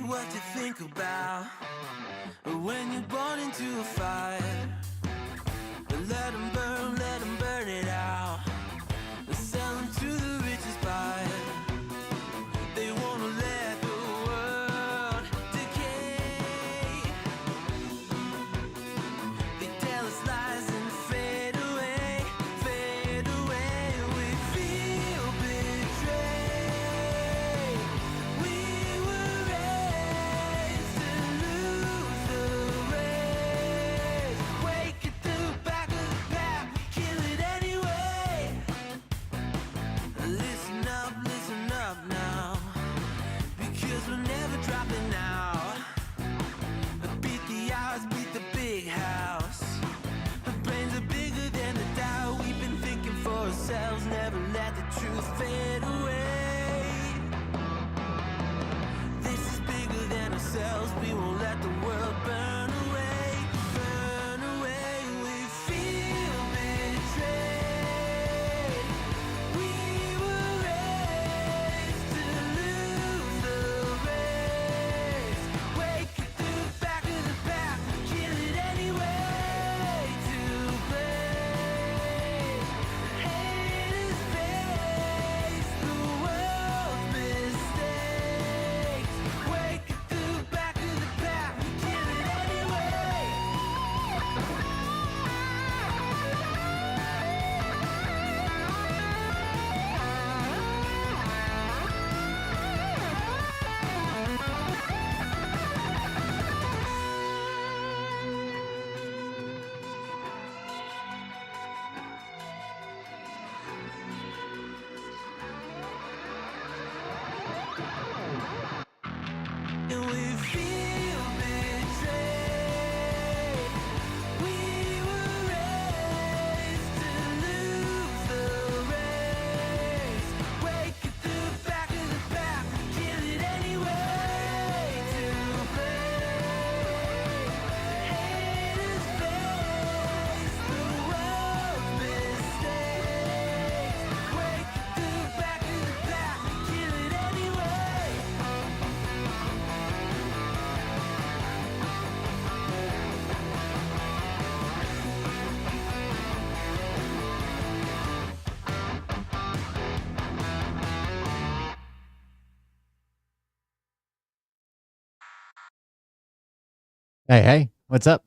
What you think about when you're born into a fire? Let them burn it out. Sell them to the richest buyer. They wanna let the world decay. They tell us lies and fade away, fade away. We feel betrayed. We were raised to lose the race. Hey, what's up?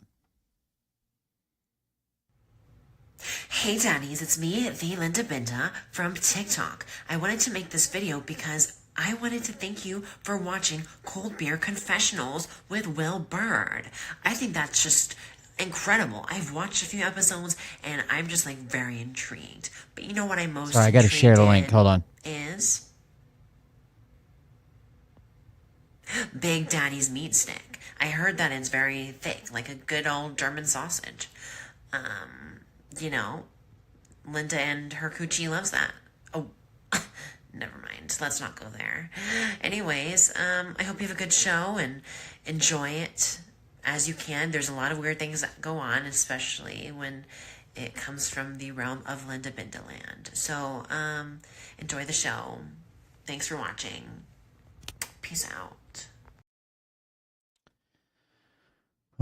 Hey Daddies, it's me, the Linda Binda from TikTok. I wanted to make this video because I wanted to thank you for watching Cold Beer Confessionals with Will Bird. I think that's just incredible. I've watched a few episodes and I'm just like very intrigued. But you know what I'm most Sorry, I got to share the link. Hold on. Is Big Daddy's meat stick. I heard that it's very thick, like a good old German sausage. You know, Linda and her coochie loves that. Oh, never mind. Let's not go there. Anyways, I hope you have a good show and enjoy it as you can. There's a lot of weird things that go on, especially when it comes from the realm of Linda Bindaland. So, enjoy the show. Thanks for watching. Peace out.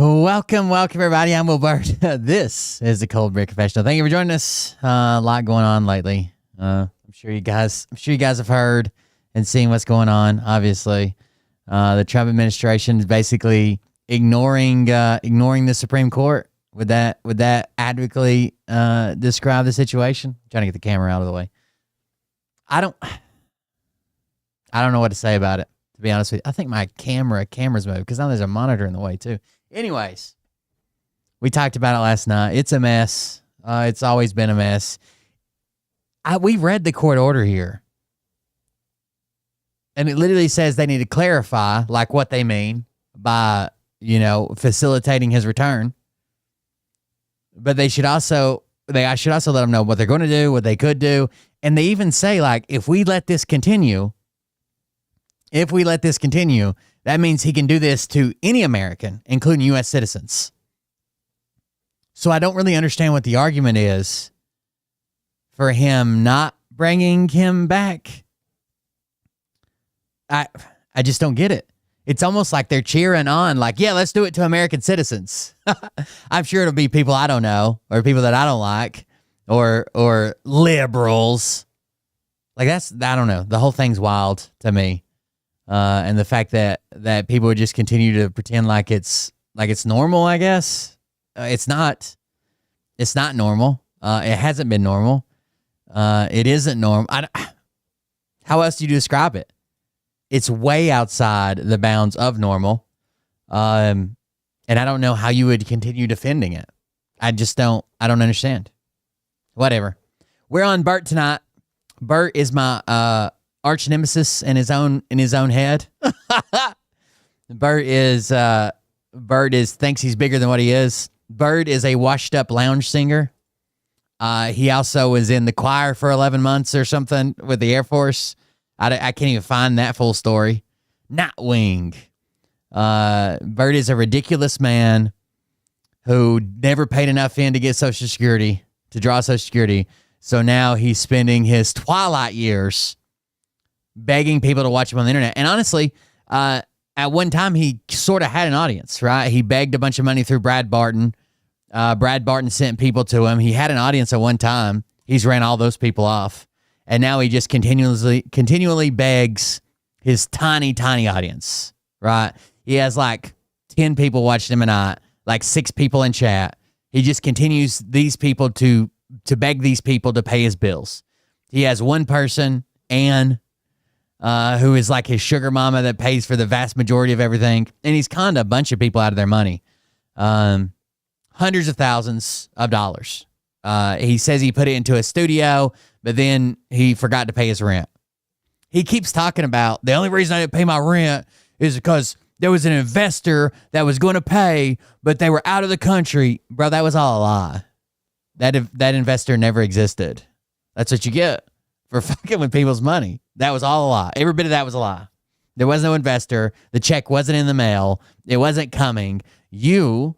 Welcome, everybody. I'm Will Bert. This is the Cold Beer Confessional. Thank you for joining us. A lot going on lately. I'm sure you guys have heard and seen what's going on. Obviously, the Trump administration is basically ignoring the Supreme Court. Would that adequately describe the situation? I'm trying to get the camera out of the way. I don't know what to say about it, to be honest with you. I think my camera's moved because now there's a monitor in the way too. Anyways, we talked about it last night. It's a mess. It's always been a mess. We read the court order here. And it literally says they need to clarify like what they mean by, facilitating his return. But I should also let them know what they're going to do, what they could do. And they even say, like, if we let this continue, that means he can do this to any American, including U.S. citizens. So I don't really understand what the argument is for him not bringing him back. I just don't get it. It's almost like they're cheering on, like, yeah, let's do it to American citizens. I'm sure it'll be people I don't know or people that I don't like or liberals. Like I don't know. The whole thing's wild to me. And the fact that people would just continue to pretend like it's normal, I guess. It's not normal. It hasn't been normal. It isn't normal. How else do you describe it? It's way outside the bounds of normal. And I don't know how you would continue defending it. I don't understand. Whatever. We're on Bert tonight. Bert is my arch nemesis in his own head. Bert thinks he's bigger than what he is. Bert is a washed up lounge singer. He also was in the choir for 11 months or something with the Air Force. I can't even find that full story. Nightwing. Bert is a ridiculous man who never paid enough in to get Social Security, to draw Social Security. So now he's spending his twilight years begging people to watch him on the internet. And honestly, at one time, he sort of had an audience, right? He begged a bunch of money through Brad Barton. Brad Barton sent people to him. He had an audience at one time. He's ran all those people off. And now he just continually begs his tiny, tiny audience, right? He has like 10 people watching him a night, like 6 people in chat. He just continues these people to beg these people to pay his bills. He has one person, Anne, who is like his sugar mama that pays for the vast majority of everything. And he's conned a bunch of people out of their money. Hundreds of thousands of dollars. He says he put it into a studio, but then he forgot to pay his rent. He keeps talking about the only reason I didn't pay my rent is because there was an investor that was going to pay, but they were out of the country. Bro, that was all a lie. That investor never existed. That's what you get for fucking with people's money. That was all a lie. Every bit of that was a lie. There was no investor. The check wasn't in the mail. It wasn't coming. You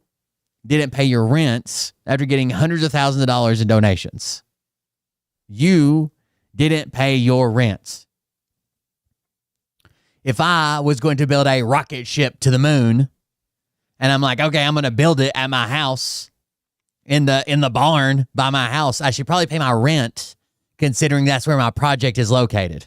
didn't pay your rents after getting hundreds of thousands of dollars in donations. You didn't pay your rents. If I was going to build a rocket ship to the moon, and I'm like, okay, I'm going to build it at my house, in the barn by my house, I should probably pay my rent, considering that's where my project is located.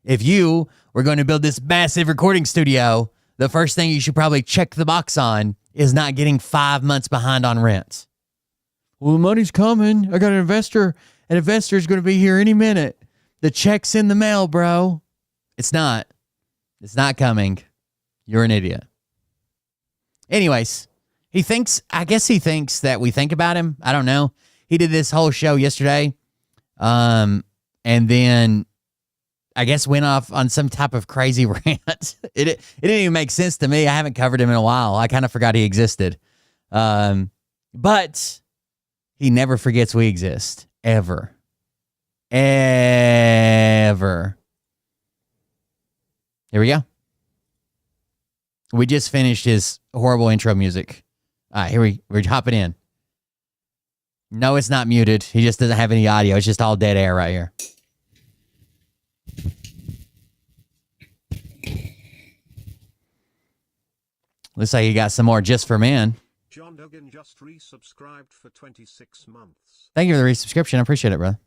If you were going to build this massive recording studio, the first thing you should probably check the box on is not getting 5 months behind on rent. Well, the money's coming. I got an investor. An investor's going to be here any minute. The check's in the mail, bro. It's not. It's not coming. You're an idiot. Anyways, I guess he thinks that we think about him. I don't know. He did this whole show yesterday. And then I guess went off on some type of crazy rant. It didn't even make sense to me. I haven't covered him in a while. I kind of forgot he existed. But he never forgets we exist. Ever. Ever. Here we go. We just finished his horrible intro music. All right, we're hopping in. No, it's not muted. He just doesn't have any audio. It's just all dead air right here. Looks like you got some more just for men. John Duggan just resubscribed for 26 months. Thank you for the resubscription. I appreciate it, brother.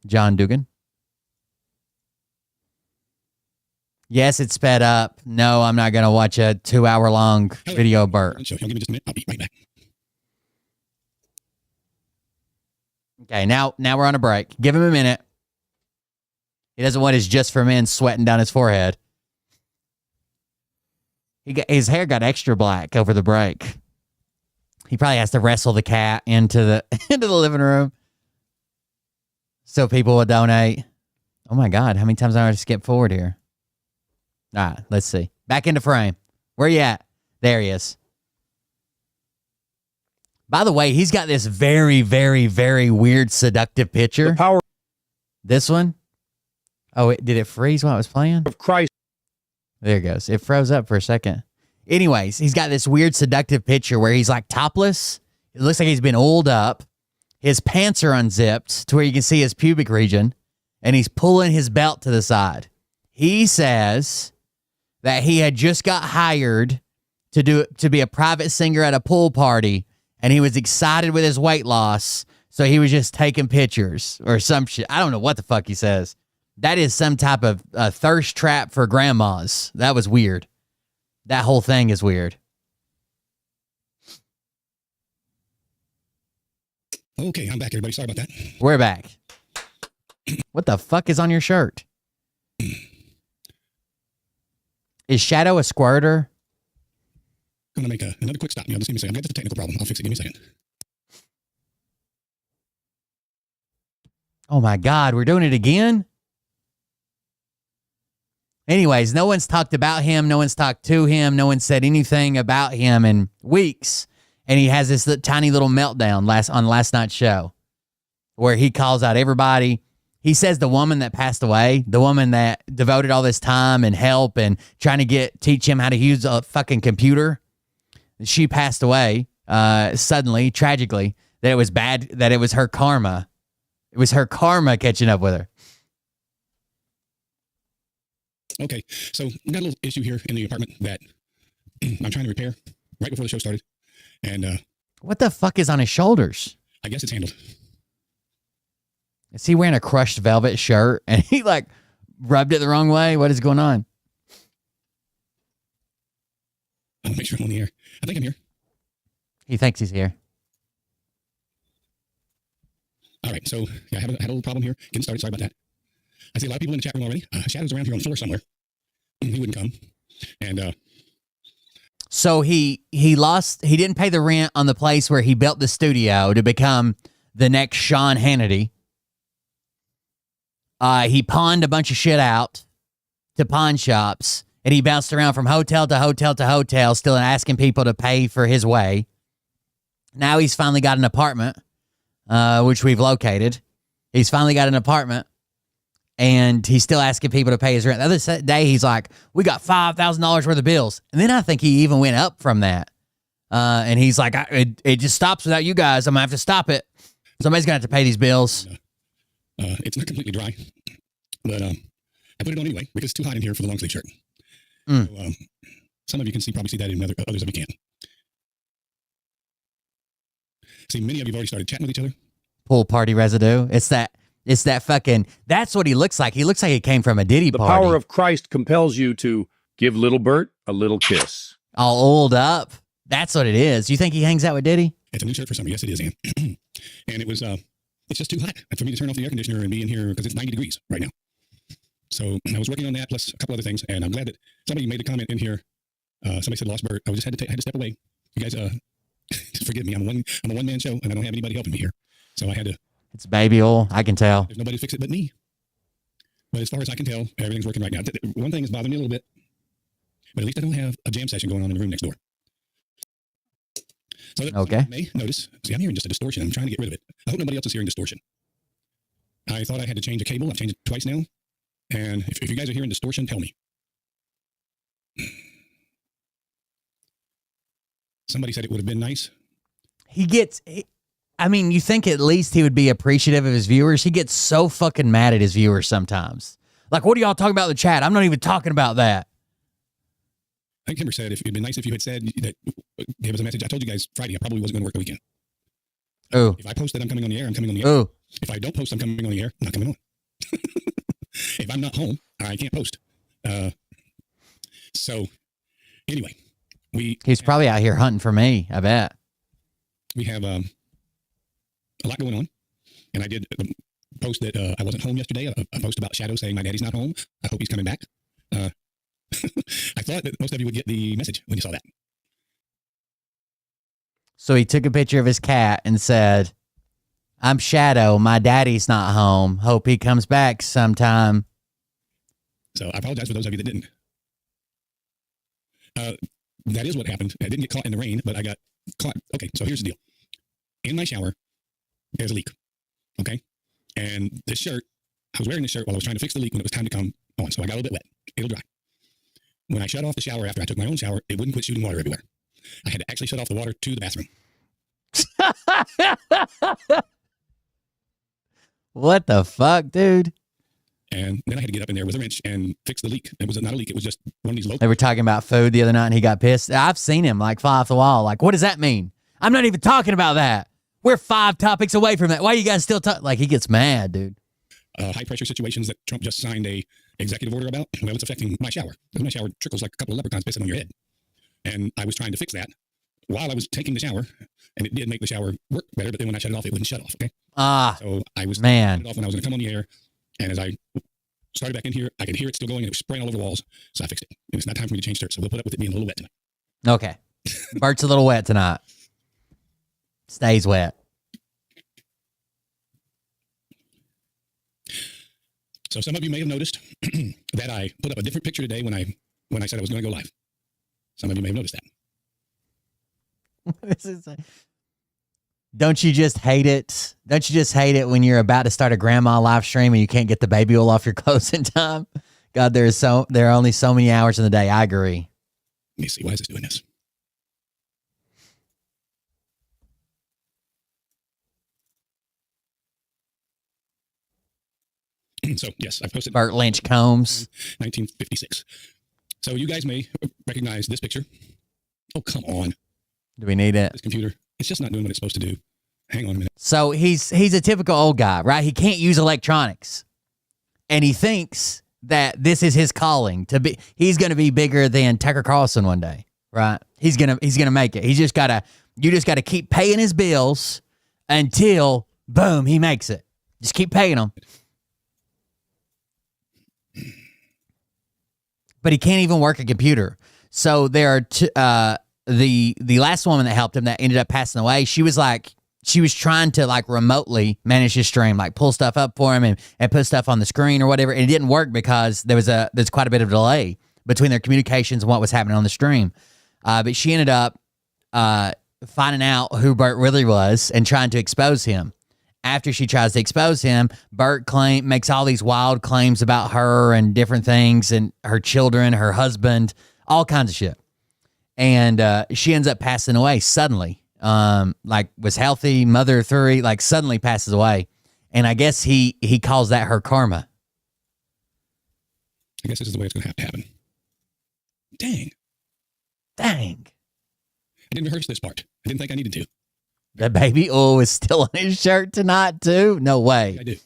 John Dugan. Yes, it's sped up. No, I'm not going to watch a 2-hour-long video, Bert. So, give me just a minute. I'll be right back. Okay, now we're on a break. Give him a minute. He doesn't want his just for men sweating down his forehead. His hair got extra black over the break. He probably has to wrestle the cat into the living room so people will donate. Oh my God, how many times am I going to skip forward here? All right, let's see. Back into frame. Where you at? There he is. By the way, he's got this very, very, very weird seductive picture. The power This one? Oh, did it freeze while it was playing? of Christ. There it goes. It froze up for a second. Anyways, he's got this weird seductive picture where he's like topless. It looks like he's been oiled up. His pants are unzipped to where you can see his pubic region, and he's pulling his belt to the side. He says that he had just got hired to be a private singer at a pool party, and he was excited with his weight loss, so he was just taking pictures or some shit. I don't know what the fuck he says. That is some type of thirst trap for grandmas. That was weird. That whole thing is weird. Okay, I'm back, everybody. Sorry about that. We're back. What the fuck is on your shirt? Is Shadow a squirter? I'm going to make another quick stop. Just give me a second. I've got just a technical problem. I'll fix it. Give me a second. Oh my God, we're doing it again? Anyways, no one's talked about him. No one's talked to him. No one said anything about him in weeks. And he has this tiny little meltdown on last night's show where he calls out everybody. He says the woman that passed away, the woman that devoted all this time and help and trying to teach him how to use a fucking computer, she passed away suddenly, tragically, that it was bad, that it was her karma. It was her karma catching up with her. Okay, so we got a little issue here in the apartment that I'm trying to repair right before the show started. And What the fuck is on his shoulders? I guess it's handled. Is he wearing a crushed velvet shirt and he like rubbed it the wrong way? What is going on? I'll make sure I'm on the air. I think I'm here. He thinks he's here. All right, so yeah, I had a little problem here. Getting started. Sorry about that. I see a lot of people in the chat room already. Shadow's around here on the floor somewhere. He wouldn't come. And So he didn't pay the rent on the place where he built the studio to become the next Sean Hannity. He pawned a bunch of shit out to pawn shops, and he bounced around from hotel to hotel to hotel, still asking people to pay for his way. Now he's finally got an apartment, which we've located. He's finally got an apartment, and he's still asking people to pay his rent. The other day, he's like, we got $5,000 worth of bills. And then I think he even went up from that. And he's like, it just stops without you guys. I'm going to have to stop it. Somebody's going to have to pay these bills. it's not completely dry, but I put it on anyway because it's too hot in here for the long sleeve shirt. Mm. So, some of you can probably see that, and others of you can't. See, many of you have already started chatting with each other. Pool party residue. It's that fucking, that's what he looks like. He looks like he came from a Diddy The party. power of Christ compels you to give little Bert a little kiss. All oiled up. That's what it is. You think he hangs out with Diddy? It's a new shirt for summer. Yes, it is, Ann. And it was, it's just too hot for me to turn off the air conditioner and be in here because it's 90 degrees right now. So I was working on that plus a couple other things, and I'm glad that somebody made a comment in here. Somebody said lost Bert. I just had to step away. You guys, forgive me. I'm a one man show, and I don't have anybody helping me here. So I had to. It's baby oil. I can tell. There's nobody to fix it but me. But as far as I can tell, everything's working right now. One thing is bothering me a little bit, but at least I don't have a jam session going on in the room next door. So that Okay. you may notice, see, I'm hearing just a distortion. I'm trying to get rid of it. I hope nobody else is hearing distortion. I thought I had to change a cable. I've changed it twice now. And if you guys are hearing distortion, tell me. Somebody said it would have been nice. I mean, you think at least he would be appreciative of his viewers. He gets so fucking mad at his viewers sometimes. Like, what are y'all talking about in the chat? I'm not even talking about that. I think Kimber said it'd been nice if you had said that, gave us a message. I told you guys Friday I probably wasn't going to work the weekend. Ooh. If I post that I'm coming on the air, I'm coming on the air. Ooh. If I don't post I'm coming on the air, I'm not coming on. If I'm not home, I can't post. So anyway, he's probably out here hunting for me, I bet. We have a lot going on. And I did post that I wasn't home yesterday. A post about Shadow saying my daddy's not home. I hope he's coming back. I thought that most of you would get the message when you saw that. So he took a picture of his cat and said, I'm Shadow. My daddy's not home. Hope he comes back sometime. So I apologize for those of you that didn't. That is what happened. I didn't get caught in the rain, but I got caught. Okay, so here's the deal. In my shower, there's a leak. Okay? And this shirt, I was wearing this shirt while I was trying to fix the leak when it was time to come on. So I got a little bit wet. It'll dry. When I shut off the shower after I took my own shower, it wouldn't quit shooting water everywhere. I had to actually shut off the water to the bathroom. What the fuck, dude? And then I had to get up in there with a wrench and fix the leak. It was not a leak. It was just one of these local. They were talking about food the other night and he got pissed. I've seen him like fly off the wall. Like, what does that mean? I'm not even talking about that. We're 5 topics away from that. Why are you guys still talking? Like, he gets mad, dude. High pressure situations that Trump just signed a executive order about. Well, it's affecting my shower. Because my shower trickles like a couple of leprechauns pissing on your head. And I was trying to fix that while I was taking the shower. And it did make the shower work better. But then when I shut it off, it wouldn't shut off. Okay. So I was man. It off when I was going to come on the air. And as I started back in here, I could hear it still going and it was spraying all over the walls. So I fixed it. And it's not time for me to change shirts. So we'll put up with it being a little wet tonight. Okay. Bert's a little wet tonight. Stays wet. So some of you may have noticed that I put up a different picture today when I said I was going to go live. Some of you may have noticed that. Don't you just hate it? Don't you just hate it when you're about to start a grandma live stream and you can't get the baby oil off your clothes in time? God, there are only so many hours in the day. I agree. Let me see. Why is this doing this? So, yes, I posted Bert Lynch Combs. 1956. So you guys may recognize this picture. Oh, come on. Do we need it? This computer, it's just not doing what it's supposed to do. Hang on a minute. So he's a typical old guy, right? He can't use electronics. And he thinks that this is his calling to be. He's going to be bigger than Tucker Carlson one day, right? He's going to make it. You just got to keep paying his bills until boom, he makes it. Just keep paying them. But he can't even work a computer. So there are the last woman that helped him that ended up passing away. She was trying to like remotely manage his stream, like pull stuff up for him and put stuff on the screen or whatever. And it didn't work because there's quite a bit of delay between their communications and what was happening on the stream. But she ended up finding out who Bert really was and trying to expose him. After she tries to expose him, Bert makes all these wild claims about her and different things and her children, her husband, all kinds of shit. And she ends up passing away suddenly. Was healthy, mother of 3, like suddenly passes away. And I guess he calls that her karma. I guess this is the way it's going to have to happen. Dang. I didn't rehearse this part. I didn't think I needed to. The baby oil is still on his shirt tonight, too? No way. I do.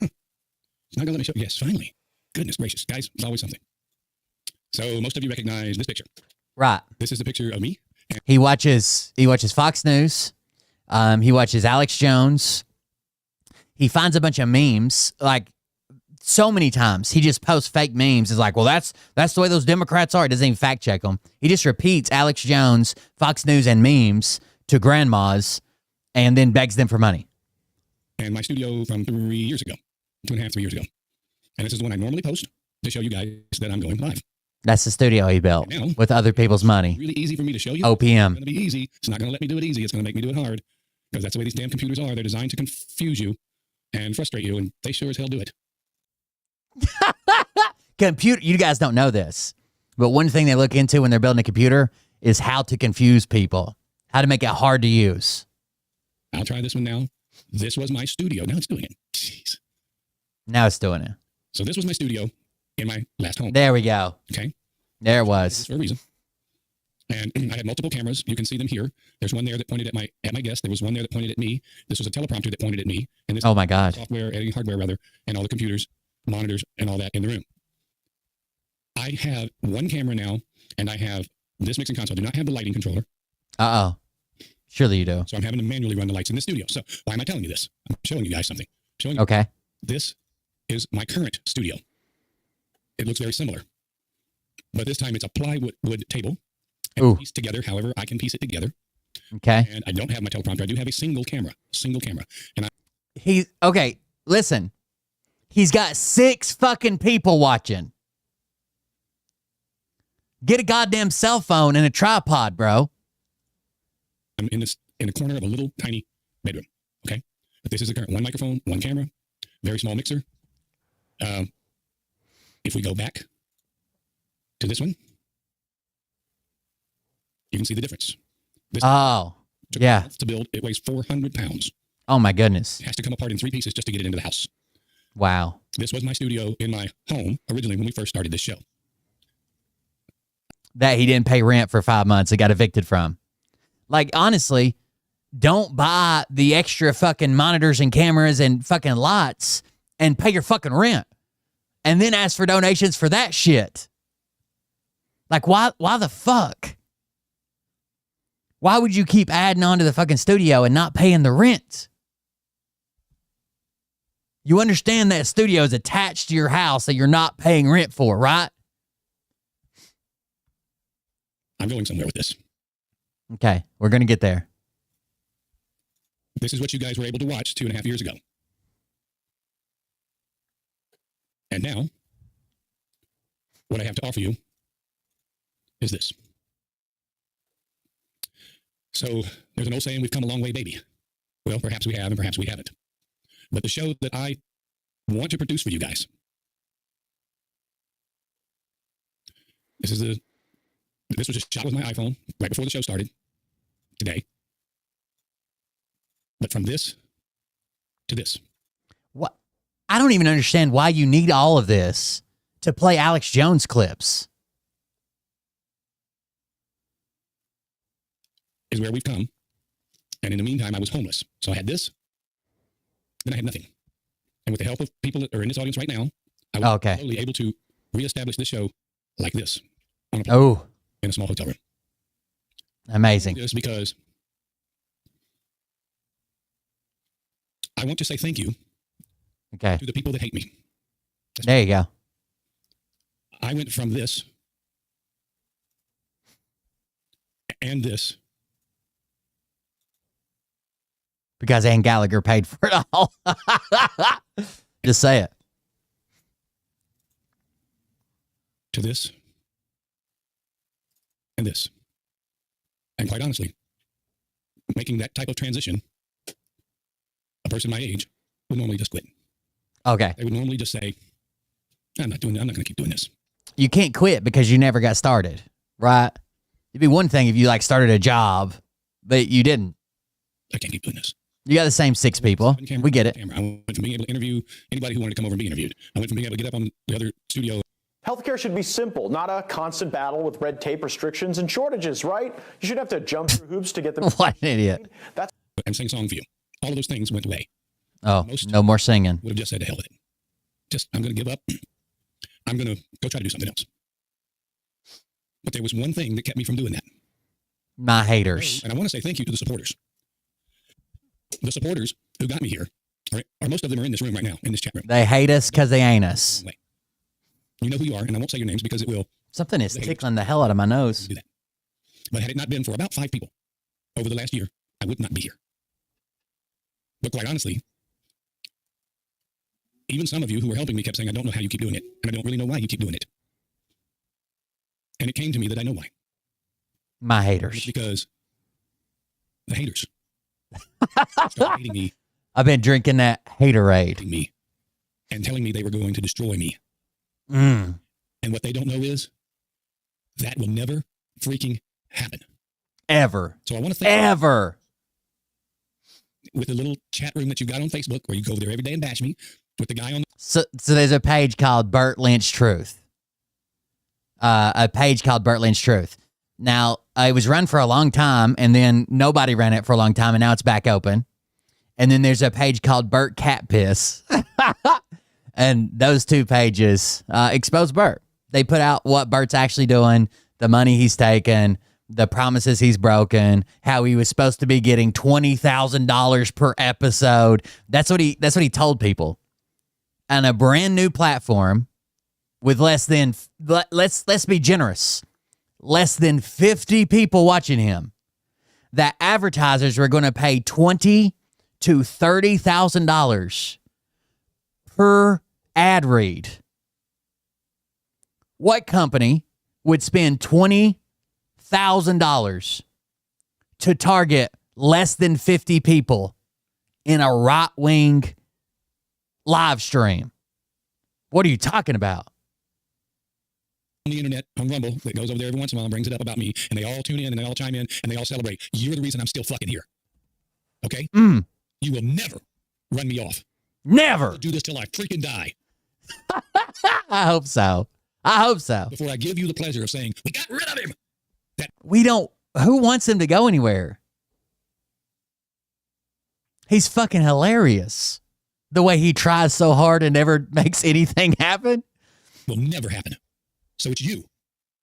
It's not going to let me show. Yes, finally. Goodness gracious. Guys, it's always something. So most of you recognize this picture. Right. This is the picture of me. He watches Fox News. He watches Alex Jones. He finds a bunch of memes, like so many times. He just posts fake memes. It's like, well, that's the way those Democrats are. He doesn't even fact check them. He just repeats Alex Jones, Fox News, and memes to grandmas, and then begs them for money. And my studio from 3 years ago, 2.5, 3 years ago. And this is the one I normally post to show you guys that I'm going live. That's the studio he built Now, with other people's money. Really easy for me to show you. OPM. It's going to be easy. It's not going to let me do it easy. It's going to make me do it hard. Because that's the way these damn computers are. They're designed to confuse you and frustrate you. And they sure as hell do it. Computer, you guys don't know this, but one thing they look into when they're building a computer is how to confuse people, how to make it hard to use. I'll try this one now. This was my studio. Now it's doing it. Jeez. Now it's doing it. So this was my studio in my last home. There we go. Okay. There it This was. is for a reason. And I had multiple cameras. You can see them here. There's one there that pointed at my guest. There was one there that pointed at me. This was a teleprompter that pointed at me. And this Oh my God. software, editing hardware rather, and all the computers, monitors, and all that in the room. I have one camera now, and I have this mixing console. I do not have the lighting controller, Uh-oh. Surely you do. so I'm having to manually run the lights in the studio. So why am I telling you this? I'm showing you guys something. Showing you Okay. this is my current studio. It looks very similar, but this time it's a plywood table. And Ooh. pieced together however I can piece it together. Okay. And I don't have my teleprompter. I do have a single camera. And Okay, listen. He's got 6 fucking people watching. Get a goddamn cell phone and a tripod, bro. I'm in the corner of a little tiny bedroom. Okay. But this is the current. One microphone, one camera, very small mixer. If we go back to this one, you can see the difference. This Oh, took yeah. months to build. It weighs 400 pounds. Oh my goodness. It has to come apart in 3 pieces just to get it into the house. Wow. This was my studio in my home originally when we first started this show. That he didn't pay rent for 5 months and got evicted from. Like, honestly, don't buy the extra fucking monitors and cameras and fucking lights and pay your fucking rent. And then ask for donations for that shit. Like, why the fuck? Why would you keep adding on to the fucking studio and not paying the rent? You understand that studio is attached to your house that you're not paying rent for, right? I'm going somewhere with this. Okay, we're going to get there. This is what you guys were able to watch 2.5 years ago. And now, what I have to offer you is this. So there's an old saying, we've come a long way, baby. Well, perhaps we have and perhaps we haven't. But the show that I want to produce for you guys, this was just shot with my iPhone right before the show started today. But from this to this. What? I don't even understand why you need all of this to play Alex Jones clips. Is where we've come. And in the meantime, I was homeless. So I had this, then I had nothing. And with the help of people that are in this audience right now, I was Okay. slowly able to reestablish this show like this on a Oh, in a small hotel room. amazing. Just because I want to say thank you Okay, to the people that hate me. there you go. I went from this and this Because Ann Gallagher paid for it all. Just say it. to this and this. And quite honestly, making that type of transition, a person my age would normally just quit. Okay. They would normally just say, I'm not going to keep doing this. You can't quit because you never got started, right? It'd be one thing if you like started a job, but you didn't. I can't keep doing this. You got the same 6 people. We get it. I went from being able to interview anybody who wanted to come over and be interviewed. I went from being able to get up on the other studio. Healthcare should be simple, not a constant battle with red tape, restrictions, and shortages, right? You shouldn't have to jump through hoops to get them. What an idiot. That's and sing a song for you. All of those things went away. Oh, Most- no more singing. Would have just said to hell with it. I'm going to give up. I'm going to go try to do something else. But there was one thing that kept me from doing that. My haters. And I want to say thank you to the supporters. The supporters who got me here, or most of them are in this room right now, in this chat room. They hate us because they ain't us. You know who you are, and I won't say your names because it will. Something is tickling the hell out of my nose. Do that. But had it not been for about 5 people over the last year, I would not be here. But quite honestly, even some of you who were helping me kept saying, I don't know how you keep doing it, and I don't really know why you keep doing it. And it came to me that I know why. My It's haters. because the haters started hating me, I've been drinking that haterade. hating me, and telling me they were going to destroy me. Mm. And what they don't know is that will never freaking happen. Ever. So I want to thank Ever. you with the little chat room that you got on Facebook where you go there every day and bash me with the guy on. So there's a page called Bert Lynch Truth. A page called Bert Lynch Truth. Now, it was run for a long time, and then nobody ran it for a long time, and now it's back open. And then there's a page called Bert Cat Piss. And those two pages expose Bert. They put out what Bert's actually doing, the money he's taken, the promises he's broken, how he was supposed to be getting $20,000 per episode. That's what he told people. On a brand new platform with let's be generous, less than 50 people watching him, that advertisers were going to pay $20,000 to $30,000 per ad read. What company would spend $20,000 to target less than 50 people in a right-wing live stream? What are you talking about? The internet on Rumble that goes over there every once in a while and brings it up about me, and they all tune in and they all chime in and they all celebrate. You're the reason I'm still fucking here. Okay? You will never run me off. Never. I'll do this till I freaking die. I hope so. I hope so. Before I give you the pleasure of saying, we got rid of him. We don't. Who wants him to go anywhere? He's fucking hilarious. The way he tries so hard and never makes anything happen. Will never happen. So it's you,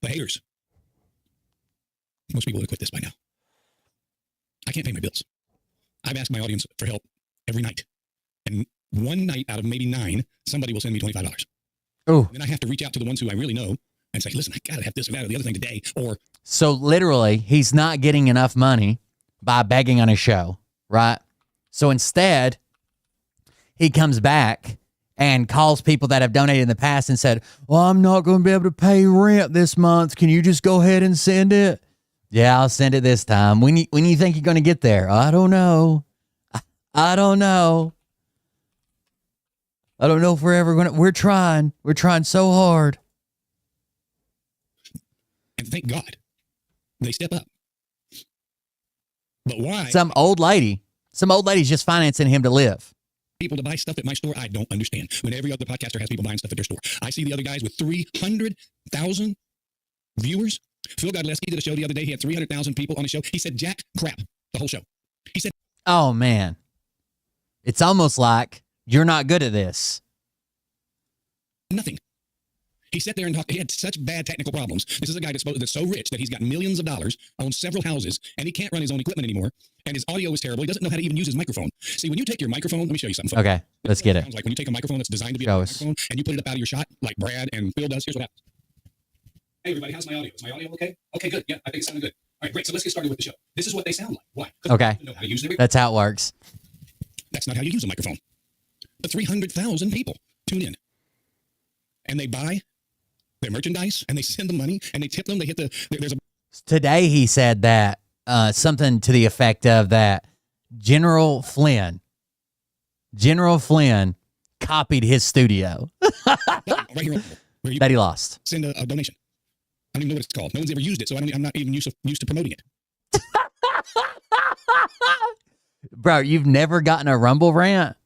the haters. Most people would have quit this by now. I can't pay my bills. I've asked my audience for help every night. And one night out of maybe 9, somebody will send me $25. Oh. Then I have to reach out to the ones who I really know and say, listen, I got to have this or that or the other thing today. Or So literally, he's not getting enough money by begging on his show, right? So instead, he comes back and calls people that have donated in the past and said, well, I'm not going to be able to pay rent this month. Can you just go ahead and send it? Yeah, I'll send it this time. When you think you're going to get there? I don't know. I don't know. I don't know if we're ever going to. We're trying. We're trying so hard. and thank God they step up. But why? Some old lady's just financing him to live. People to buy stuff at my store, I don't understand. When every other podcaster has people buying stuff at their store. I see the other guys with 300,000 viewers. Phil Godleski did a show the other day. He had 300,000 people on the show. He said jack crap the whole show. He said, Oh, man. It's almost like you're not good at this. nothing. He sat there and talked. He had such bad technical problems. This is a guy that's so rich that he's got millions of dollars, owns several houses, and he can't run his own equipment anymore. And his audio is terrible. He doesn't know how to even use his microphone. See, when you take your microphone, let me show you something. Folks. Okay, let's get it. Sounds like when you take a microphone that's designed to be Show a us. microphone and you put it up out of your shot, like Brad and Phil does. Here's what happens. Hey, everybody, how's my audio? Is my audio okay? Okay, good. Yeah, I think it sounded good. All right, great. So let's get started with the show. This is what they sound like. Why? 'Cause Okay. they know how to use it. That's how it works. That's not how you use a microphone. But 300,000 people tune in. And they buy their merchandise, and they send them money, and they tip them. They hit there's a... Today he said that something to the effect of that General Flynn copied his studio right here where you that he lost. send a donation. I don't even know what it's called. No one's ever used it, so I'm not even used to promoting it. Bro, you've never gotten a Rumble rant?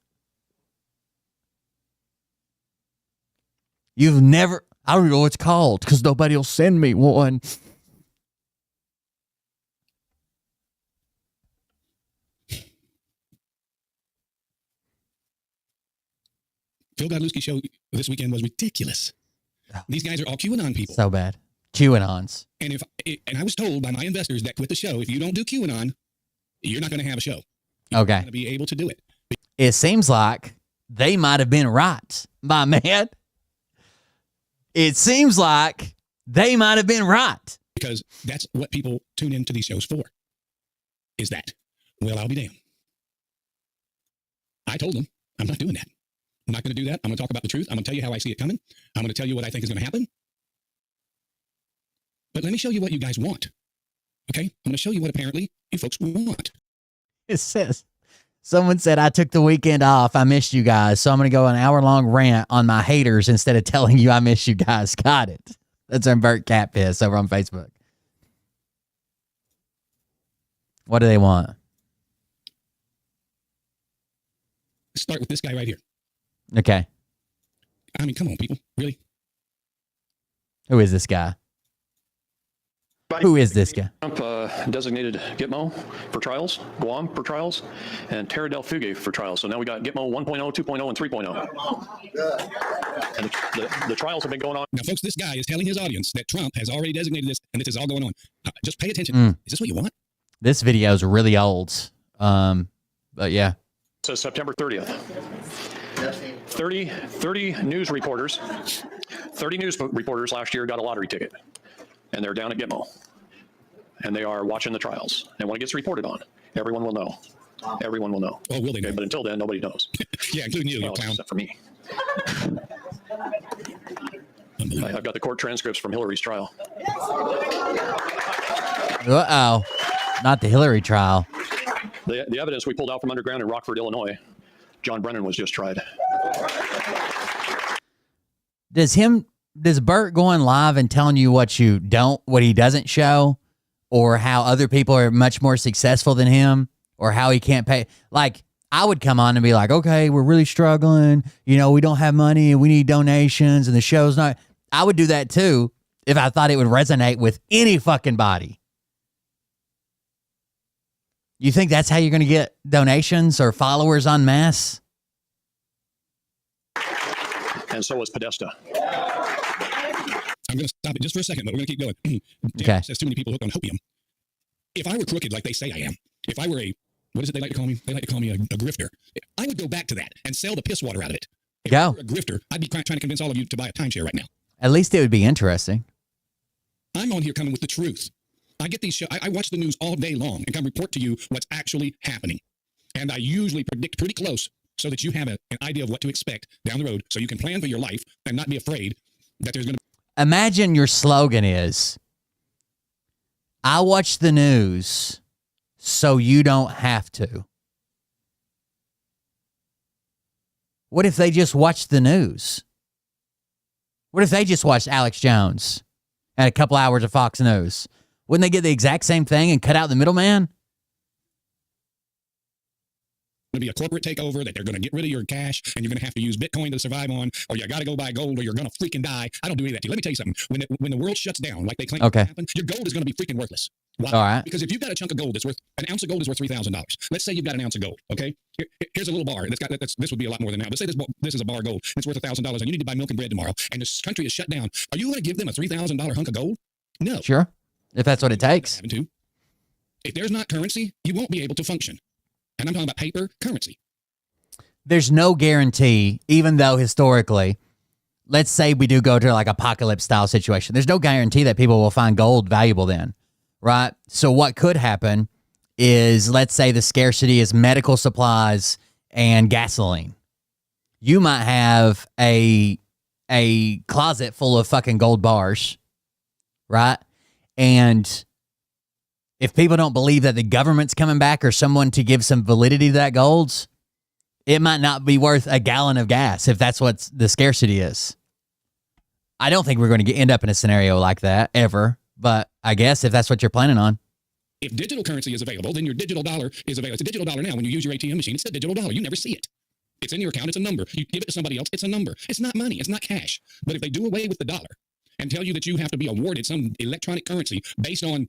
You've never... I don't even know what it's called because nobody will send me one. Phil Godlewski's show this weekend was ridiculous. These guys are all QAnon people. So bad. QAnons. And I was told by my investors that with the show, if you don't do QAnon, you're not going to have a show. You're Okay. not going to be able to do it. It seems like they might have been right, my man. It seems like they might have been right. Because that's what people tune into these shows for. Is that? Well, I'll be damned. I told them, I'm not doing that. I'm not going to do that. I'm going to talk about the truth. I'm going to tell you how I see it coming. I'm going to tell you what I think is going to happen. But let me show you what you guys want. Okay? I'm going to show you what apparently you folks want. It says, someone said, I took the weekend off. I missed you guys. So I'm going to go an hour-long rant on my haters instead of telling you I miss you guys. Got it. That's on Bert Catpiss over on Facebook. What do they want? Let's start with this guy right here. Okay. I mean, come on, people. Really? Who is this guy? Who is this guy? Trump designated Gitmo for trials, Guam for trials, and Terra del Fugue for trials. So now we got Gitmo 1.0, 2.0, and 3.0. And the trials have been going on. Now, folks, this guy is telling his audience that Trump has already designated this, and this is all going on. Just pay attention. Is this what you want? This video is really old. But yeah. So September 30th. 30 news reporters. 30 news reporters last year got a lottery ticket. And they're down at Gitmo. And they are watching the trials. And when it gets reported on, everyone will know. Everyone will know. Oh, will they know? Okay, but until then, nobody knows. Yeah, including you, Well, clown. except for me. I've got the court transcripts from Hillary's trial. Uh-oh. Not the Hillary trial. The evidence we pulled out from underground in Rockford, Illinois, John Brennan was just tried. Does Bert going live and telling you what he doesn't show, or how other people are much more successful than him, or how he can't pay? Like, I would come on and be like, okay, we're really struggling. You know, we don't have money and we need donations and the show's not. I would do that too if I thought it would resonate with any fucking body. You think that's how you're going to get donations or followers en masse? And so was Podesta. I'm going to stop it just for a second, but we're going to keep going. Okay. Says too many people hooked on opium. If I were crooked like they say I am, if I were what is it they like to call me? They like to call me a grifter. I would go back to that and sell the piss water out of it. If I were a grifter, I'd be trying to convince all of you to buy a timeshare right now. At least it would be interesting. I'm on here coming with the truth. I get these shows. I watch the news all day long and come report to you what's actually happening. And I usually predict pretty close so that you have an idea of what to expect down the road so you can plan for your life and not be afraid that there's going to Imagine your slogan is, I watch the news so you don't have to. What if they just watched the news? What if they just watched Alex Jones and a couple hours of Fox News? Wouldn't they get the exact same thing and cut out the middleman? to be a corporate takeover, that they're going to get rid of your cash and you're going to have to use Bitcoin to survive on, or you got to go buy gold or you're going to freaking die. I don't do any of that to you. Let me tell you something. When the world shuts down, like they claim to happen, your gold is going to be freaking worthless. Why? All right. Because if you've got a chunk of gold that's worth, an ounce of gold is worth $3,000. Let's say you've got an ounce of gold, okay? Here's a little bar. This would be a lot more than that. But say this is a bar of gold. It's worth $1,000 and you need to buy milk and bread tomorrow, and this country is shut down. Are you going to give them a $3,000 hunk of gold? No. Sure. If that's what it takes. If there's not currency, you won't be able to function. And I'm talking about paper currency. There's no guarantee, even though historically, let's say we do go to like apocalypse style situation. There's no guarantee that people will find gold valuable then, right? So what could happen is, let's say the scarcity is medical supplies and gasoline. You might have a closet full of fucking gold bars, right? And if people don't believe that the government's coming back or someone to give some validity to that gold, it might not be worth a gallon of gas if that's what the scarcity is. I don't think we're going to end up in a scenario like that ever, but I guess if that's what you're planning on. If digital currency is available, then your digital dollar is available. It's a digital dollar now. When you use your ATM machine, it's a digital dollar. You never see it. It's in your account. It's a number. You give it to somebody else. It's a number. It's not money. It's not cash. But if they do away with the dollar and tell you that you have to be awarded some electronic currency based on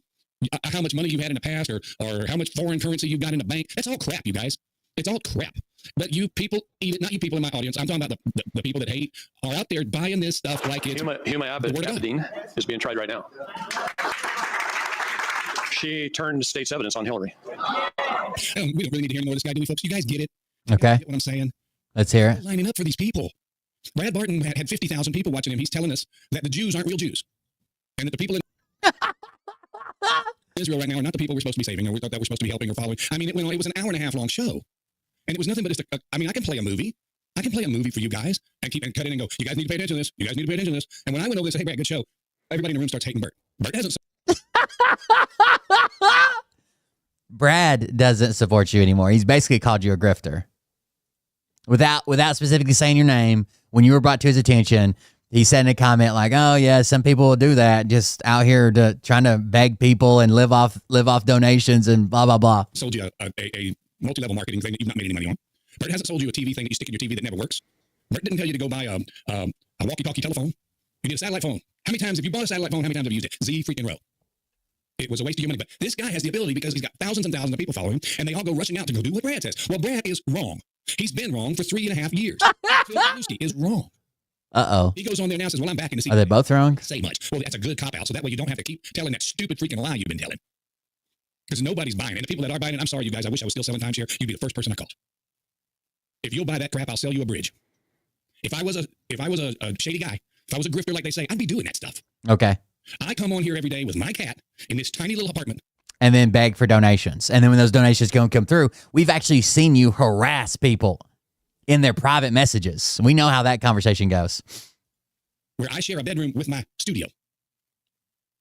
how much money you had in the past or how much foreign currency you got in the bank, that's all crap, you guys. It's all crap. But you people eat it. Not you people in my audience. I'm talking about the people that hate are out there buying this stuff like it's Huma Abedin is being tried right now. She turned state's evidence on Hillary. We don't really need to hear more of this guy, do we, folks? You guys get it. Okay. You get what I'm saying? Let's hear it. Lining up for these people. Brad Barton had 50,000 people watching him. He's telling us that the Jews aren't real Jews. And that the people in Israel right now are not the people we're supposed to be saving or that we're supposed to be helping or following. I mean, it was an hour and a half long show. And it was nothing but just I can play a movie. I can play a movie for you guys and cut in and go, you guys need to pay attention to this. You guys need to pay attention to this. And when I went over and said, hey, Brad, good show, everybody in the room starts hating Bert. Bert hasn't. Brad doesn't support you anymore. He's basically called you a grifter. Without specifically saying your name, when you were brought to his attention, he said in a comment like, "Oh yeah, some people will do that, just out here trying to beg people and live off donations and blah blah blah." Sold you a multi-level marketing thing that you've not made any money on. Bert hasn't sold you a TV thing that you stick in your TV that never works. Bert didn't tell you to go buy a walkie-talkie telephone. You need a satellite phone. How many times have you bought a satellite phone? How many times have you used it? Z freaking row. It was a waste of your money. But this guy has the ability because he's got thousands and thousands of people following him, and they all go rushing out to go do what Brad says. Well, Brad is wrong. He's been wrong for 3.5 years. Phil Zalewski is wrong. Uh-oh. He goes on there now and says, well, I'm back in the seat. Are they both wrong? Say much. Well, that's a good cop-out, so that way you don't have to keep telling that stupid freaking lie you've been telling. Because nobody's buying it. And the people that are buying it, I'm sorry, you guys, I wish I was still selling timeshare. You'd be the first person I called. If you'll buy that crap, I'll sell you a bridge. If I was a shady guy, if I was a grifter like they say, I'd be doing that stuff. Okay. I come on here every day with my cat in this tiny little apartment. And then beg for donations. And then when those donations don't come through, we've actually seen you harass people in their private messages. We know how that conversation goes. Where I share a bedroom with my studio.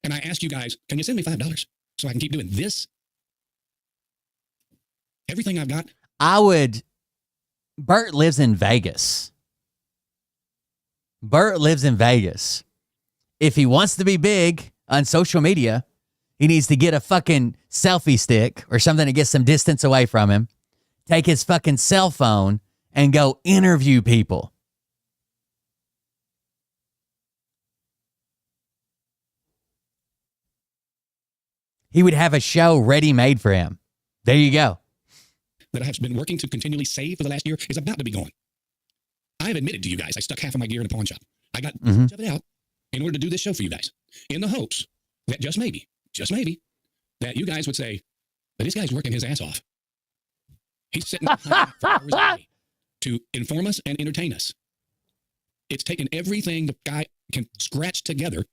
And I ask you guys, can you send me $5 so I can keep doing this? Everything I've got. Bert lives in Vegas. Bert lives in Vegas. If he wants to be big on social media, he needs to get a fucking selfie stick or something to get some distance away from him, take his fucking cell phone, and go interview people. He would have a show ready-made for him. There you go. That I have been working to continually save for the last year is about to be gone. I have admitted to you guys, I stuck half of my gear in a pawn shop. I got much of it out in order to do this show for you guys, in the hopes that just maybe, that you guys would say, but this guy's working his ass off. He's sitting behind for hours a day to inform us and entertain us. It's taken everything the guy can scratch together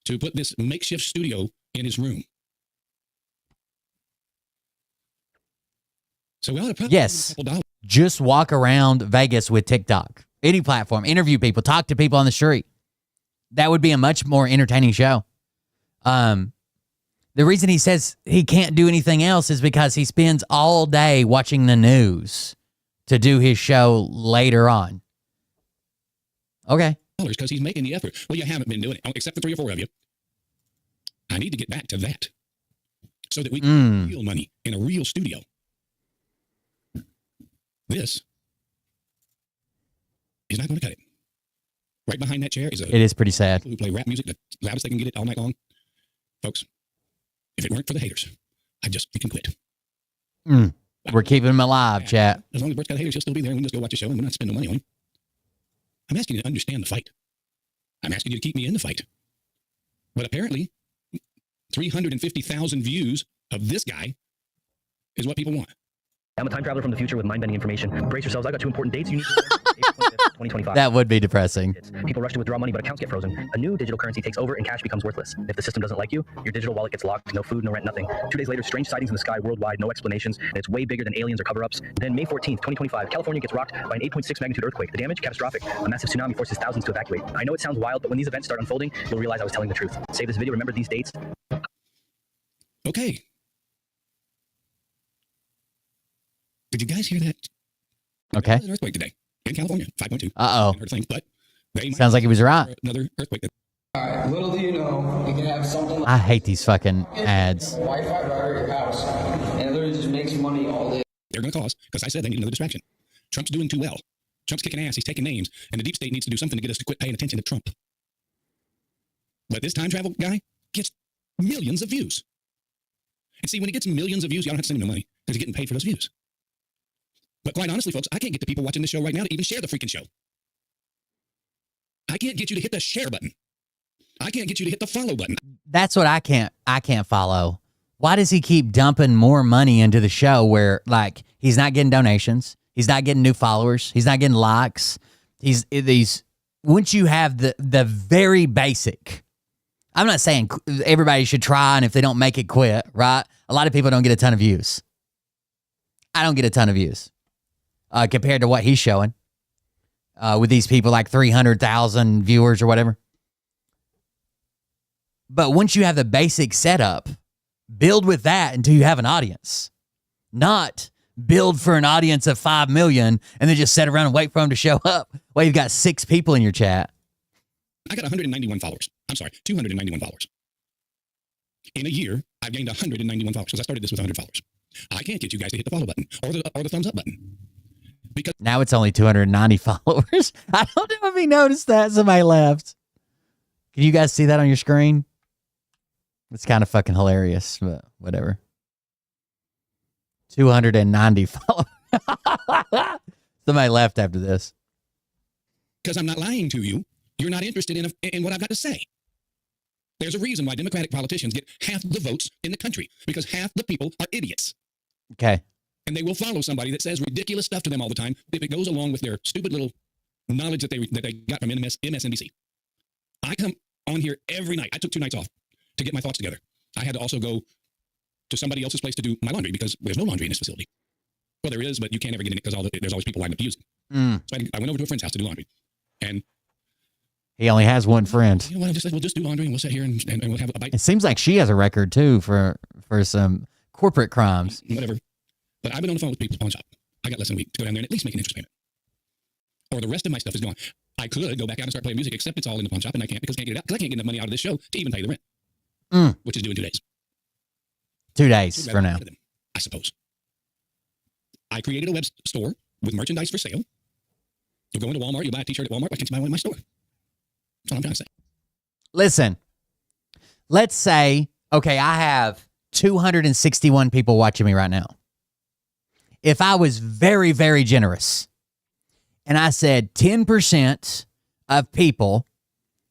to put this makeshift studio in his room. So we ought to probably Yes. a couple dollars. Just walk around Vegas with TikTok. Any platform. Interview people. Talk to people on the street. That would be a much more entertaining show. The reason he says he can't do anything else is because he spends all day watching the news to do his show later on. Okay. Because he's making the effort. Well, you haven't been doing it, except for 3 or 4 of you. I need to get back to that so that we can get real money in a real studio. This is not going to cut it. Right behind that chair is It is pretty sad. who play rap music the loudest they can get it all night long. Folks, if it weren't for the haters, I'd just freaking quit. We're keeping him alive, chat. As long as Bert's got haters, he'll still be there and we can just go watch the show and we're not spending no money on him. I'm asking you to understand the fight. I'm asking you to keep me in the fight. But apparently, 350,000 views of this guy is what people want. I'm a time traveler from the future with mind-bending information. Brace yourselves. I got 2 important dates you need to remember. April 25th, 2025. That would be depressing. People rush to withdraw money, but accounts get frozen. A new digital currency takes over and cash becomes worthless. If the system doesn't like you, your digital wallet gets locked. No food, no rent, nothing. 2 days later, strange sightings in the sky worldwide, no explanations, and it's way bigger than aliens or cover-ups. Then May 14th, 2025, California gets rocked by an 8.6 magnitude earthquake. The damage, catastrophic. A massive tsunami forces thousands to evacuate. I know it sounds wild, but when these events start unfolding, you'll realize I was telling the truth. Save this video, remember these dates. Okay. Did you guys hear that? Okay. There was an earthquake today in California, 5.2. Uh-oh. Heard a thing, but they might Sounds like he was right. another earthquake. Little do you know, you can have something like I hate these fucking ads. Wi-Fi router at your house, and it literally just makes money all day. They're going to cause, because I said they need another distraction. Trump's doing too well. Trump's kicking ass. He's taking names, and the deep state needs to do something to get us to quit paying attention to Trump. But this time travel guy gets millions of views. And see, when he gets millions of views, you don't have to send him no money because he's getting paid for those views. But quite honestly, folks, I can't get the people watching the show right now to even share the freaking show. I can't get you to hit the share button. I can't get you to hit the follow button. That's what I can't follow. Why does he keep dumping more money into the show where, like, he's not getting donations, he's not getting new followers, he's not getting likes. Once you have the very basic, I'm not saying everybody should try, and if they don't make it, quit, right? A lot of people don't get a ton of views. I don't get a ton of views compared to what he's showing with these people, like 300,000 viewers or whatever. But once you have the basic setup, build with that until you have an audience. Not build for an audience of 5 million and then just sit around and wait for them to show up while you've got 6 people in your chat. I got 191 followers. I'm sorry, 291 followers. In a year, I've gained 191 followers because I started this with 100 followers. I can't get you guys to hit the follow button or the thumbs up button. Because now it's only 290 followers. I don't know if he noticed that. Somebody left. Can you guys see that on your screen? It's kind of fucking hilarious, but whatever. 290 followers. Somebody left after this. Because I'm not lying to you. You're not interested in what I've got to say. There's a reason why Democratic politicians get half the votes in the country, because half the people are idiots. Okay. And they will follow somebody that says ridiculous stuff to them all the time if it goes along with their stupid little knowledge that they got from MSNBC. I come on here every night. I took 2 nights off to get my thoughts together. I had to also go to somebody else's place to do my laundry because there's no laundry in this facility. Well, there is, but you can't ever get in it because there's always people lined up to use it. So I went over to a friend's house to do laundry. And he only has one friend. You know what? We'll just do laundry and we'll sit here and we'll have a bite. It seems like she has a record, too, for some corporate crimes. Whatever. But I've been on the phone with people pawn shop. I got less than a week to go down there and at least make an interest payment. Or the rest of my stuff is gone. I could go back out and start playing music, except it's all in the pawn shop, and I can't because I can't get it out. Because I can't get enough money out of this show to even pay the rent, which is due in 2 days. 2 days for now. I suppose. I created a web store with merchandise for sale. You go into Walmart, you buy a t-shirt at Walmart, why can't you buy one in my store? That's all I'm trying to say. Listen, let's say, okay, I have 261 people watching me right now. If I was very, very generous and I said 10% of people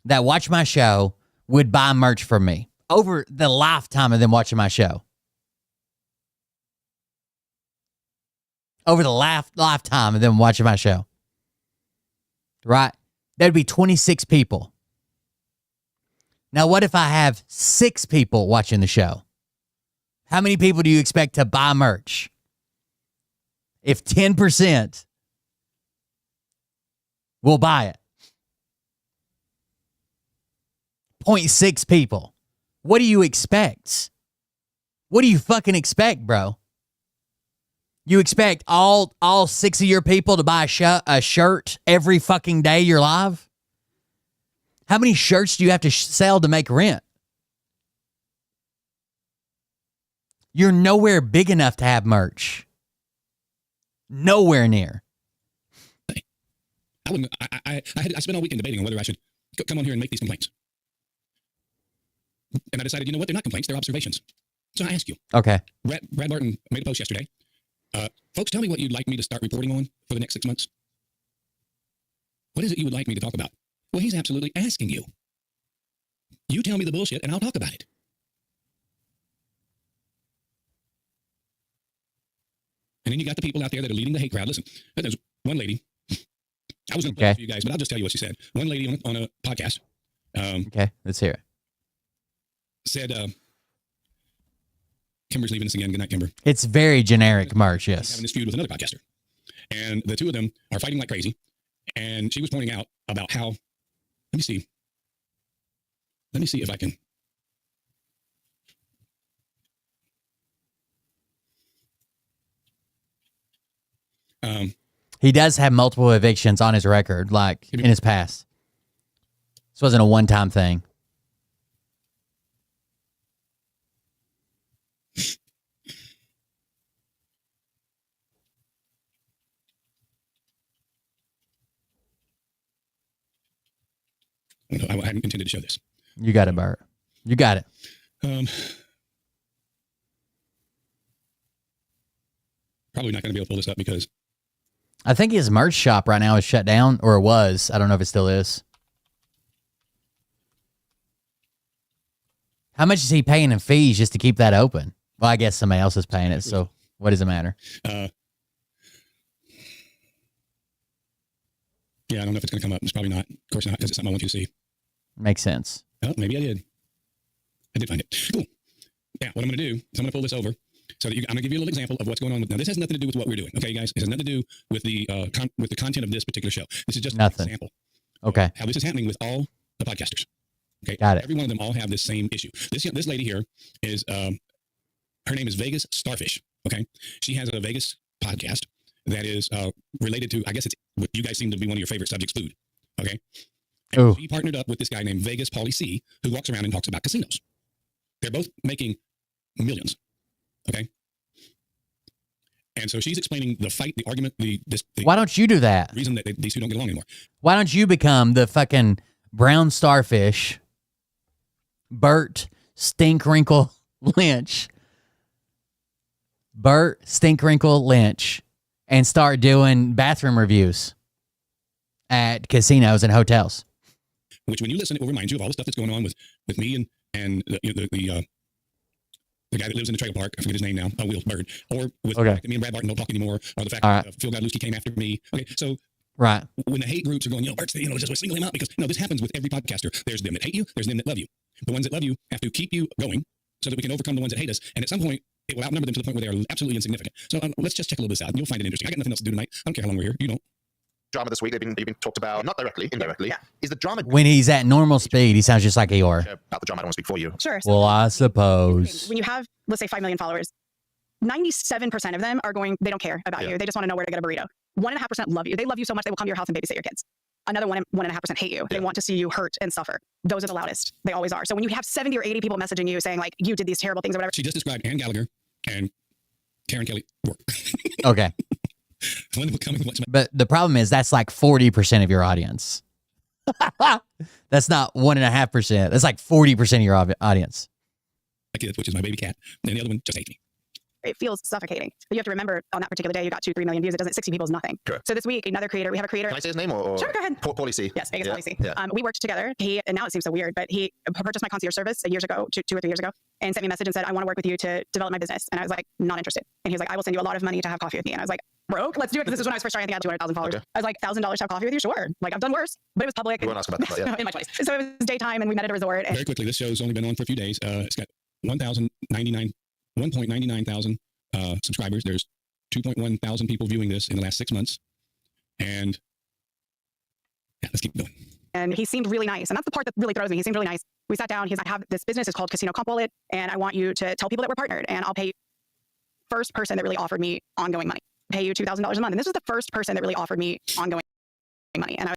that watch my show would buy merch from me over the lifetime of them watching my show. Over the lifetime of them watching my show. Right? That'd be 26 people. Now, what if I have 6 people watching the show? How many people do you expect to buy merch? If 10% will buy it. 0.6 people. What do you expect? What do you fucking expect, bro? You expect all 6 of your people to buy a shirt every fucking day you're live? How many shirts do you have to sell to make rent? You're nowhere big enough to have merch. Nowhere near. I spent all weekend debating on whether I should come on here and make these complaints. And I decided, you know what? They're not complaints, they're observations. So I ask you. Okay. Brad Barton made a post yesterday. Folks, tell me what you'd like me to start reporting on for the next 6 months. What is it you would like me to talk about? Well, he's absolutely asking you. You tell me the bullshit and I'll talk about it. And then you got the people out there that are leading the hate crowd. Listen, there's one lady. I was going to play it for you guys, but I'll just tell you what she said. One lady on a podcast. Okay, let's hear it. Said, Kimber's leaving us again. Good night, Kimber. It's very generic merch, yes. Having this feud with another podcaster. And the two of them are fighting like crazy. And she was pointing out about how, let me see if I can. He does have multiple evictions on his record, like in his past. This wasn't a one-time thing. I hadn't intended to show this. You got it, Bert. You got it. Probably not going to be able to pull this up because I think his merch shop right now is shut down, or it was. I don't know if it still is. How much is he paying in fees just to keep that open? Well, I guess somebody else is paying it, so what does it matter? Yeah, I don't know if it's going to come up. It's probably not. Of course not, because it's something I want you to see. Makes sense. Oh, maybe I did. I did find it. Cool. Yeah, what I'm going to do is I'm going to pull this over so that I'm going to give you a little example of what's going on. Now, this has nothing to do with what we're doing. Okay, guys? It has nothing to do with the content of this particular show. This is just Nothing. an example. Okay. How this is happening with all the podcasters. Okay. Got it. Every one of them all have this same issue. This lady here is, her name is Vegas Starfish. Okay. She has a Vegas podcast that is related to, I guess it's what you guys seem to be one of your favorite subjects, food. Okay. And she partnered up with this guy named Vegas Pauly C, who walks around and talks about casinos. They're both making millions. Okay. And so she's explaining the fight, the argument, why don't you do that? Reason that these two don't get along anymore. Why don't you become the fucking brown starfish, Bert Stinkrinkle Lynch, and start doing bathroom reviews at casinos and hotels? Which, when you listen, it will remind you of all the stuff that's going on with me and the guy that lives in the trailer park. I forget his name now. Bert. Or with the fact that me and Brad Barton don't talk anymore, or the fact that Phil Godlewski came after me. Okay, so right when the hate groups are going, Bert's, just single him out, because this happens with every podcaster. There's them that hate you. There's them that love you. The ones that love you have to keep you going so that we can overcome the ones that hate us. And at some point, it will outnumber them to the point where they are absolutely insignificant. So let's just check a little bit out, and you'll find it interesting. I got nothing else to do tonight. I don't care how long we're here. You don't. Drama this week, they've been talked about, not directly, indirectly. Yeah. Is the drama... When he's at normal speed, he sounds just like Eeyore. About the drama, I don't want to speak for you. Sure. Well, I suppose. When you have, let's say, 5 million followers, 97% of them are they don't care about you. They just want to know where to get a burrito. 1.5% love you. They love you so much, they will come to your house and babysit your kids. Another 1.5% hate you. They want to see you hurt and suffer. Those are the loudest. They always are. So when you have 70 or 80 people messaging you saying, like, you did these terrible things or whatever. She just described Ann Gallagher and Karen Kelly work. Okay. But the problem is that's like 40% of your audience. That's not 1.5%. That's like 40% of your audience. My kids, which is my baby cat, and the other one just hates me. It feels suffocating. But you have to remember, on that particular day, you got 2-3 million views. It doesn't, 60 people is nothing. Sure. So this week, we have a creator. Can I say his name or? Sure, go ahead. Pauly C. Yes, Vegas Pauly C. Yeah. We worked together. And now it seems so weird, but he purchased my concierge service years ago, 2 or 3 years ago, and sent me a message and said, I want to work with you to develop my business. And I was like, not interested. And he was like, I will send you a lot of money to have coffee with me. And I was like, broke? Let's do it. Because this is when I was first starting. I think I had 200,000 followers. Okay. I was like, $1,000 to have coffee with you? Sure. Like, I've done worse, but it was public. We won't ask about that, yeah. In my 20s. So it was daytime, and we met at a resort. Very quickly, this show's only been on for a few days. It's got 1.99 thousand subscribers. There's 2.1 thousand people viewing this in the last 6 months. And yeah, let's keep going. And he seemed really nice. And that's the part that really throws me. He seemed really nice. We sat down. He's like, I have this business. It's called Casino Comp Wallet. And I want you to tell people that we're partnered. And I'll pay you. First person that really offered me ongoing money. Pay you $2,000 a month. And this was the first person that really offered me ongoing money. And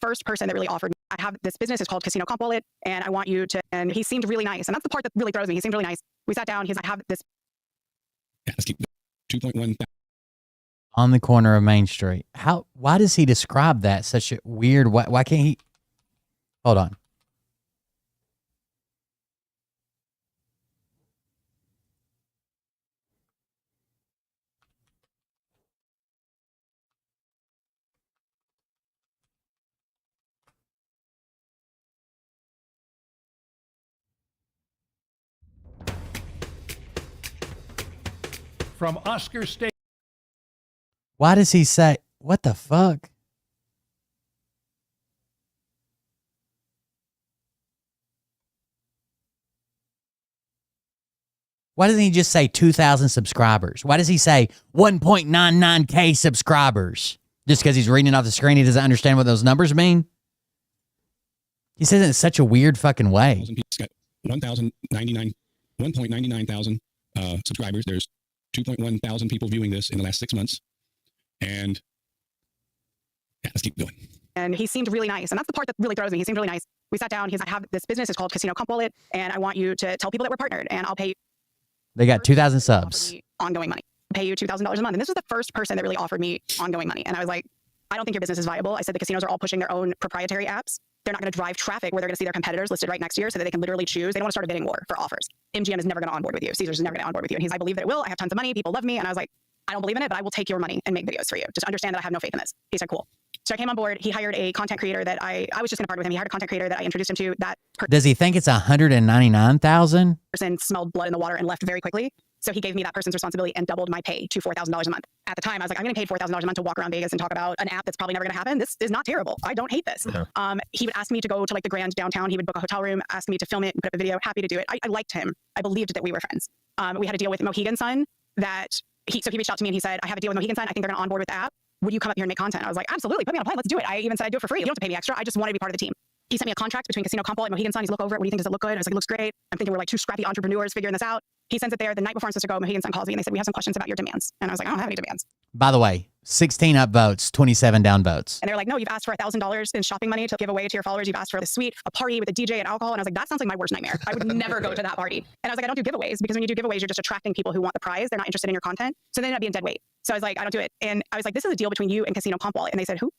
first person that really offered me. I have this business. It's called Casino Comp Wallet. And I want you to. And he seemed really nice. And that's the part that really throws me. He seemed really nice. We sat down. He's like, I have this. Yeah, let's keep 2.1 on the corner of Main Street. Why does he describe that such a weird? Why can't he? Hold on. From Oscar State. Why does he say, what the fuck? Why doesn't he just say 2,000 subscribers? Why does he say 1.99K subscribers? Just because he's reading it off the screen, he doesn't understand what those numbers mean? He says it in such a weird fucking way. It's got 1.99 thousand subscribers. There's 2.1 thousand people viewing this in the last 6 months. And yeah, let's keep going. And he seemed really nice. And that's the part that really throws me. He seemed really nice. We sat down. He's like, I have this business. It's called Casino Comp Wallet. And I want you to tell people that we're partnered. And I'll pay you. They got 2,000 subs. Ongoing money. Pay you $2,000 a month. And this was the first person that really offered me ongoing money. And I was like, I don't think your business is viable. I said the casinos are all pushing their own proprietary apps. They're not going to drive traffic where they're going to see their competitors listed right next to you so that they can literally choose. They don't want to start a bidding war for offers. MGM is never going to onboard with you. Caesars is never going to onboard with you. And he's like, I believe that it will. I have tons of money. People love me. And I was like, I don't believe in it, but I will take your money and make videos for you. Just understand that I have no faith in this. He said, cool. So I came on board. He hired a content creator that I was just going to partner with him. He hired a content creator that I introduced him to. That Does he think it's 199,000? person smelled blood in the water and left very quickly. So he gave me that person's responsibility and doubled my pay to $4,000 a month. At the time, I was like, I'm getting paid $4,000 a month to walk around Vegas and talk about an app that's probably never going to happen. This is not terrible. I don't hate this. He would ask me to go to like the Grand downtown. He would book a hotel room, ask me to film it and put up a video. Happy to do it. I liked him. I believed that we were friends. We had a deal with Mohegan Sun that he reached out to me and he said, I have a deal with Mohegan Sun. I think they're going to onboard with the app. Would you come up here and make content? I was like, absolutely. Put me on a plane. Let's do it. I even said I'd do it for free. You don't have to pay me extra. I just wanted to be part of the team. He sent me a contract between Casino Comp Wallet and Mohegan Sun. He's look over it. What do you think? Does it look good? I was like, it looks great. I'm thinking we're like two scrappy entrepreneurs figuring this out. He sends it there. The night before I'm supposed to go, Mohegan Sun calls me and they said, we have some questions about your demands. And I was like, I don't have any demands. By the way, 16 up votes, 27 down votes. And they're like, no, you've asked for $1,000 in shopping money to give away to your followers. You've asked for the suite, a party with a DJ and alcohol. And I was like, that sounds like my worst nightmare. I would never go to that party. And I was like, I don't do giveaways because when you do giveaways, you're just attracting people who want the prize. They're not interested in your content. So they end up being dead weight. So I was like, I don't do it. And I was like, this is a deal between you and Casino Comp Wallet. And they said, who?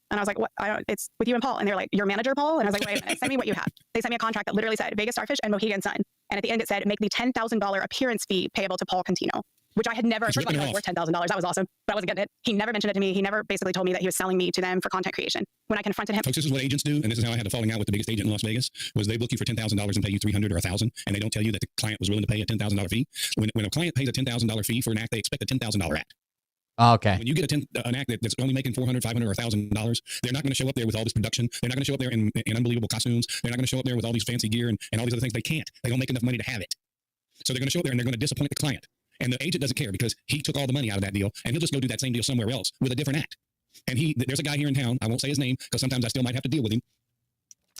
And I was like, what? It's with you and Paul. And they're like, your manager, Paul? And I was like, wait a minute, send me what you have. They sent me a contract that literally said Vegas Starfish and Mohegan Sun. And at the end, it said, make the $10,000 appearance fee payable to Paul Cantino, which I had never, first of all, I was worth $10,000. That was awesome, but I wasn't getting it. He never mentioned it to me. He never basically told me that he was selling me to them for content creation. When I confronted him. Folks, this is what agents do. And this is how I had a falling out with the biggest agent in Las Vegas, was they book you for $10,000 and pay you $300 or $1,000. And they don't tell you that the client was willing to pay a $10,000 fee. When a client pays a $10,000 fee for an act, they expect a $10,000 act. Okay. When you get an act that's only making $400, $500, or $1,000, they're not going to show up there with all this production. They're not going to show up there in unbelievable costumes. They're not going to show up there with all these fancy gear and all these other things. They can't. They don't make enough money to have it. So they're going to show up there and they're going to disappoint the client. And the agent doesn't care because he took all the money out of that deal and he'll just go do that same deal somewhere else with a different act. And there's a guy here in town. I won't say his name because sometimes I still might have to deal with him.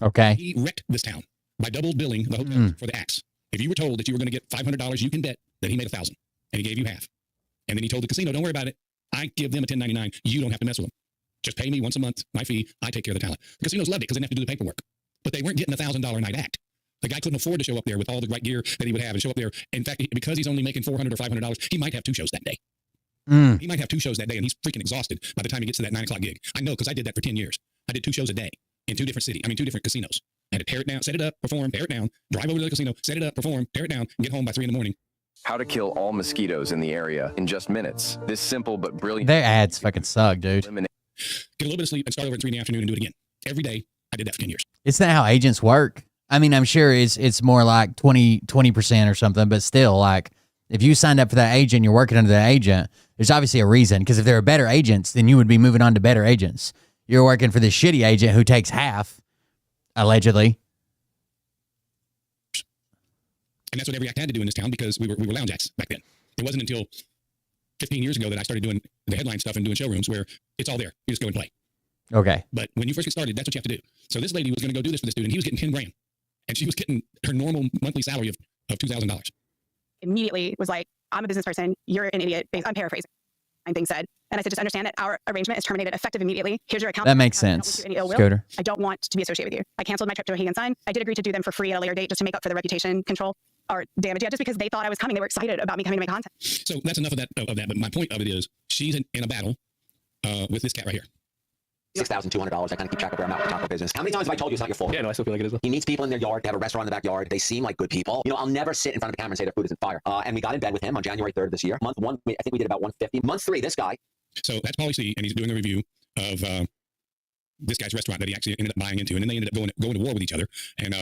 Okay. He wrecked this town by double billing the hotel for the acts. If you were told that you were going to get $500, you can bet that he made $1,000 and he gave you half. And then he told the casino, don't worry about it. I give them a 1099. You don't have to mess with them. Just pay me once a month, my fee. I take care of the talent. The casinos loved it because they didn't have to do the paperwork. But they weren't getting a $1,000 a night act. The guy couldn't afford to show up there with all the right gear that he would have and show up there. In fact, because he's only making $400 or $500, he might have 2 shows that day. He might have 2 shows that day and he's freaking exhausted by the time he gets to that 9 o'clock gig. I know because I did that for 10 years. I did 2 shows a day in 2 different cities. 2 different casinos. I had to tear it down, set it up, perform, tear it down, drive over to the casino, set it up, perform, tear it down, and get home by 3 in the morning. How to kill all mosquitoes in the area in just minutes. This simple but brilliant. Their ads fucking suck, dude. Get a little bit of sleep and start over at 3 in the afternoon and do it again. Every day. I did that for 10 years. Isn't that how agents work? I mean, I'm sure it's more like 20% or something, but still, like, if you signed up for that agent, you're working under that agent, there's obviously a reason. Because if there are better agents, then you would be moving on to better agents. You're working for this shitty agent who takes half, allegedly. And that's what every act had to do in this town because we were lounge acts back then. It wasn't until 15 years ago that I started doing the headline stuff and doing showrooms where it's all there. You just go and play. Okay. But when you first get started, that's what you have to do. So this lady was going to go do this for this dude, and he was getting 10 grand. And she was getting her normal monthly salary of $2,000. Immediately was like, I'm a business person. You're an idiot. I'm paraphrasing. Thing said. And I said, just understand that our arrangement is terminated effective immediately. Here's your account. That makes sense, Scooter. I don't want to be associated with you. I canceled my trip to Mohegan Sun. I did agree to do them for free at a later date just to make up for the reputation control or damage. Yeah, just because they thought I was coming. They were excited about me coming to make content. So that's enough of that. But my point of it is she's in a battle with this cat right here. $6,200. I kind of keep track of where I'm at with the taco business. How many times have I told you it's not your fault? Yeah, no, I still feel like it is. He meets people in their yard. They have a restaurant in the backyard. They seem like good people. You know, I'll never sit in front of the camera and say their food isn't fire. And we got in bed with him on January 3rd of this year. Month 1, I think we did about 150. Month 3, this guy. So that's Paulie C, and he's doing a review of this guy's restaurant that he actually ended up buying into, and then they ended up going to war with each other. And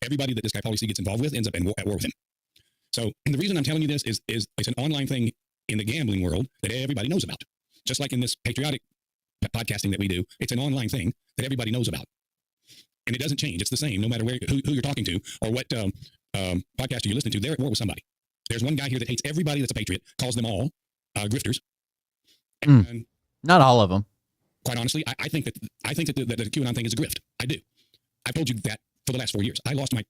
everybody that this guy Paulie C gets involved with ends up at war with him. So, and the reason I'm telling you this is it's an online thing in the gambling world that everybody knows about. Just like in this patriotic podcasting that we do, it's an online thing that everybody knows about. And it doesn't change. It's the same no matter who you're talking to or what podcaster you're listening to. They're at war with somebody. There's one guy here that hates everybody that's a patriot, calls them all grifters. And not all of them. Quite honestly, I think that the QAnon thing is a grift. I do. I've told you that for the last 4 years. I lost my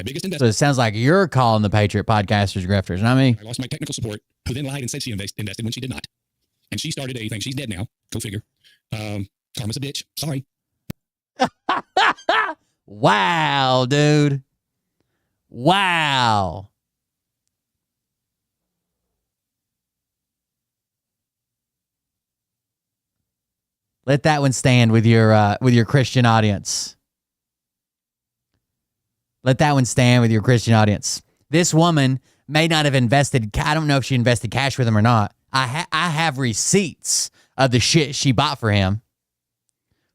biggest investment. So it sounds like you're calling the Patriot podcasters grifters, not me. I lost my technical support, who then lied and said she invested when she did not. And she started a thing. She's dead now. Go figure. Karma's a bitch. Sorry. Wow, dude. Wow. Let that one stand with your Christian audience. Let that one stand with your Christian audience. This woman may not have invested. I don't know if she invested cash with him or not. I have receipts of the shit she bought for him.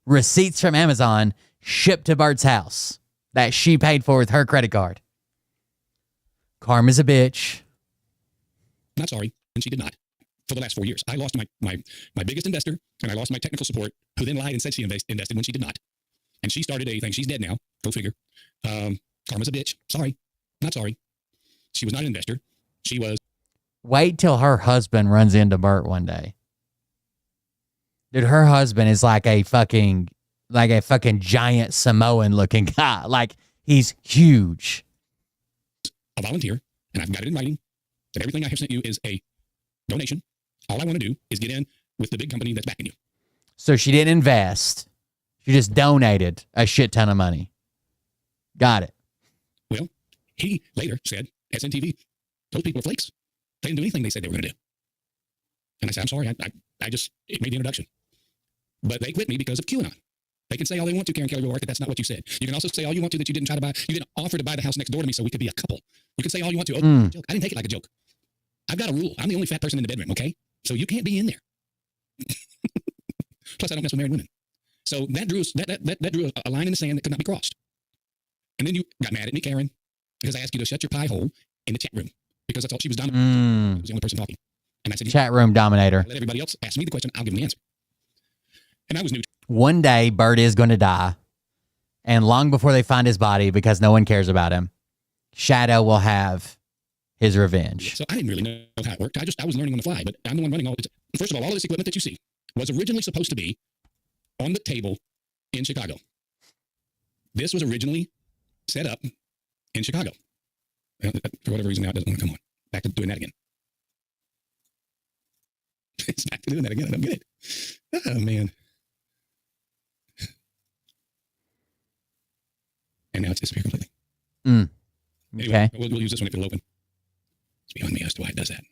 Receipts from Amazon shipped to Bert's house that she paid for with her credit card. Karma's a bitch. Not sorry, and she did not. For the last 4 years, I lost my biggest investor, and I lost my technical support, who then lied and said she invested when she did not. And she started a thing. She's dead now. Go figure. Karma's a bitch. Sorry. Not sorry. She was not an investor. She was. Wait till her husband runs into Bert one day. Dude, her husband is like a fucking giant Samoan looking guy. Like, he's huge. A volunteer, and I've got it in writing that everything I have sent you is a donation. All I want to do is get in with the big company that's backing you. So she didn't invest. She just donated a shit ton of money. Got it. Well, he later said, SNTV, those people are flakes. They didn't do anything they said they were going to do. And I said, I'm sorry, it made the introduction. But they quit me because of QAnon. They can say all they want to, Karen Kelly Roark, that that's not what you said. You can also say all you want to that you didn't try to buy. You didn't offer to buy the house next door to me so we could be a couple. You can say all you want to. Oh, joke. I didn't take it like a joke. I've got a rule. I'm the only fat person in the bedroom, okay? So you can't be in there. Plus, I don't mess with married women. So that drew a line in the sand that could not be crossed. And then you got mad at me, Karen, because I asked you to shut your pie hole in the chat room because that's all she was dominating. I was the only person talking. And I said, chat room dominator. Let everybody else ask me the question. I'll give them the answer. And I was new. One day, Bert is going to die. And long before they find his body, because no one cares about him, Shadow will have his revenge. So I didn't really know how it worked. I was learning on the fly, but I'm the one running all this. First of all of this equipment that you see was originally supposed to be on the table in Chicago. This was originally set up in Chicago. For whatever reason, now it doesn't want to come on. Back to doing that again. It's back to doing that again. I don't get it. Oh, man. And now it's disappeared completely. Okay. Anyway, we'll use this one if it'll open. It's beyond me as to why it does that.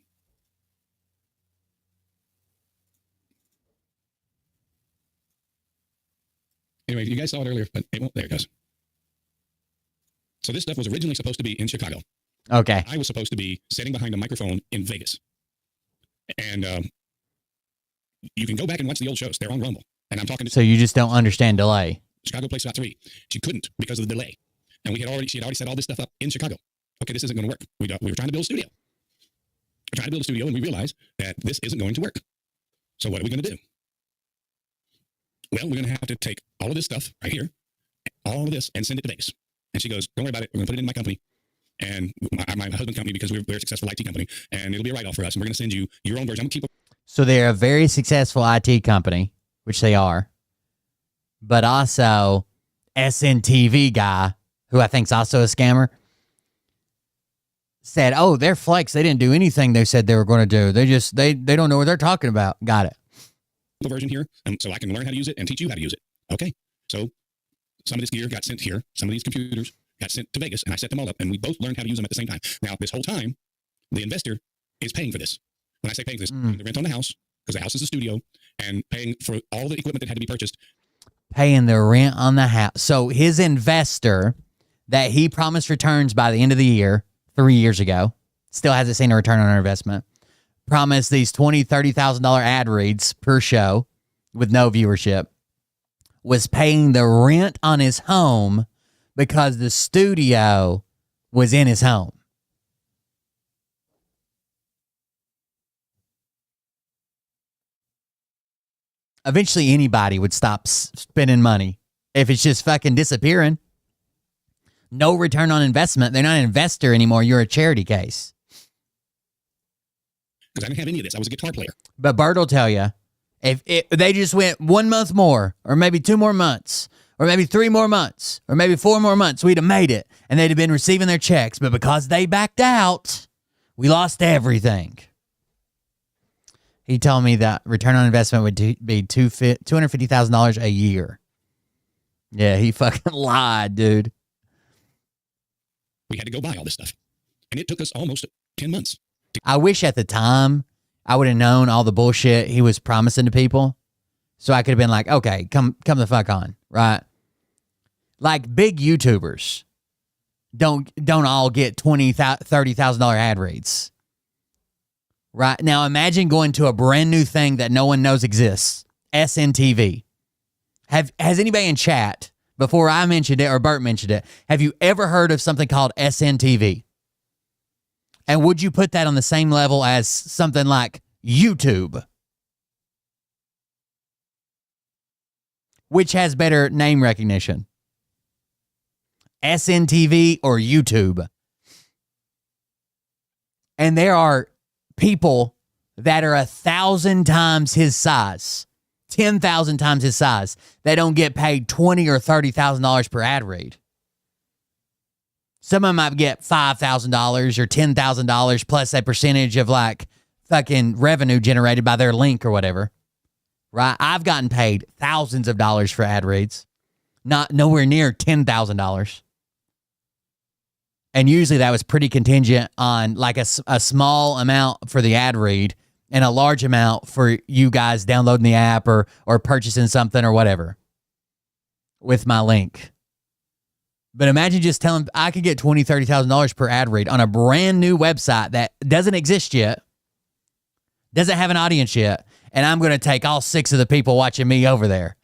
Anyway, you guys saw it earlier, but it won't. There it goes. So this stuff was originally supposed to be in Chicago. Okay. I was supposed to be sitting behind a microphone in Vegas. And you can go back and watch the old shows. They're on Rumble. And I'm talking to... So you just don't understand delay. Chicago Play Slot 3. She couldn't because of the delay. And she had already set all this stuff up in Chicago. Okay, this isn't going to work. We were trying to build a studio. We're trying to build a studio, and we realized that this isn't going to work. So what are we going to do? Well, we're going to have to take all of this stuff right here, all of this, and send it to Vegas. And she goes, don't worry about it. We're going to put it in my company. And my husband's company, because we're a successful IT company, and it'll be a write-off for us. And we're going to send you your own version. I'm going to keep. So they're a very successful IT company, which they are, but also SNTV guy, who I think is also a scammer, said, oh, they're flakes. They didn't do anything they said they were going to do. They don't know what they're talking about. Got it. The version here, so I can learn how to use it and teach you how to use it. Okay. So some of this gear got sent here. Some of these computers got sent to Vegas, and I set them all up, and we both learned how to use them at the same time. Now, this whole time, the investor is paying for this. When I say paying for this, paying the rent on the house, because the house is a studio, and paying for all the equipment that had to be purchased. Paying the rent on the house. So his investor that he promised returns by the end of the year, 3 years ago, still hasn't seen a return on our investment. Promised these $20,000, $30,000 ad reads per show with no viewership. Was paying the rent on his home because the studio was in his home. Eventually, anybody would stop spending money if it's just fucking disappearing. No return on investment. They're not an investor anymore. You're a charity case. Because I didn't have any of this. I was a guitar player. But Bert will tell you, if they just went 1 month more, or maybe 2 more months, or maybe 3 more months, or maybe 4 more months, we'd have made it, and they'd have been receiving their checks. But because they backed out, we lost everything. He told me that return on investment would be $250,000 a year. Yeah, he fucking lied, dude. We had to go buy all this stuff. And it took us almost 10 months. I wish at the time I would have known all the bullshit he was promising to people. So I could have been like, okay, come the fuck on, right? Like big YouTubers don't all get $20,000, $30,000 ad reads. Right. Now imagine going to a brand new thing that no one knows exists. SNTV. Has anybody in chat, before I mentioned it or Bert mentioned it, have you ever heard of something called SNTV? And would you put that on the same level as something like YouTube? Which has better name recognition? SNTV or YouTube? And there are people that are 1,000 times his size, 10,000 times his size, that don't get paid $20,000 or $30,000 per ad read. Some of them might get $5,000 or $10,000 plus a percentage of like fucking revenue generated by their link or whatever. Right? I've gotten paid thousands of dollars for ad reads, not nowhere near $10,000. And usually that was pretty contingent on like a small amount for the ad read and a large amount for you guys downloading the app or purchasing something or whatever with my link. But imagine just telling I could get $20,000, $30,000 per ad read on a brand new website that doesn't exist yet, doesn't have an audience yet, and I'm going to take all 6 of the people watching me over there.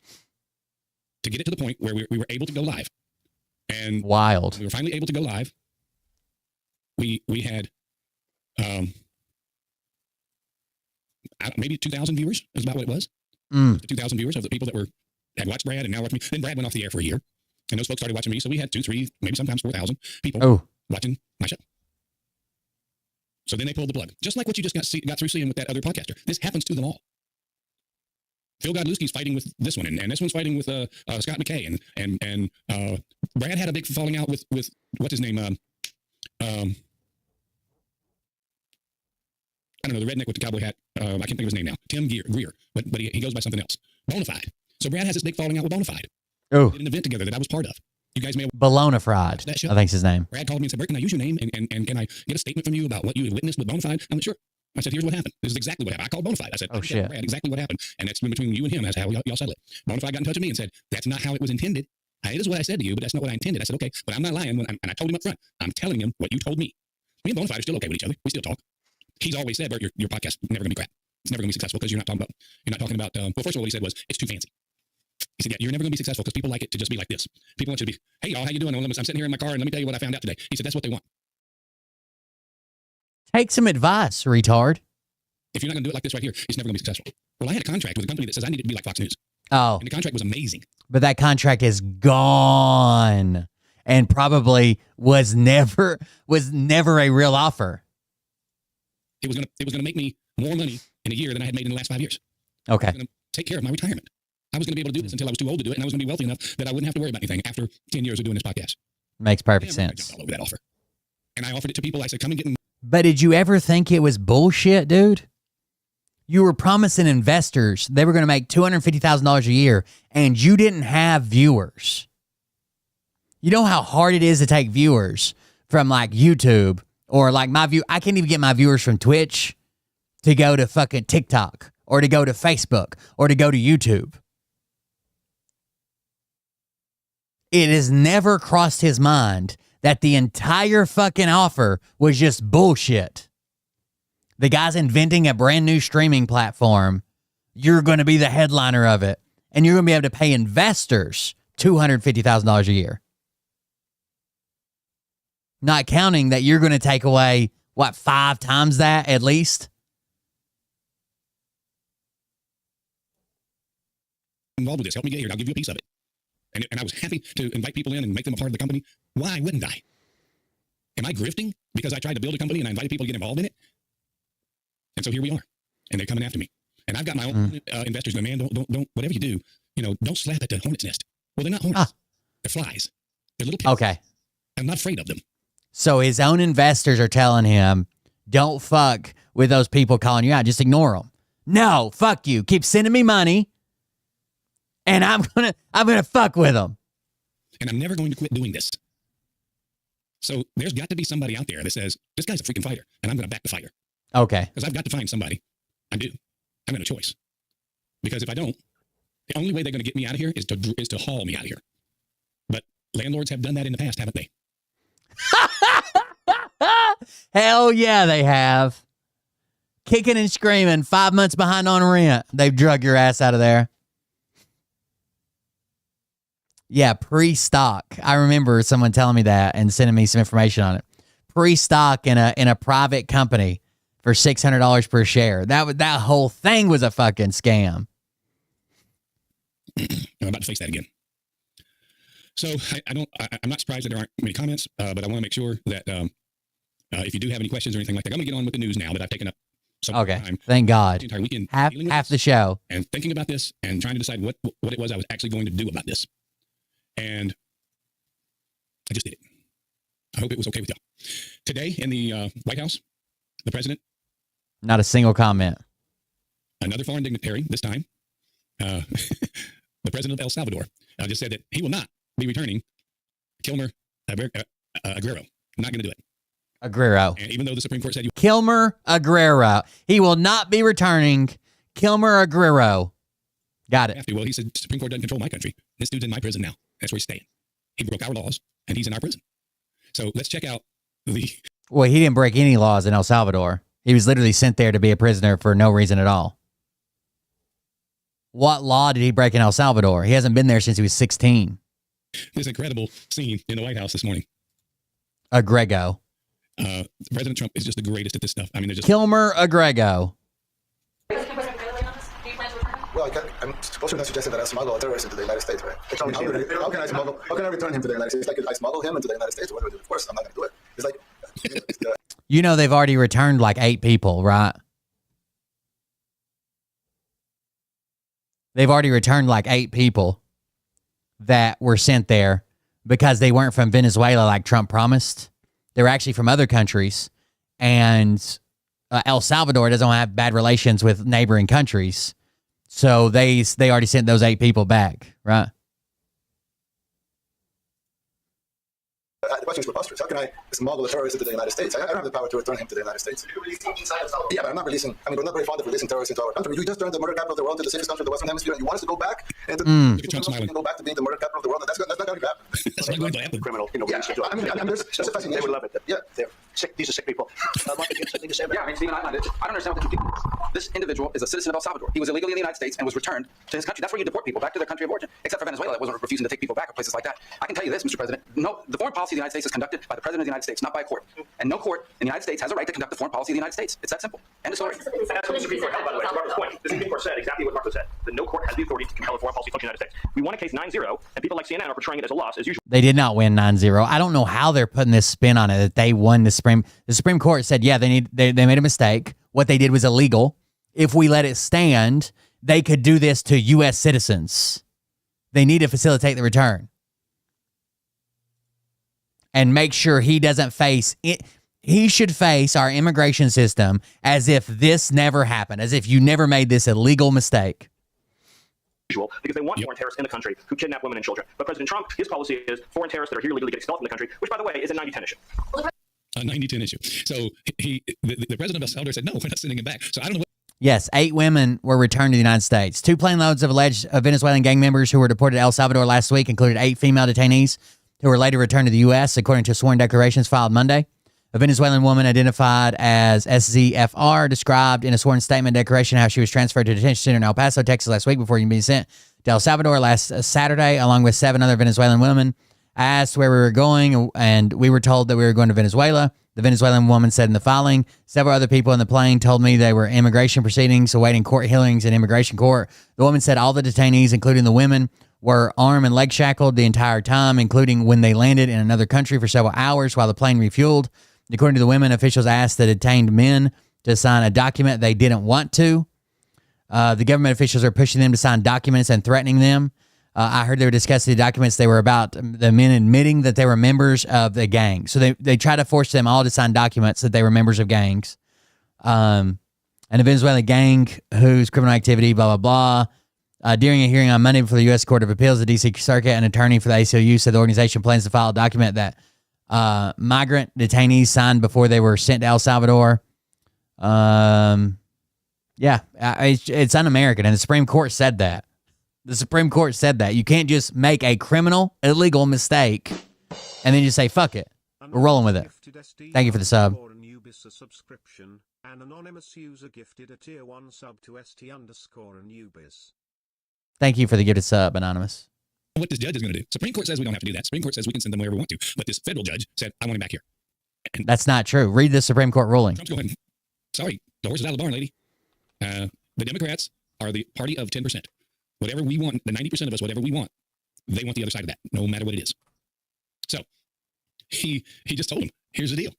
To get it to the point where we were able to go live. And wild. We were finally able to go live. We had maybe 2,000 viewers is about what it was. 2,000 viewers of the people that had watched Brad and now watch me. Then Brad went off the air for a year. And those folks started watching me. So we had 2, 3, maybe sometimes 4,000 people watching my show. So then they pulled the plug. Just like what you just got through seeing with that other podcaster. This happens to them all. Phil Godlewski's fighting with this one, and this one's fighting with Scott McKay, and Brad had a big falling out with what's his name? I don't know, the redneck with the cowboy hat. I can't think of his name now. Tim Greer, but he goes by something else. Bonafide. So Brad has this big falling out with Bonafide. Oh, we did an event together that I was part of. You guys may have Balonafide, I think's his name. Brad called me and said, Bert, can I use your name and can I get a statement from you about what you had witnessed with Bonafide? I'm like, sure. I said, here's what happened. This is exactly what happened. I called Bonafide. I said, oh shit, Brad, exactly what happened. And that's between you and him. That's how y'all settle it. Bonafide got in touch with me and said, that's not how it was intended. It is what I said to you, but that's not what I intended. I said, okay, but I'm not lying. And I told him up front, I'm telling him what you told me. Me and Bonafide are still okay with each other. We still talk. He's always said, Bert, your podcast is never going to be crap. It's never going to be successful because you're not talking about, well, first of all, what he said was, it's too fancy. He said, yeah, you're never going to be successful because people like it to just be like this. People want you to be, hey, y'all, how you doing? I'm sitting here in my car and let me tell you what I found out today. He said, that's what they want. Take some advice, retard. If you're not going to do it like this right here, it's never going to be successful. Well, I had a contract with a company that says I need it to be like Fox News. Oh. And the contract was amazing. But that contract is gone and probably was never a real offer. It was going to make me more money in a year than I had made in the last 5 years. Okay. It was going to take care of my retirement. I was going to be able to do this until I was too old to do it, and I was going to be wealthy enough that I wouldn't have to worry about anything after 10 years of doing this podcast. Makes perfect sense. All over that offer. And I offered it to people. I said, come and get them. But did you ever think it was bullshit, dude? You were promising investors they were going to make $250,000 a year, and you didn't have viewers. You know how hard it is to take viewers from like YouTube or like I can't even get my viewers from Twitch to go to fucking TikTok or to go to Facebook or to go to YouTube. It has never crossed his mind that the entire fucking offer was just bullshit. The guy's inventing a brand new streaming platform. You're going to be the headliner of it. And you're going to be able to pay investors $250,000 a year. Not counting that you're going to take away, 5 times that at least? Involved with this. Help me get here. I'll give you a piece of it. And I was happy to invite people in and make them a part of the company. Why wouldn't I? Am I grifting because I tried to build a company and I invited people to get involved in it? And so here we are. And they're coming after me. And I've got my own investors going, man, don't, whatever you do, don't slap at the hornet's nest. Well, they're not hornets. They're flies. They're little pigs. Okay. I'm not afraid of them. So his own investors are telling him, don't fuck with those people calling you out. Just ignore them. No, fuck you. Keep sending me money. And I'm gonna fuck with them. And I'm never going to quit doing this. So there's got to be somebody out there that says, this guy's a freaking fighter, and I'm going to back the fighter. Okay. Because I've got to find somebody. I do. I've got a choice. Because if I don't, the only way they're going to get me out of here is to haul me out of here. But landlords have done that in the past, haven't they? Hell yeah, they have. kicking and screaming, 5 months behind on rent. They've drug your ass out of there. Yeah, pre-stock. I remember someone telling me that and sending me some information on it. Pre-stock in a private company for $600 per share. That whole thing was a fucking scam. I'm about to face that again. So I'm not surprised that there aren't many comments, but I want to make sure that if you do have any questions or anything like that, I'm going to get on with the news now that I've taken up some time. Thank God. The entire weekend Half the show. And thinking about this and trying to decide what it was I was actually going to do about this. And I just did it. I hope it was okay with y'all. Today in the White House, the president. Not a single comment. Another foreign dignitary, this time. The president of El Salvador just said that he will not be returning Kilmer Aguero. Not going to do it. Aguero. And even though the Supreme Court said Kilmer Aguero. He will not be returning Kilmer Aguero. Got it. Well, he said, Supreme Court doesn't control my country. This dude's in my prison now. That's where he's staying. He broke our laws, and he's in our prison. So let's check out the... Well, he didn't break any laws in El Salvador. He was literally sent there to be a prisoner for no reason at all. What law did he break in El Salvador? He hasn't been there since he was 16. This incredible scene in the White House this morning. Agrego. President Trump is just the greatest at this stuff. I mean, they're just... Kilmer Agrego. Well, I'm supposed to not suggesting that I smuggle a terrorist into the United States, right? How can I return him to the United States? Like, I smuggle him into the United States, what do I do? Of course, I'm not going to do it. It's like... You know they've already returned like 8 people, right? They've already returned like 8 people that were sent there because they weren't from Venezuela like Trump promised. They were actually from other countries. And El Salvador doesn't have bad relations with neighboring countries. So they already sent those 8 people back, right? The question is preposterous. How can I smuggle a terrorist into the United States? I don't have the power to return him to the United States. Yeah, but I'm not releasing... I mean, we're not very fond of releasing terrorists into our country. You just turned the murder capital of the world to the safest country of the Western Hemisphere, and you want us to go back and go back to being the murder capital of the world. That's not going to happen. That's not going to happen. Criminal, yeah, I mean, there's a fascination. They would love it. Yeah, they're sick. These are sick people. Yeah, I mean, Stephen, I don't understand what the people. This individual is a citizen of El Salvador. He was illegally in the United States and was returned to his country. That's where you deport people back to their country of origin. Except for Venezuela, that wasn't refusing to take people back or places like that. I can tell you this, Mr. President. No, the foreign policy of the United States is conducted by the President of the United States, not by a court. And no court in the United States has a right to conduct the foreign policy of the United States. It's that simple. End of story. And that's what the Supreme Court held, by the way. To Marco's point, the Supreme Court said exactly what Marco said. That no court has the authority to compel a foreign policy function in the United States. We won a case 9-0, and people like CNN are portraying it as a loss, as usual. They did not win 9-0. I don't know how they're putting this spin on it that they won the Supreme. The Supreme Court said, yeah, they made a mistake. What they did was illegal. If we let it stand, they could do this to U.S. citizens. They need to facilitate the return and make sure he doesn't face it. He should face our immigration system as if this never happened, as if you never made this illegal mistake. Because they want foreign terrorists in the country who kidnap women and children. But President Trump, his policy is foreign terrorists that are here legally get expelled from the country, which, by the way, is a 90-10 issue. A 90-10 issue. So the president of El Salvador said, no, we're not sending him back. So I don't know what... Yes, 8 women were returned to the United States. 2 plane loads of alleged Venezuelan gang members who were deported to El Salvador last week included 8 female detainees who were later returned to the U.S., according to sworn declarations filed Monday. A Venezuelan woman identified as SZFR described in a sworn statement declaration how she was transferred to a detention center in El Paso, Texas last week before being sent to El Salvador last Saturday, along with 7 other Venezuelan women. Asked where we were going, and we were told that we were going to Venezuela. The Venezuelan woman said in the filing, several other people in the plane told me they were immigration proceedings awaiting court hearings in immigration court. The woman said all the detainees, including the women, were arm and leg shackled the entire time, including when they landed in another country for several hours while the plane refueled. According to the women, officials asked the detained men to sign a document they didn't want to. The government officials are pushing them to sign documents and threatening them. I heard they were discussing the documents. They were about the men admitting that they were members of the gang. So they try to force them all to sign documents that they were members of gangs. And a Venezuelan gang whose criminal activity, blah, blah, blah. During a hearing on Monday before the U.S. Court of Appeals, the D.C. Circuit, an attorney for the ACLU said the organization plans to file a document that migrant detainees signed before they were sent to El Salvador. It's un-American, and the Supreme Court said that. The Supreme Court said that. You can't just make a criminal, illegal mistake and then just say, fuck it. We're rolling with it. Thank you for the sub. An anonymous user gifted a tier 1 sub to st_Anubis. Thank you for the gifted sub, Anonymous. What this judge is going to do. Supreme Court says we don't have to do that. Supreme Court says we can send them wherever we want to. But this federal judge said, I want him back here. And That's not true. Read the Supreme Court ruling. Trump's going, sorry, the horse is out of the barn, lady. The Democrats are the party of 10%. Whatever we want, the 90% of us, whatever we want, they want the other side of that, no matter what it is. So he just told him, here's the deal.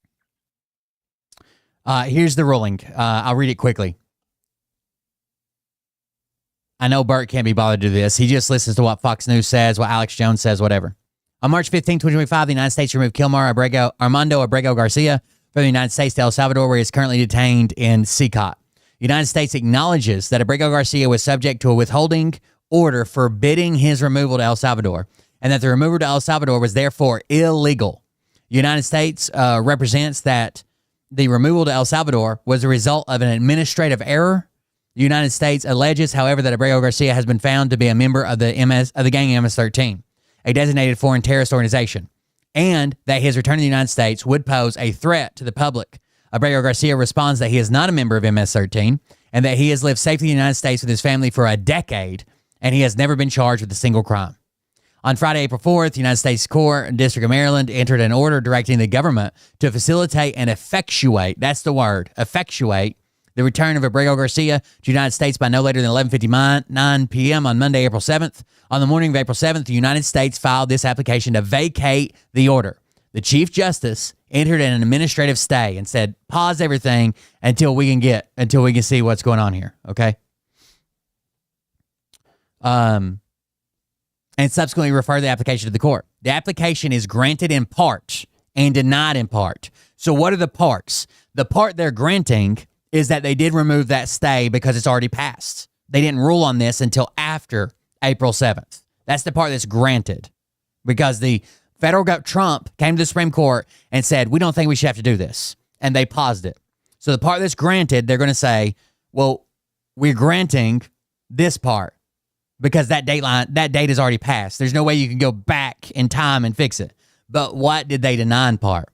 Here's the ruling. I'll read it quickly. I know Bert can't be bothered to do this. He just listens to what Fox News says, what Alex Jones says, whatever. On March 15, 2025, the United States removed Armando Abrego Garcia from the United States to El Salvador, where he is currently detained in CICOT. The United States acknowledges that Abrego Garcia was subject to a withholding order forbidding his removal to El Salvador, and that the removal to El Salvador was therefore illegal. The United States represents that the removal to El Salvador was a result of an administrative error. The United States alleges, however, that Abrego Garcia has been found to be a member of the gang MS-13, a designated foreign terrorist organization, and that his return to the United States would pose a threat to the public. Abrego Garcia responds that he is not a member of MS-13 and that he has lived safely in the United States with his family for a decade, and he has never been charged with a single crime. On Friday, April 4th, the United States Court, District of Maryland, entered an order directing the government to facilitate and effectuate, that's the word, effectuate, the return of Abrego Garcia to the United States by no later than 11:59 p.m. on Monday, April 7th. On the morning of April 7th, the United States filed this application to vacate the order. The Chief Justice entered an administrative stay and said, pause everything until we can see what's going on here, okay? And subsequently referred the application to the court. The application is granted in part and denied in part. So what are the parts? The part they're granting is that they did remove that stay because it's already passed. They didn't rule on this until after April 7th. That's the part that's granted because the federal Trump came to the Supreme Court and said, we don't think we should have to do this. And they paused it. So the part that's granted, they're going to say, well, we're granting this part because that date is already passed. There's no way you can go back in time and fix it. But what did they deny in part?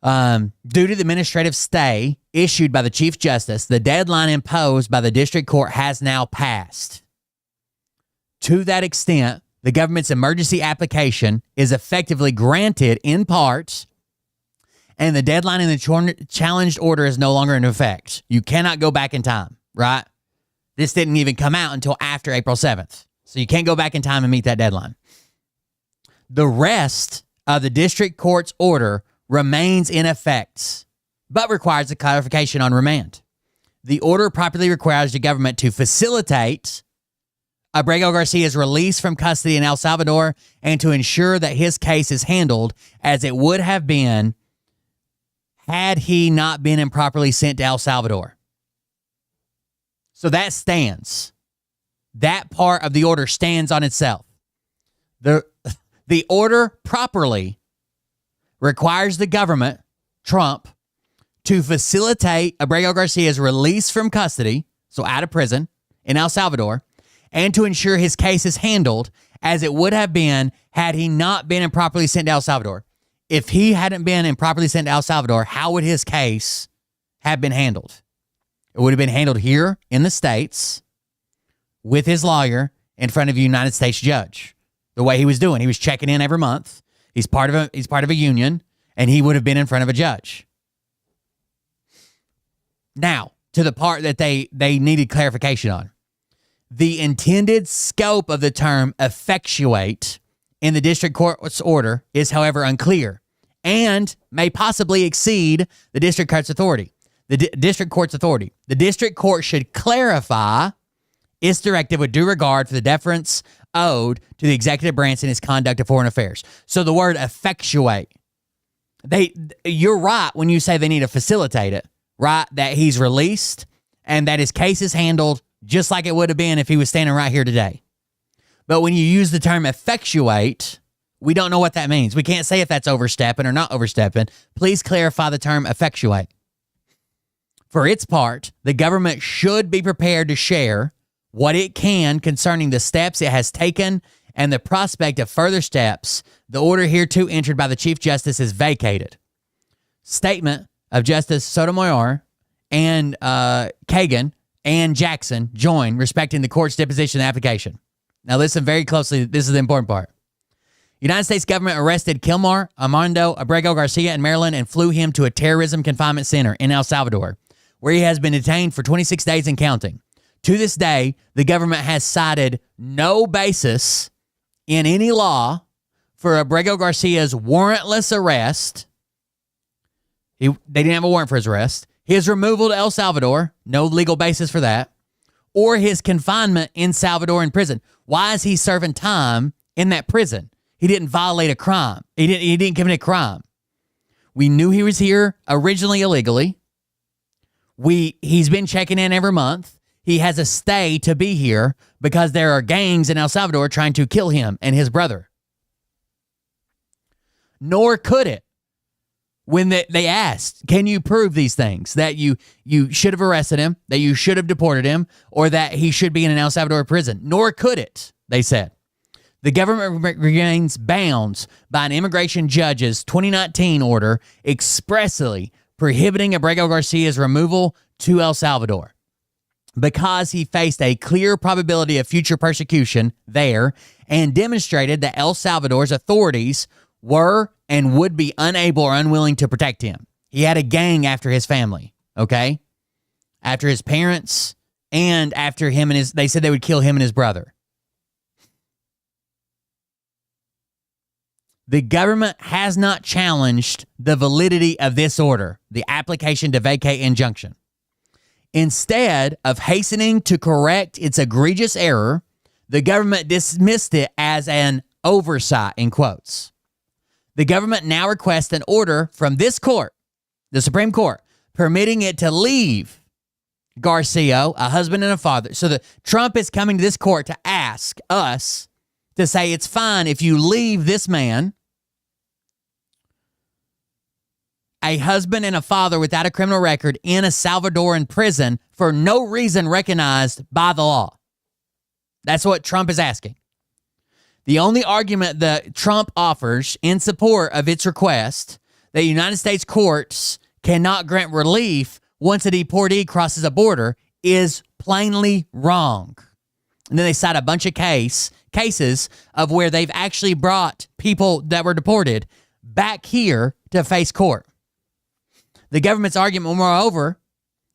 Due to the administrative stay issued by the Chief Justice, the deadline imposed by the district court has now passed. To that extent, the government's emergency application is effectively granted in part, and the deadline in the challenged order is no longer in effect. You cannot go back in time, right? This didn't even come out until after April 7th. So you can't go back in time and meet that deadline. The rest of the district court's order remains in effect, but requires a clarification on remand. The order properly requires the government to facilitate Abrego Garcia's release from custody in El Salvador and to ensure that his case is handled as it would have been had he not been improperly sent to El Salvador. So that stands. That part of the order stands on itself. The order properly requires the government, Trump, to facilitate Abrego Garcia's release from custody, so out of prison, in El Salvador, and to ensure his case is handled as it would have been had he not been improperly sent to El Salvador. If he hadn't been improperly sent to El Salvador, how would his case have been handled? It would have been handled here in the States with his lawyer in front of a United States judge. The way he was doing, he was checking in every month. He's part of a union, and he would have been in front of a judge. Now, to the part that they needed clarification on. The intended scope of the term effectuate in the district court's order is, however, unclear and may possibly exceed the district court's authority. The district court should clarify its directive with due regard for the deference owed to the executive branch in its conduct of foreign affairs. So the word effectuate, you're right when you say they need to facilitate it, right? That he's released and that his case is handled just like it would have been if he was standing right here today. But when you use the term effectuate, we don't know what that means. We can't say if that's overstepping or not overstepping. Please clarify the term effectuate. For its part, the government should be prepared to share what it can concerning the steps it has taken and the prospect of further steps. The order hereto entered by the Chief Justice is vacated. Statement of Justice Sotomayor and Kagan and Jackson join respecting the court's deposition application. Now listen very closely. This is the important part. United States government arrested Kilmar Armando Abrego Garcia in Maryland and flew him to a terrorism confinement center in El Salvador, where he has been detained for 26 days and counting. To this day, the government has cited no basis in any law for Abrego Garcia's warrantless arrest. They didn't have a warrant for his arrest. His removal to El Salvador, no legal basis for that, or his confinement in Salvadoran prison. Why is he serving time in that prison? He didn't violate a crime. He didn't commit a crime. We knew he was here originally illegally. He's been checking in every month. He has a stay to be here because there are gangs in El Salvador trying to kill him and his brother. Nor could it. When they asked, can you prove these things? That you should have arrested him, that you should have deported him, or that he should be in an El Salvador prison. Nor could it, they said. The government remains bound by an immigration judge's 2019 order expressly prohibiting Abrego Garcia's removal to El Salvador because he faced a clear probability of future persecution there and demonstrated that El Salvador's authorities were and would be unable or unwilling to protect him. He had a gang after his family, okay? After his parents and after him and they said they would kill him and his brother. The government has not challenged the validity of this order, the application to vacate injunction. Instead of hastening to correct its egregious error, the government dismissed it as an oversight, in quotes. The government now requests an order from this court, the Supreme Court, permitting it to leave Garcia, a husband and a father. So Trump is coming to this court to ask us to say it's fine if you leave this man, a husband and a father without a criminal record, in a Salvadoran prison for no reason recognized by the law. That's what Trump is asking. The only argument that Trump offers in support of its request that United States courts cannot grant relief once a deportee crosses a border is plainly wrong. And then they cite a bunch of cases of where they've actually brought people that were deported back here to face court. The government's argument, moreover,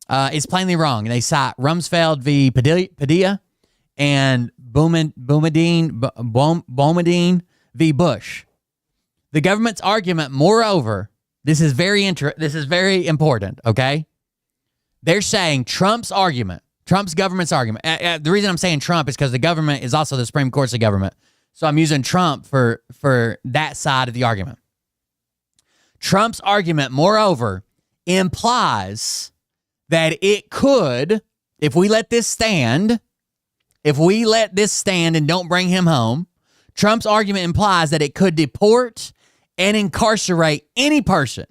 is plainly wrong. They cite Rumsfeld v. Padilla and Boumediene v. Bush. The government's argument, moreover, this is very important, okay? They're saying Trump's government's argument. The reason I'm saying Trump is because the government is also the Supreme Court's the government. So I'm using Trump for that side of the argument. Trump's argument, moreover, implies that it could, if we let this stand and don't bring him home, Trump's argument implies that it could deport and incarcerate any person,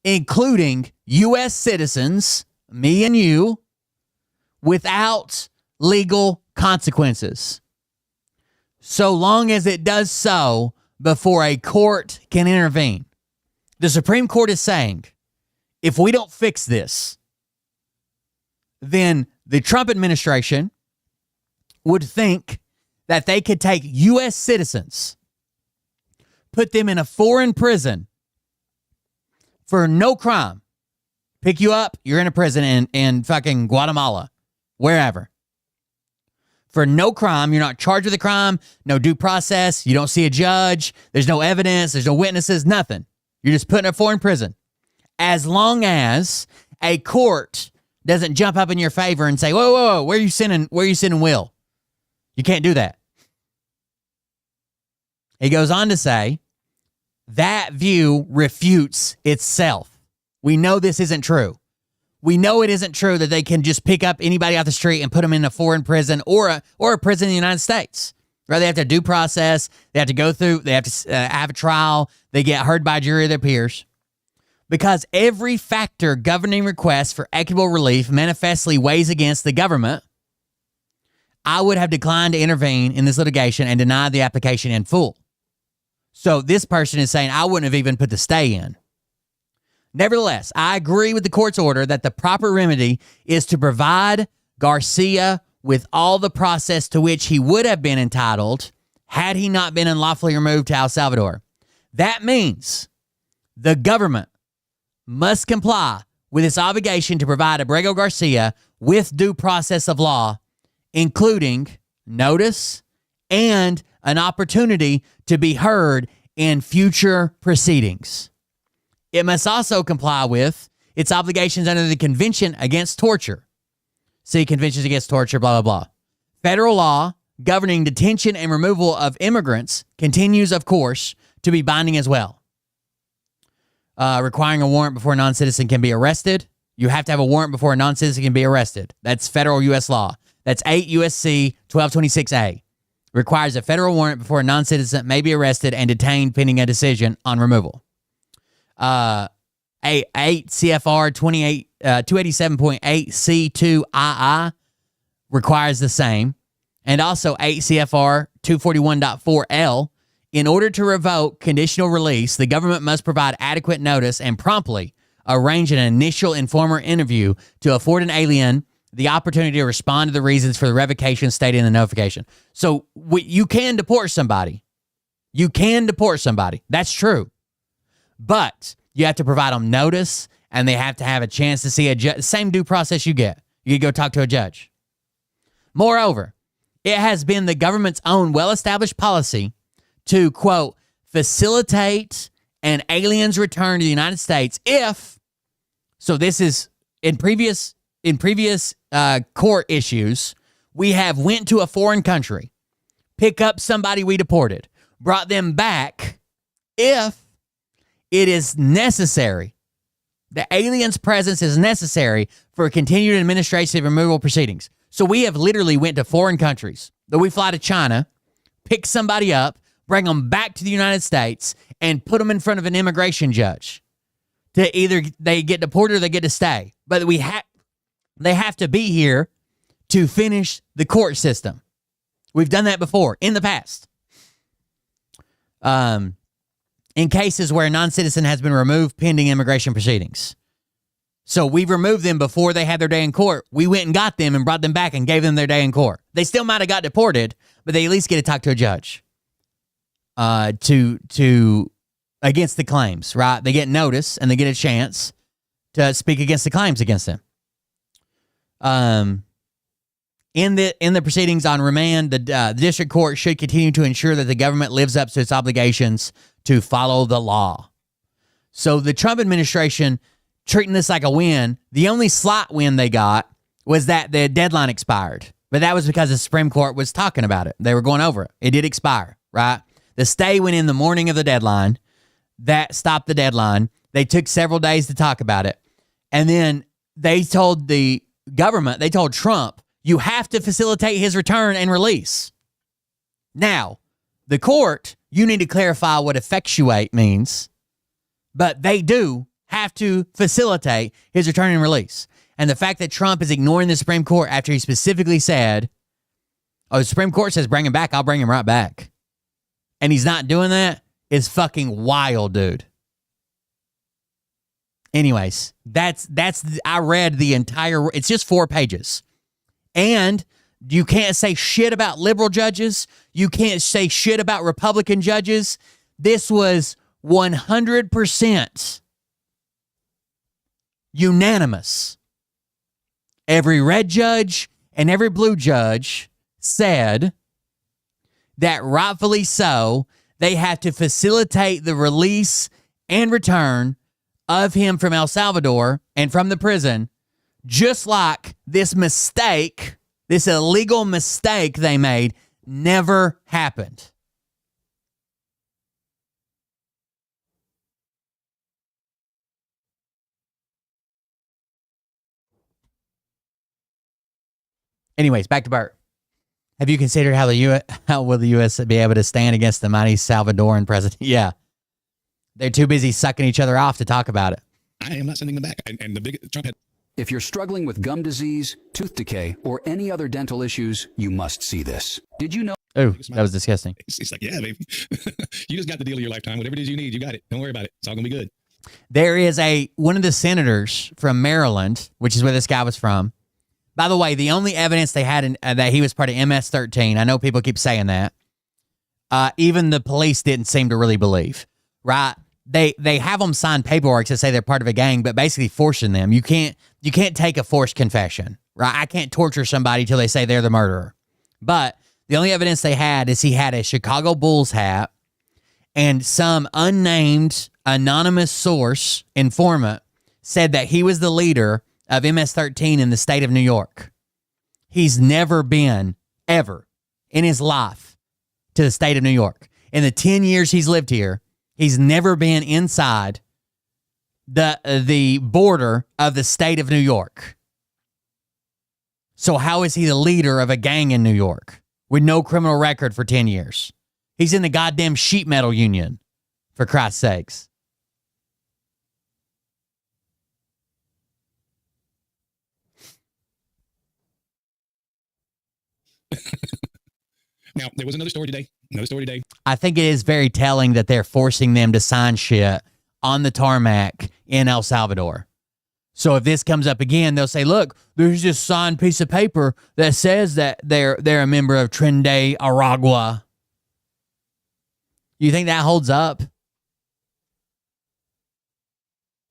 including U.S. citizens, me and you, without legal consequences, so long as it does so before a court can intervene. The Supreme Court is saying, if we don't fix this, then the Trump administration would think that they could take U.S. citizens, put them in a foreign prison for no crime, pick you up, you're in a prison in fucking Guatemala, wherever. For no crime, you're not charged with a crime, no due process, you don't see a judge, there's no evidence, there's no witnesses, nothing. You're just put in a foreign prison. As long as a court doesn't jump up in your favor and say, whoa, where are you sending Will? You can't do that. He goes on to say, that view refutes itself. We know this isn't true. We know it isn't true that they can just pick up anybody off the street and put them in a foreign prison or a prison in the United States. Right? They have to due process. They have to go through. They have to have a trial. They get heard by a jury of their peers. Because every factor governing requests for equitable relief manifestly weighs against the government, I would have declined to intervene in this litigation and denied the application in full. So this person is saying I wouldn't have even put the stay in. Nevertheless, I agree with the court's order that the proper remedy is to provide Garcia with all the process to which he would have been entitled had he not been unlawfully removed to El Salvador. That means the government must comply with its obligation to provide Abrego Garcia with due process of law, including notice and an opportunity to be heard in future proceedings. It must also comply with its obligations under the Convention Against Torture. See Conventions Against Torture, blah, blah, blah. Federal law governing detention and removal of immigrants continues, of course, to be binding as well. Requiring a warrant before a non-citizen can be arrested. You have to have a warrant before a non-citizen can be arrested. That's federal U.S. law. That's 8 U.S.C. 1226A. Requires a federal warrant before a non-citizen may be arrested and detained pending a decision on removal. 8 CFR 287.8 C2II requires the same. And also 8 CFR 241.4L. In order to revoke conditional release, the government must provide adequate notice and promptly arrange an initial informer interview to afford an alien the opportunity to respond to the reasons for the revocation stated in the notification. So you can deport somebody. You can deport somebody. That's true. But you have to provide them notice, and they have to have a chance to see a judge. Same due process you get. You can go talk to a judge. Moreover, it has been the government's own well-established policy to, quote, facilitate an alien's return to the United States if, so this is in previous court issues, we have went to a foreign country, pick up somebody we deported, brought them back if it is necessary. The alien's presence is necessary for continued administrative removal proceedings. So we have literally went to foreign countries. That we fly to China, pick somebody up, bring them back to the United States, and put them in front of an immigration judge. To either they get deported or they get to stay. But they have to be here to finish the court system. We've done that before in the past. In cases where a non-citizen has been removed pending immigration proceedings. So we've removed them before they had their day in court. We went and got them and brought them back and gave them their day in court. They still might have got deported, but they at least get to talk to a judge to against the claims, right? They get notice and they get a chance to speak against the claims against them. In the proceedings on remand, the district court should continue to ensure that the government lives up to its obligations to follow the law. So the Trump administration treating this like a win, the only slight win they got was that the deadline expired. But that was because the Supreme Court was talking about it. They were going over it. It did expire, right? The stay went in the morning of the deadline. That stopped the deadline. They took several days to talk about it. And then they told the government, they told Trump, you have to facilitate his return and release. Now, the court, you need to clarify what effectuate means, but they do have to facilitate his return and release. And the fact that Trump is ignoring the Supreme Court after he specifically said, oh, the Supreme Court says bring him back, I'll bring him right back. And he's not doing that is fucking wild, dude. Anyways, I read the entire, it's just 4 pages. And you can't say shit about liberal judges. You can't say shit about Republican judges. This was 100% unanimous. Every red judge and every blue judge said that rightfully so, they have to facilitate the release and return of him from El Salvador and from the prison, just like this mistake, this illegal mistake they made, never happened. Anyways, back to Bert. Have you considered how will the U.S. be able to stand against the mighty Salvadoran president? Yeah. They're too busy sucking each other off to talk about it. I am not sending them back. And the big Trump had. If you're struggling with gum disease, tooth decay, or any other dental issues, you must see this. Did you know? Oh, that was disgusting. It's like, yeah, baby. You just got the deal of your lifetime. Whatever it is you need, you got it. Don't worry about it. It's all going to be good. There is one of the senators from Maryland, which is where this guy was from. By the way, the only evidence they had that he was part of MS-13, I know people keep saying that, even the police didn't seem to really believe, right? They have them sign paperwork to say they're part of a gang, but basically forcing them. You can't take a forced confession, right? I can't torture somebody till they say they're the murderer. But the only evidence they had is he had a Chicago Bulls hat, and some unnamed anonymous source, informant, said that he was the leader of MS-13 in the state of New York. He's never been, ever, in his life, to the state of New York. In the 10 years he's lived here, he's never been inside the border of the state of New York. So how is he the leader of a gang in New York with no criminal record for 10 years? He's in the goddamn sheet metal union, for Christ's sakes. Now, there was another story today. I think it is very telling that they're forcing them to sign shit on the tarmac in El Salvador. So if this comes up again, they'll say, look, there's this signed piece of paper that says that they're a member of Trinidad Aragua. You think that holds up?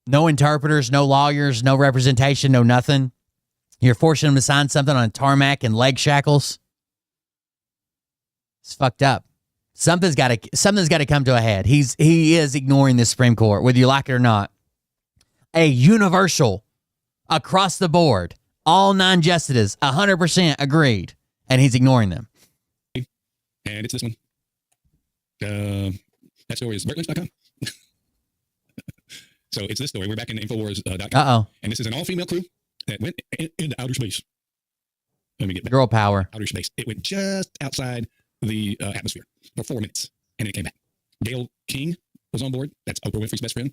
No interpreters, no lawyers, no representation, no nothing. You're forcing them to sign something on a tarmac and leg shackles. It's fucked up. Something's got to come to a head. He is ignoring the Supreme Court, whether you like it or not. A universal, across the board, all 9 justices, 100% agreed, and he's ignoring them. And it's this one. That story is BertLynch.com. So it's this story. We're back in Infowars.com. Uh-oh. And this is an all-female crew that went into outer space. Let me get back. Girl power. Outer space. It went just outside the atmosphere for 4 minutes, and it came back. Gail King was on board. That's Oprah Winfrey's best friend.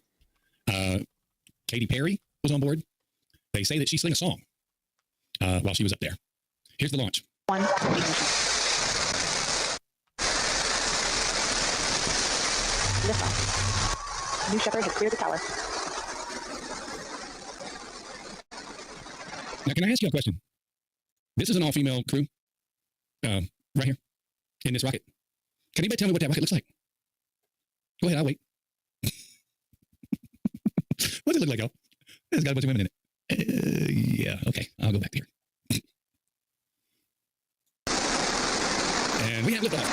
Katy Perry was on board. They say that she sang a song while she was up there. Here's the launch. New Shepard has cleared the tower. Now, can I ask you a question? This is an all-female crew right here in this rocket. Can anybody tell me what that rocket looks like? Go ahead, I'll wait. What does it look like, y'all? It's got a bunch of women in it. Yeah, okay, I'll go back here. And we have liftoff.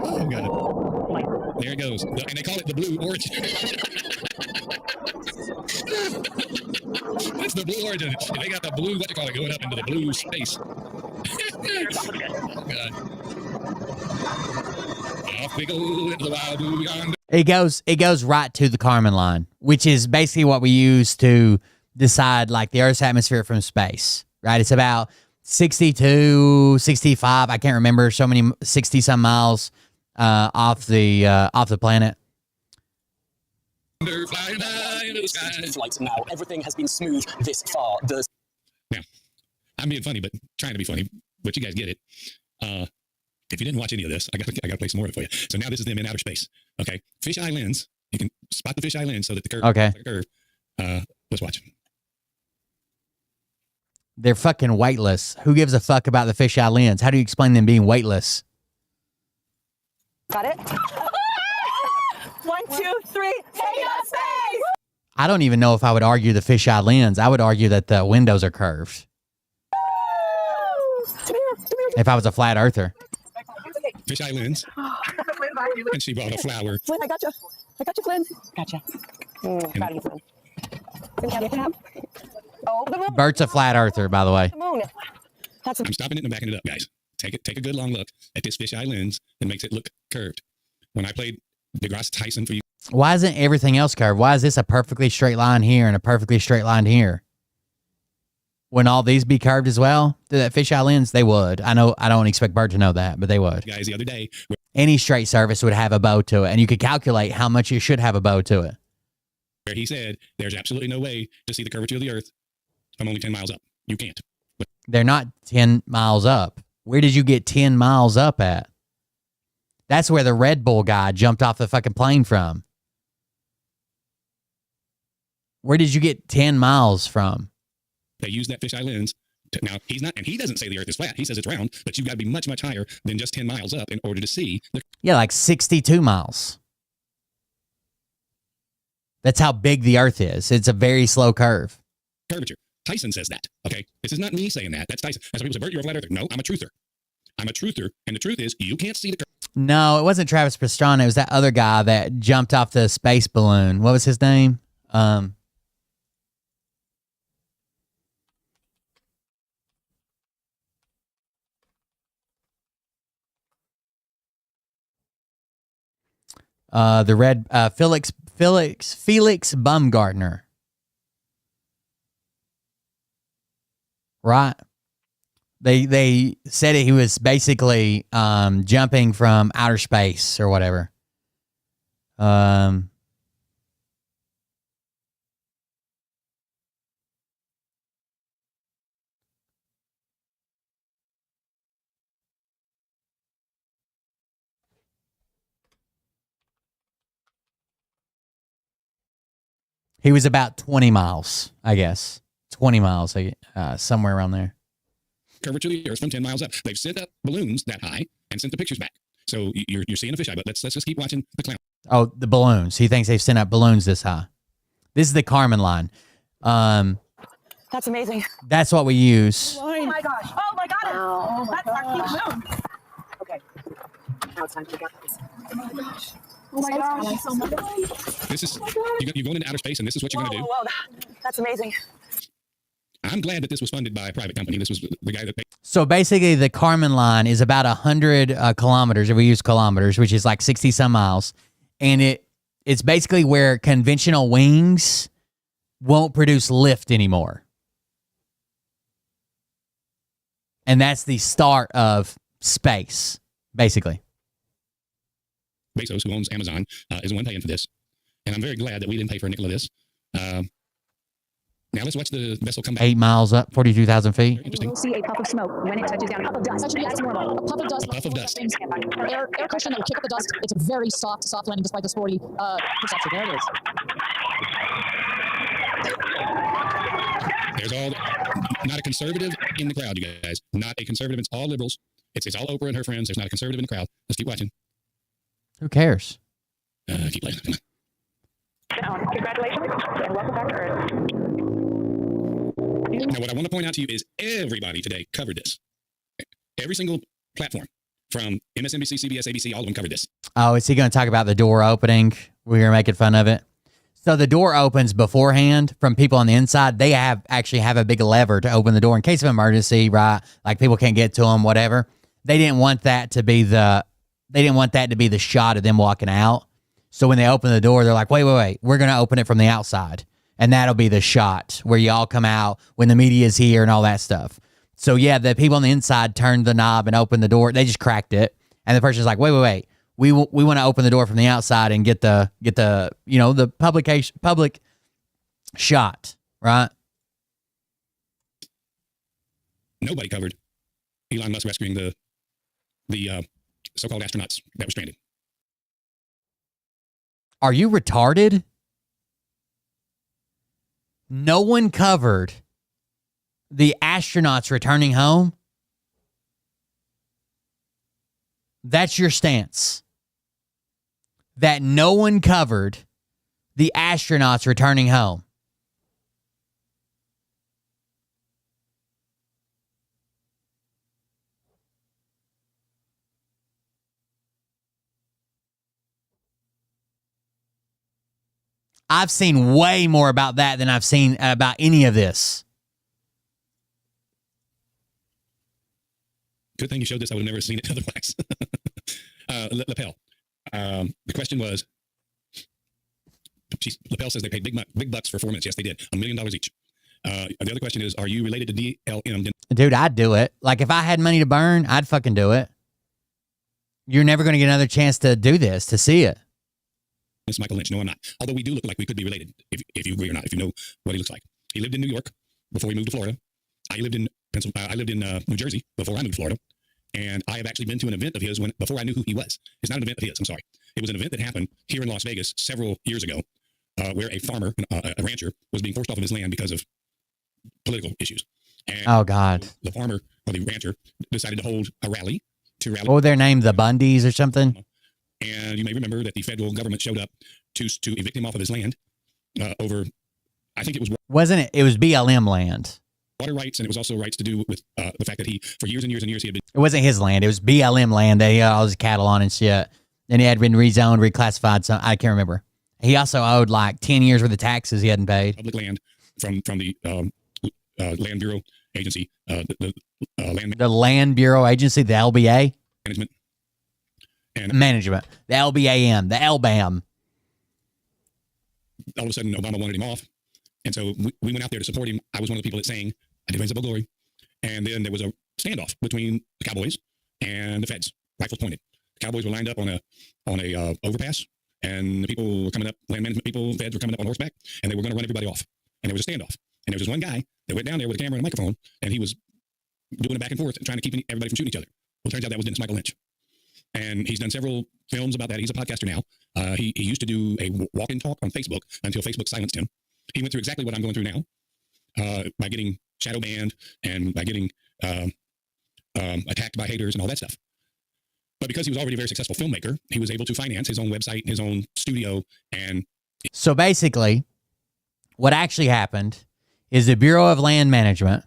Oh, God. There it goes. And they call it the Blue Origin. That's the Blue Origin. And they got the blue, what you call it, going up into the blue space. Oh, God. Off we go into the wild blue beyond. It goes right to the Kármán line, which is basically what we use to decide like the Earth's atmosphere from space, right? It's about 62, 65, I can't remember, so many 60 some miles off the planet. Flight now. Everything has been smooth this far. Now, I'm being funny, but trying to be funny, but you guys get it. If you didn't watch any of this, I got to play some more of it for you. So now this is them in outer space. Okay, fisheye lens. You can spot the fisheye lens so that the curve. Okay. Like a curve. Let's watch. They're fucking weightless. Who gives a fuck about the fisheye lens? How do you explain them being weightless? Got it? 1, 2, 3, take up space! I don't even know if I would argue the fisheye lens. I would argue that the windows are curved. If I was a flat earther. Fisheye lens. And she brought a flower. Flynn, I got you. Flynn. Gotcha. Proud of you, Flynn. Flynn, can I get that? Oh, the moon. Bert's a flat earther, by the way. The moon. I'm stopping it and backing it up, guys. Take a good long look at this fisheye lens that makes it look curved. When I played DeGrasse Tyson for you. Why isn't everything else curved? Why is this a perfectly straight line here and a perfectly straight line here? Wouldn't all these be curved as well? Through that fisheye lens, they would. I know I don't expect Bert to know that, but they would. Guys, the other day. Any straight surface would have a bow to it, and you could calculate how much you should have a bow to it. Where he said, there's absolutely no way to see the curvature of the Earth from only 10 miles up. You can't. But they're not 10 miles up. Where did you get 10 miles up at? That's where the Red Bull guy jumped off the fucking plane from. Where did you get 10 miles from? They use that fisheye lens. Now, he's not, and he doesn't say the Earth is flat. He says it's round, but you've got to be much, much higher than just 10 miles up in order to see the Yeah, like 62 miles. That's how big the Earth is. It's a very slow curve. curvature. Tyson says that, okay? This is not me saying that. That's Tyson. That's why people say, Bert, you're a flat earther. No, I'm a truther. I'm a truther, and the truth is, you can't see the curve. No, it wasn't Travis Pastrana. It was that other guy that jumped off the space balloon. What was his name? The red Felix Baumgartner. Right. They said he was basically jumping from outer space or whatever. He was about 20 miles, I guess. 20 miles, somewhere around there. Curvature of the Earth from 10 miles up. They've sent up balloons that high and sent the pictures back. So you're seeing a fisheye, but let's just keep watching the clown. Oh, the balloons. He thinks they've sent up balloons this high. This is the Kármán line. That's amazing. That's what we use. Oh my gosh. Oh my god. Oh, that's our cute moon. Okay. Now it's time to get this. Oh my gosh. Oh my gosh. So much. This is, you're going into outer space, and this is what you're going to do. Whoa, that's amazing. I'm glad that this was funded by a private company. This was the guy that paid. So basically, the Kármán line is about 100 kilometers, if we use kilometers, which is like 60 some miles. And it's basically where conventional wings won't produce lift anymore. And that's the start of space, basically. Bezos, who owns Amazon, is the one paying for this. And I'm very glad that we didn't pay for a nickel of this. Now let's watch the vessel come back. 8 miles up, 42,000 feet. You'll see a puff of smoke when it touches down. A puff of dust. That should be as normal. A puff of dust. Puff of dust. Air cushion that will kick up the dust. It's a very soft landing despite the sporty perception. There it is. There's all, not a conservative in the crowd, you guys. Not a conservative. It's all liberals. It's all Oprah and her friends. There's not a conservative in the crowd. Let's keep watching. Who cares? Keep playing. Come on. Congratulations and welcome back to Earth. Now, what I want to point out to you is everybody today covered this. Every single platform from MSNBC, CBS, ABC, all of them covered this. Oh, is he going to talk about the door opening? We're making fun of it. So the door opens beforehand from people on the inside. They actually have a big lever to open the door in case of emergency, right? Like people can't get to them, whatever. They didn't want that to be the shot of them walking out. So when they open the door, they're like, wait, we're going to open it from the outside. And that'll be the shot where you all come out when the media is here and all that stuff. So yeah, the people on the inside turned the knob and opened the door. They just cracked it. And the person's like, wait. We want to open the door from the outside and get the the public shot, right? Nobody covered Elon Musk rescuing the so-called astronauts that were stranded. Are you retarded? No one covered the astronauts returning home? That's your stance. That no one covered the astronauts returning home. I've seen way more about that than I've seen about any of this. Good thing you showed this. I would have never seen it otherwise. Lapel. The question was, Lapel says they paid big bucks for 4 minutes. Yes, they did. $1 million each. The other question is, are you related to DLM? Dude, I'd do it. Like, if I had money to burn, I'd fucking do it. You're never going to get another chance to do this, to see it. It's Michael Lynch. No, I'm not. Although we do look like we could be related, if you agree or not, if you know what he looks like. He lived in New York before he moved to Florida. I lived in New Jersey before I moved to Florida. And I have actually been to an event of his before I knew who he was. It's not an event of his, I'm sorry. It was an event that happened here in Las Vegas several years ago, where a farmer, a rancher, was being forced off of his land because of political issues. And oh, God. The farmer or the rancher decided to hold a rally. What were their name? The Bundys or something? And you may remember that the federal government showed up to evict him off of his land over, I think it was... Wasn't it? It was BLM land. Water rights, and it was also rights to do with the fact that he, for years and years and years, he had been... It wasn't his land. It was BLM land. They had all his cattle on and shit. And he had been rezoned, reclassified. So I can't remember. He also owed like 10 years worth of taxes he hadn't paid. Public land from the Land Bureau Agency, the Land Bureau Agency, the LBA? Management. And Management. The LBAM, the LBAM. All of a sudden, Obama wanted him off. And so we went out there to support him. I was one of the people that sang, I Did Raise Up a Glory. And then there was a standoff between the Cowboys and the feds, rifles pointed. The Cowboys were lined up on a overpass, and the people were coming up, land management people, feds were coming up on horseback, and they were going to run everybody off. And there was a standoff. And there was this one guy that went down there with a camera and a microphone, and he was doing it back and forth and trying to keep everybody from shooting each other. Well, it turns out that was Dennis Michael Lynch. And he's done several films about that. He's a podcaster now. He used to do a walk and talk on Facebook until Facebook silenced him. He went through exactly what I'm going through now by getting shadow banned and by getting attacked by haters and all that stuff. But because he was already a very successful filmmaker, he was able to finance his own website, his own studio. And so basically, what actually happened is the Bureau of Land Management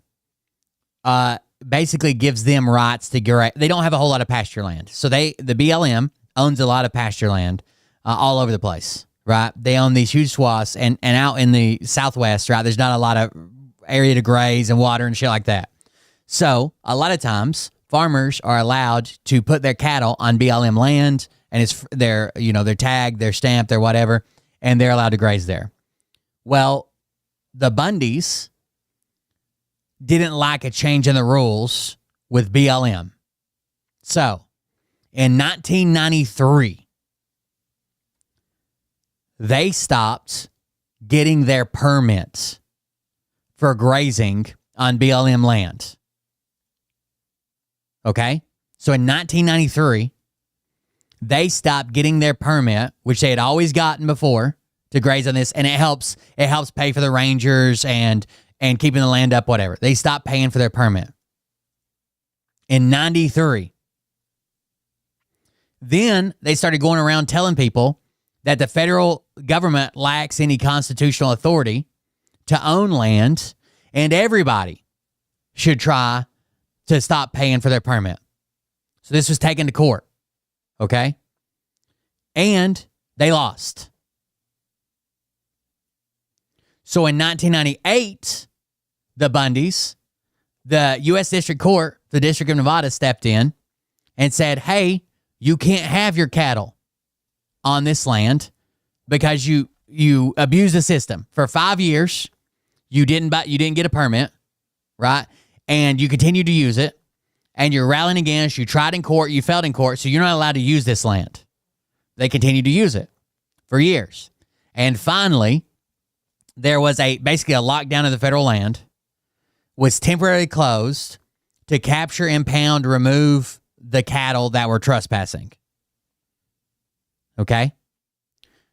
basically gives them rights to they don't have a whole lot of pasture land. So the BLM owns a lot of pasture land all over the place, right? They own these huge swaths, and out in the Southwest, right, there's not a lot of area to graze and water and shit like that. So a lot of times farmers are allowed to put their cattle on BLM land, and they're tagged, they're stamped, they're whatever, and they're allowed to graze there. Well, the Bundys didn't like a change in the rules with BLM. So, in 1993, they stopped getting their permits for grazing on BLM land. Okay? So in 1993, they stopped getting their permit, which they had always gotten before, to graze on this, and it helps pay for the rangers and keeping the land up, whatever. They stopped paying for their permit. In 93. Then they started going around telling people that the federal government lacks any constitutional authority to own land, and everybody should try to stop paying for their permit. So this was taken to court, okay? And they lost. So in 1998, the Bundys, the U.S. District Court, the District of Nevada, stepped in and said, hey, you can't have your cattle on this land because you abused the system. For 5 years, you didn't get a permit, right? And you continue to use it, and you're rallying against, you tried in court, you failed in court, so you're not allowed to use this land. They continued to use it for years. And finally, there was basically a lockdown of the federal land, was temporarily closed to capture, impound, remove the cattle that were trespassing. Okay?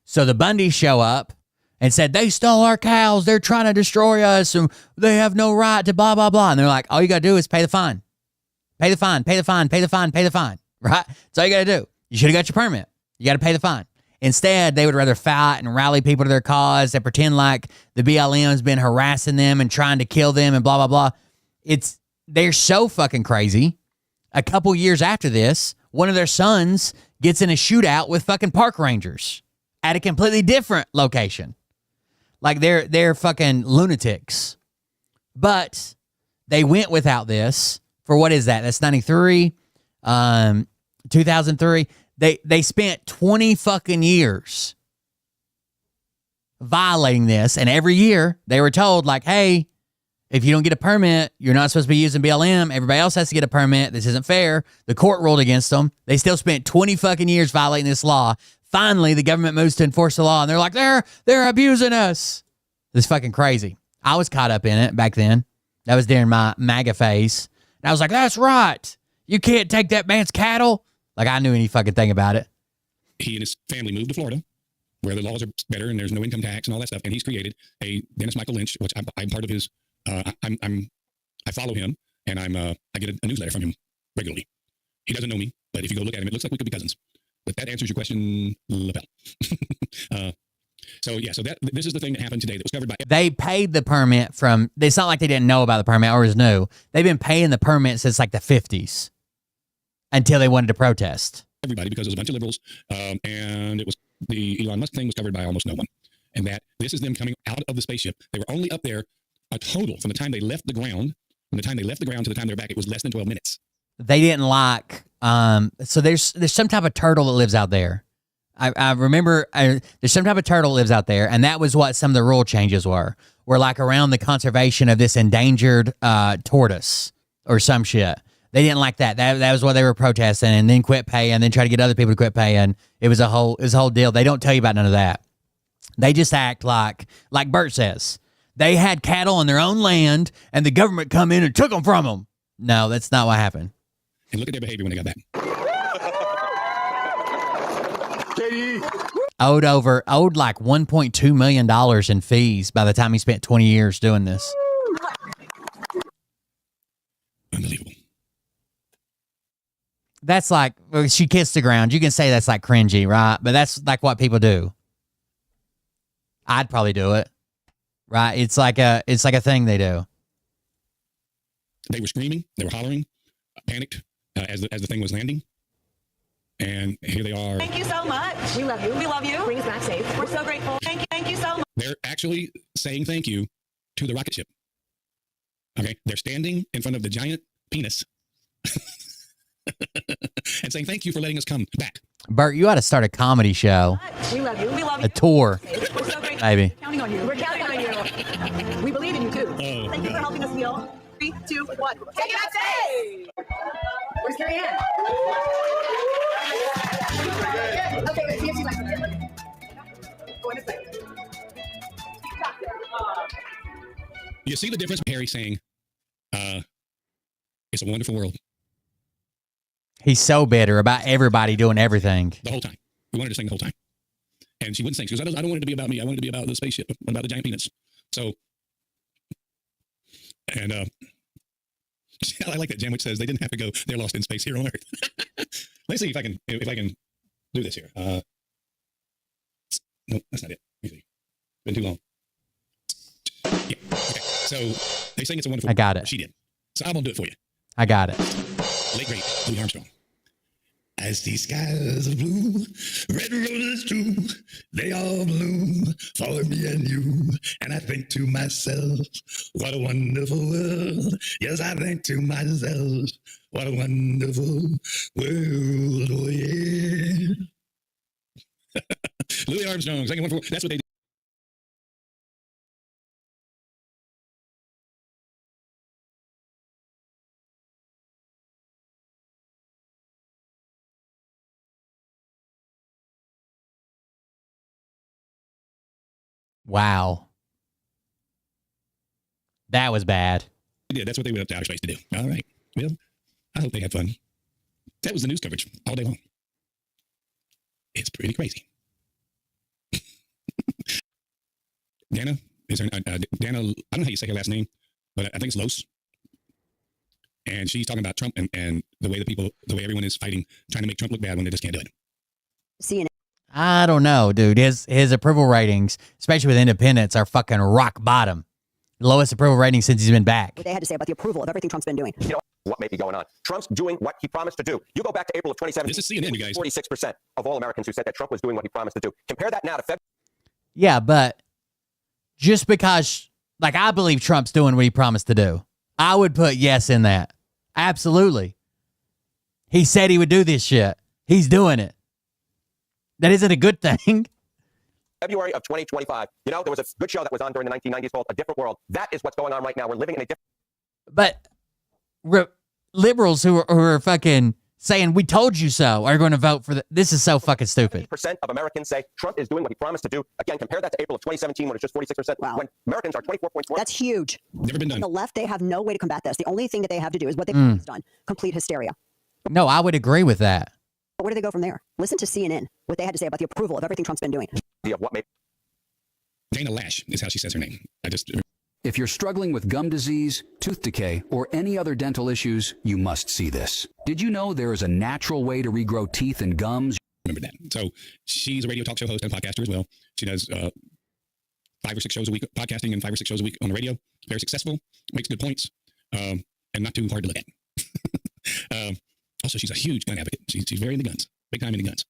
So the Bundys show up and said, they stole our cows, they're trying to destroy us, and they have no right to blah, blah, blah. And they're like, all you got to do is pay the fine. Pay the fine, pay the fine, pay the fine, pay the fine, right? That's all you got to do. You should have got your permit. You got to pay the fine. Instead, they would rather fight and rally people to their cause and pretend like the BLM has been harassing them and trying to kill them and blah, blah, blah. They're so fucking crazy. A couple years after this, one of their sons gets in a shootout with fucking park rangers at a completely different location. Like they're fucking lunatics. But they went without this for what is that? That's 93, 2003. They spent 20 fucking years violating this, and every year they were told, like, hey, if you don't get a permit, you're not supposed to be using BLM. Everybody else has to get a permit. This isn't fair. The court ruled against them. They still spent 20 fucking years violating this law. Finally, the government moves to enforce the law, and they're like, they're abusing us. It's fucking crazy. I was caught up in it back then. That was during my MAGA phase. And I was like, that's right. You can't take that man's cattle. Like I knew any fucking thing about it. He and his family moved to Florida, where the laws are better and there's no income tax and all that stuff. And he's created a Dennis Michael Lynch, which I'm part of his. I follow him, and I get a newsletter from him regularly. He doesn't know me, but if you go look at him, it looks like we could be cousins. But that answers your question, lapel. So this is the thing that happened today that was covered by. They paid the permit from. It's not like they didn't know about the permit or was new. They've been paying the permit since like the 50s until they wanted to protest. Everybody, because it was a bunch of liberals, and it was the Elon Musk thing was covered by almost no one. And that this is them coming out of the spaceship. They were only up there a total from the time they left the ground, to the time they're back, it was less than 12 minutes. They didn't like. So there's some type of turtle that lives out there. I remember there's some type of turtle that lives out there, and that was what some of the rule changes were like around the conservation of this endangered tortoise or some shit. They didn't like that. That was what they were protesting, and then quit paying, and then try to get other people to quit paying. It was a whole deal. They don't tell you about none of that. They just act like Bert says. They had cattle on their own land, and the government come in and took them from them. No, that's not what happened. And look at their behavior when they got back. Owed like $1.2 million in fees by the time he spent 20 years doing this. Unbelievable. That's like, well, she kissed the ground. You can say that's like cringy, right? But that's like what people do. I'd probably do it, right? It's like a thing they do. They were screaming. They were hollering, panicked as the thing was landing. And here they are. Thank you so much. We love you. We love you. Bring us back safe. We're so grateful. Thank you so much. They're actually saying thank you to the rocket ship. Okay, they're standing in front of the giant penis and saying thank you for letting us come back. Bert, you ought to start a comedy show. We love you. We love you. A tour. We're so grateful. Maybe. Counting on you. We're counting on you. We believe in you too. Oh, Thank you for helping us heal. 3, 2, 1. Take it out safe. Where's Carrie Ann? Okay, let's see if she's like it. Go in a second. You see the difference? Harry saying, it's a wonderful world. He's so bitter about everybody doing everything. The whole time. We wanted to sing the whole time. And she wouldn't sing. She goes, I don't want it to be about me. I want it to be about the spaceship, about the giant penis. So, and I like that Jan, which says they didn't have to go. They're lost in space here on Earth. Let's see if I can do this here. No, that's not it. Let me see. It's been too long. Yeah. Okay. So they saying it's a wonderful. I got it. She did. So I'm gonna do it for you. I got it. Late great Louis Armstrong. As these skies are blue, red roses too, they all bloom for me and you. And I think to myself, what a wonderful world. Yes, I think to myself, what a wonderful world. Oh, yeah. Louis Armstrong, second one for, that's what they did. Wow. That was bad. Yeah, that's what they went up to outer space to do. All right. Well, I hope they had fun. That was the news coverage all day long. It's pretty crazy. Dana, is her, Dana, I don't know how you say her last name, but I think it's Los. And she's talking about Trump and the way the way everyone is fighting, trying to make Trump look bad when they just can't do it. CNN. I don't know, dude. His approval ratings, especially with independents, are fucking rock bottom. Lowest approval rating since he's been back. What they had to say about the approval of everything Trump's been doing. You know what may be going on. Trump's doing what he promised to do. You go back to April of 2017. This is CNN, you guys. 46% of all Americans who said that Trump was doing what he promised to do. Compare that now to February. Yeah, but just because, like, I believe Trump's doing what he promised to do, I would put yes in that. Absolutely. He said he would do this shit. He's doing it. That isn't a good thing. February of 2025. You know, there was a good show that was on during the 1990s called A Different World. That is what's going on right now. We're living in a different... But liberals who are fucking saying, we told you so, are going to vote for this is so fucking stupid. 70% of Americans say Trump is doing what he promised to do. Again, compare that to April of 2017 when it's just 46%. Wow. When Americans are 24.4%. That's huge. Never been done. On the left, they have no way to combat this. The only thing that they have to do is what they've always done. Complete hysteria. No, I would agree with that. But where do they go from there? Listen to CNN, what they had to say about the approval of everything Trump's been doing. What made Dana Lash is how she says her name. If you're struggling with gum disease, tooth decay, or any other dental issues, you must see this. Did you know there is a natural way to regrow teeth and gums? Remember that. So she's a radio talk show host and podcaster as well. She does 5 or 6 shows a week podcasting and 5 or 6 shows a week on the radio. Very successful, makes good points, and not too hard to look at. Also, she's a huge gun advocate. She's very into guns, big time into guns.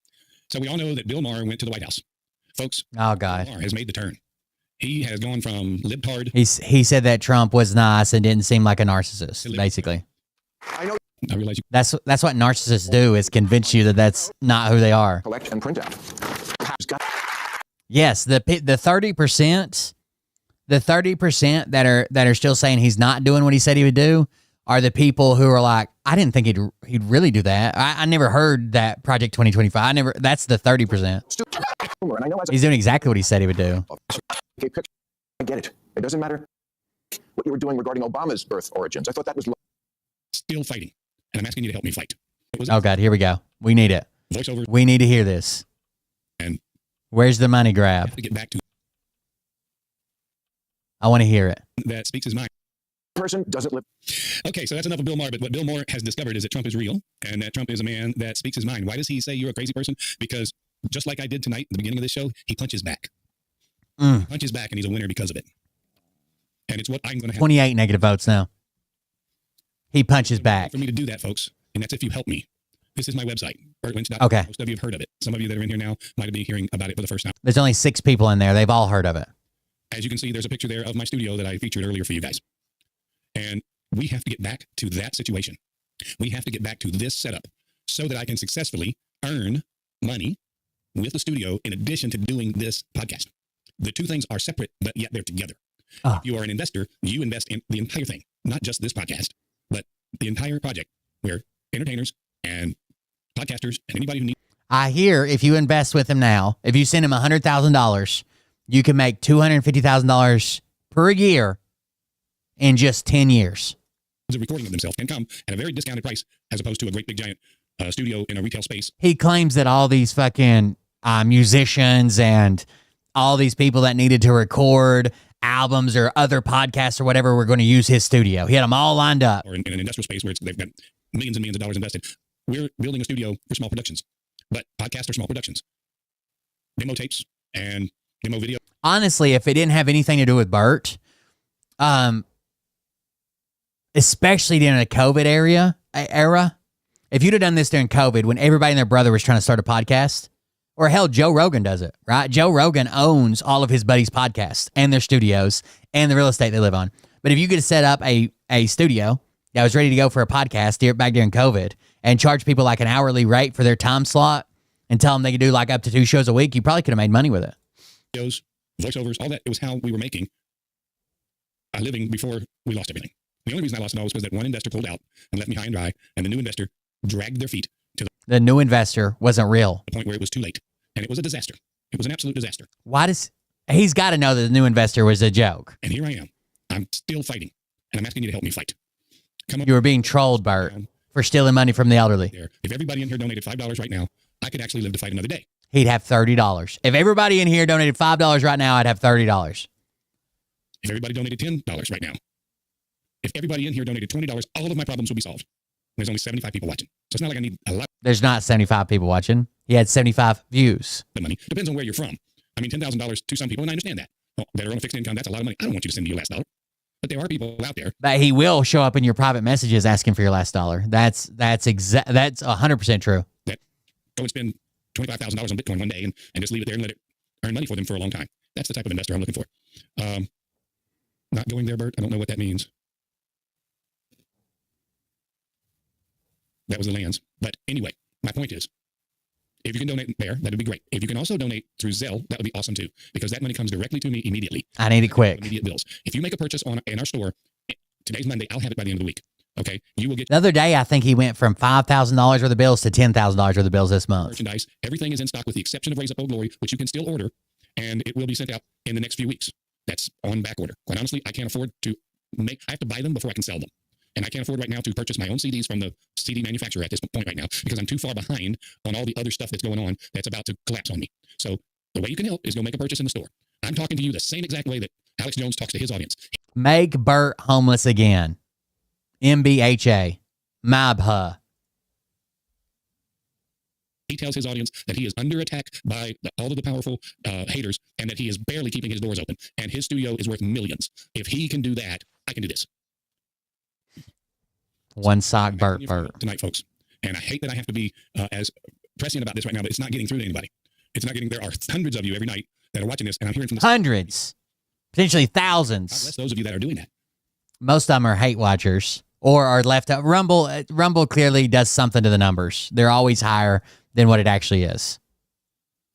So we all know that Bill Maher went to the White House. Folks, oh God, Bill Maher has made the turn. He has gone from libtard. He said that Trump was nice and didn't seem like a narcissist, basically. I know. I realize That's what narcissists do, is convince you that that's not who they are. Collect and print out. Yes, the 30%, the 30% that are still saying he's not doing what he said he would do are the people who are like, I didn't think he'd really do that. I never heard that Project 2025. That's the 30%. He's doing exactly what he said he would do. I get it. It doesn't matter what you were doing regarding Obama's birth origins. I thought that was still fighting, and I'm asking you to help me fight. Oh God, here we go. We need it. Voiceover. We need to hear this. And where's the money grab? To get back to. I want to hear it. That speaks his mind. Person doesn't live. Okay, so that's enough of Bill Maher. But what Bill Maher has discovered is that Trump is real, and that Trump is a man that speaks his mind. Why does he say you're a crazy person? Because just like I did tonight at the beginning of this show, he punches back. He punches back, and he's a winner because of it. And it's what I'm going to have. 28 negative votes now. He punches back. For me to do that, folks, and that's if you help me. This is my website, bertlynch.com. Okay. Most of you have heard of it. Some of you that are in here now might be hearing about it for the first time. There's only 6 people in there. They've all heard of it. As you can see, there's a picture there of my studio that I featured earlier for you guys. And we have to get back to that situation. We have to get back to this setup so that I can successfully earn money with the studio in addition to doing this podcast. The two things are separate, but yet they're together. If you are an investor, you invest in the entire thing, not just this podcast, but the entire project where entertainers and podcasters and anybody who needs. I hear if you invest with him now, if you send him $100,000, you can make $250,000 per year in just 10 years. A recording of themselves can come at a very discounted price as opposed to a great big giant studio in a retail space. He claims that all these fucking musicians and all these people that needed to record albums or other podcasts or whatever were going to use his studio. He had them all lined up. Or in an industrial space where they've got millions and millions of dollars invested. We're building a studio for small productions, but podcasts are small productions. Demo tapes and demo video. Honestly, if it didn't have anything to do with Bert, especially during the COVID era, if you'd have done this during COVID when everybody and their brother was trying to start a podcast, or hell, Joe Rogan does it, right? Joe Rogan owns all of his buddies' podcasts and their studios and the real estate they live on. But if you could set up a studio that was ready to go for a podcast back during COVID and charge people like an hourly rate for their time slot and tell them they could do like up to 2 shows a week, you probably could have made money with it. Videos, voiceovers, all that. It was how we were making a living before we lost everything. The only reason I lost it all was because that one investor pulled out and left me high and dry, and the new investor dragged their feet to the new investor wasn't real. The point where it was too late. And it was a disaster. It was an absolute disaster. Why does he's got to know that the new investor was a joke? And here I am. I'm still fighting. And I'm asking you to help me fight. Come on. You were being trolled, Bert, for stealing money from the elderly. If everybody in here donated $5 right now, I could actually live to fight another day. He'd have $30. If everybody in here donated $5 right now, I'd have $30. If everybody donated $10 right now, if everybody in here donated $20, all of my problems would be solved. There's only 75 people watching. So it's not like I need a lot. There's not 75 people watching. He had 75 views. The money depends on where you're from. I mean, $10,000 to some people, and I understand that. Well, that are on a fixed income, that's a lot of money. I don't want you to send me your last dollar. But there are people out there. But he will show up in your private messages asking for your last dollar. That's 100% true. That go and spend $25,000 on Bitcoin one day and just leave it there and let it earn money for them for a long time. That's the type of investor I'm looking for. Not going there, Bert. I don't know what that means. That was the lands. But anyway, my point is, if you can donate there, that would be great. If you can also donate through Zelle, that would be awesome too, because that money comes directly to me immediately. I need it quick. Immediate bills. If you make a purchase in our store, today's Monday, I'll have it by the end of the week. Okay, you will get. The other day, I think he went from $5,000 worth of bills to $10,000 worth of bills this month. Merchandise. Everything is in stock with the exception of Raise Up Old Glory, which you can still order, and it will be sent out in the next few weeks. That's on back order. Quite honestly, I can't afford to I have to buy them before I can sell them. And I can't afford right now to purchase my own CDs from the CD manufacturer at this point right now because I'm too far behind on all the other stuff that's going on that's about to collapse on me. So the way you can help is go make a purchase in the store. I'm talking to you the same exact way that Alex Jones talks to his audience. Make Bert homeless again. MBHA. MABHA. He tells his audience that he is under attack by all of the powerful haters and that he is barely keeping his doors open. And his studio is worth millions. If he can do that, I can do this. One sock Bert. Tonight, folks. And I hate that I have to be as prescient about this right now, but it's not getting through to anybody. It's not getting, there are hundreds of you every night that are watching this, and I'm hearing from the hundreds, potentially thousands. God bless those of you that are doing that. Most of them are hate watchers or are left out. Rumble clearly does something to the numbers. They're always higher than what it actually is.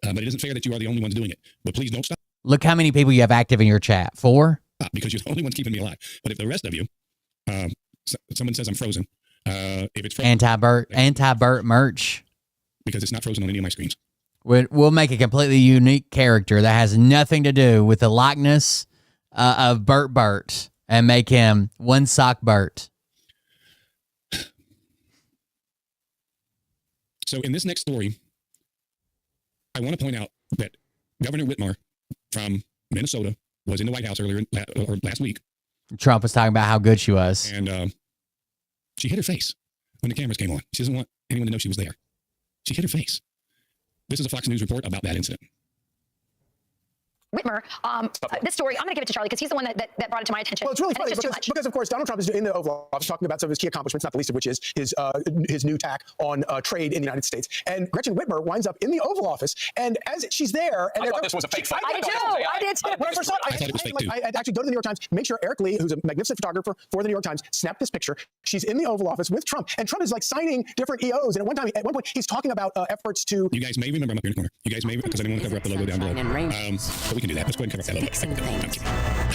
But it isn't fair that you are the only ones doing it. But please don't stop. Look how many people you have active in your chat. 4? Because you're the only ones keeping me alive. But if the rest of you, someone says I'm frozen. If it's frozen, anti-Bert merch. Because it's not frozen on any of my screens. We'll make a completely unique character that has nothing to do with the likeness of Bert and make him One Sock Bert. So in this next story, I want to point out that Governor Whitmer from Minnesota was in the White House earlier or last week. Trump was talking about how good she was. And she hit her face when the cameras came on. She doesn't want anyone to know she was there. She hit her face. This is a Fox News report about that incident. Whitmer, this story, I'm going to give it to Charlie because he's the one that brought it to my attention. Well, it's really funny just because, of course, Donald Trump is in the Oval Office talking about some of his key accomplishments, not the least of which is his new tack on trade in the United States. And Gretchen Whitmer winds up in the Oval Office, and as she's there, and I thought this was a fake fight. I did too. I did too. When I first saw it, I thought it was fake too. I actually go to the New York Times, make sure Eric Lee, who's a magnificent photographer for the New York Times, snapped this picture. She's in the Oval Office with Trump, and Trump is like signing different EOs. And at one point, he's talking about efforts to. You guys may remember I'm up here in the corner. You guys may, because I didn't want to cover up the logo down below. But we can do that. Let's go ahead and cover up that logo.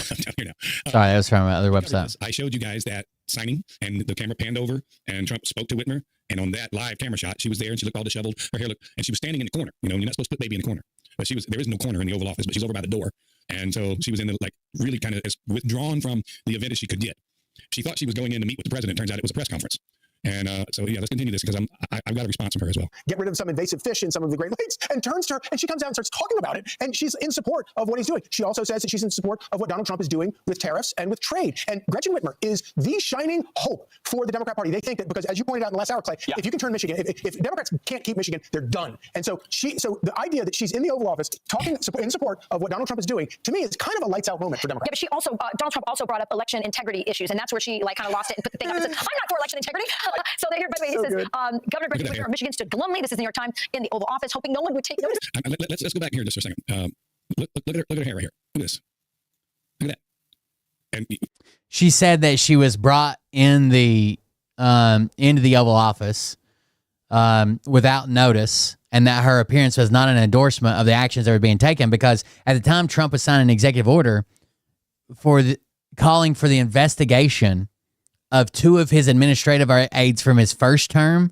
I'm down here now. Sorry, that was from my other website. I showed you guys that signing, and the camera panned over, and Trump spoke to Whitmer. And on that live camera shot, she was there, and she looked all disheveled. Her hair looked, and she was standing in the corner. You know, you're not supposed to put baby in the corner, but there is no corner in the Oval Office, but she's over by the door, and so she was in the really kind of as withdrawn from the event as she could get. She thought she was going in to meet with the president. Turns out it was a press conference. And so, yeah, let's continue this because I've got a response from her as well. Get rid of some invasive fish in some of the Great Lakes, and turns to her, and she comes out and starts talking about it, and she's in support of what he's doing. She also says that she's in support of what Donald Trump is doing with tariffs and with trade. And Gretchen Whitmer is the shining hope for the Democrat Party. They think that because, as you pointed out in the last hour, Clay, if you can turn Michigan, if Democrats can't keep Michigan, they're done. And so the idea that she's in the Oval Office talking in support of what Donald Trump is doing, to me, is kind of a lights out moment for Democrats. Yeah, but she also, Donald Trump also brought up election integrity issues, and that's where she kind of lost it and put the thing up and said, I'm not for election integrity. So here, by the way, he says, Governor Bert of Michigan stood glumly, this is the New York Times, in the Oval Office, hoping no one would take notice. Let's go back here just for a second. Look at her hair right here. Look at this. Look at that. And she said that she was brought in into the Oval Office without notice, and that her appearance was not an endorsement of the actions that were being taken, because at the time Trump was signing an executive order calling for the investigation of 2 of his administrative aides from his first term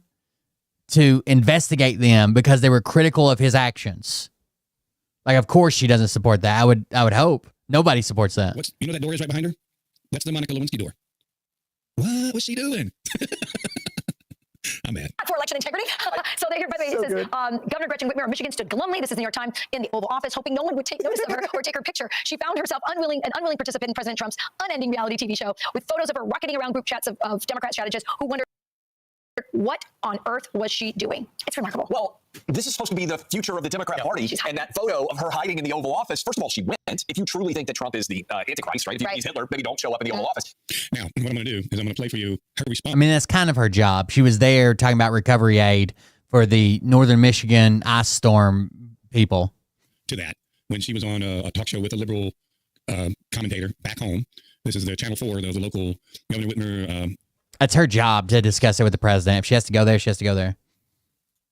to investigate them because they were critical of his actions. Like, of course she doesn't support that. I would hope. Nobody supports that. You know that door is right behind her? That's the Monica Lewinsky door. What was she doing? I'm mad. For election integrity. So here, by the way, he says, Governor Gretchen Whitmer of Michigan stood glumly, this is the New York Times, in the Oval Office, hoping no one would take notice of her or take her picture. She found herself an unwilling participant in President Trump's unending reality TV show, with photos of her rocketing around group chats of Democrat strategists who wondered what on earth was she doing. It's remarkable. Well, this is supposed to be the future of the Democrat Party, and that photo of her hiding in the Oval Office, first of all, she went. If you truly think that Trump is the Antichrist, right? If he's Hitler, maybe don't show up in the Oval Office. Now, what I'm going to do is I'm going to play for you her response. I mean, that's kind of her job. She was there talking about recovery aid for the Northern Michigan ice storm people. To that, when she was on a talk show with a liberal commentator back home. This is the Channel 4, the local Governor Whitmer. It's her job to discuss it with the president. If she has to go there, she has to go there.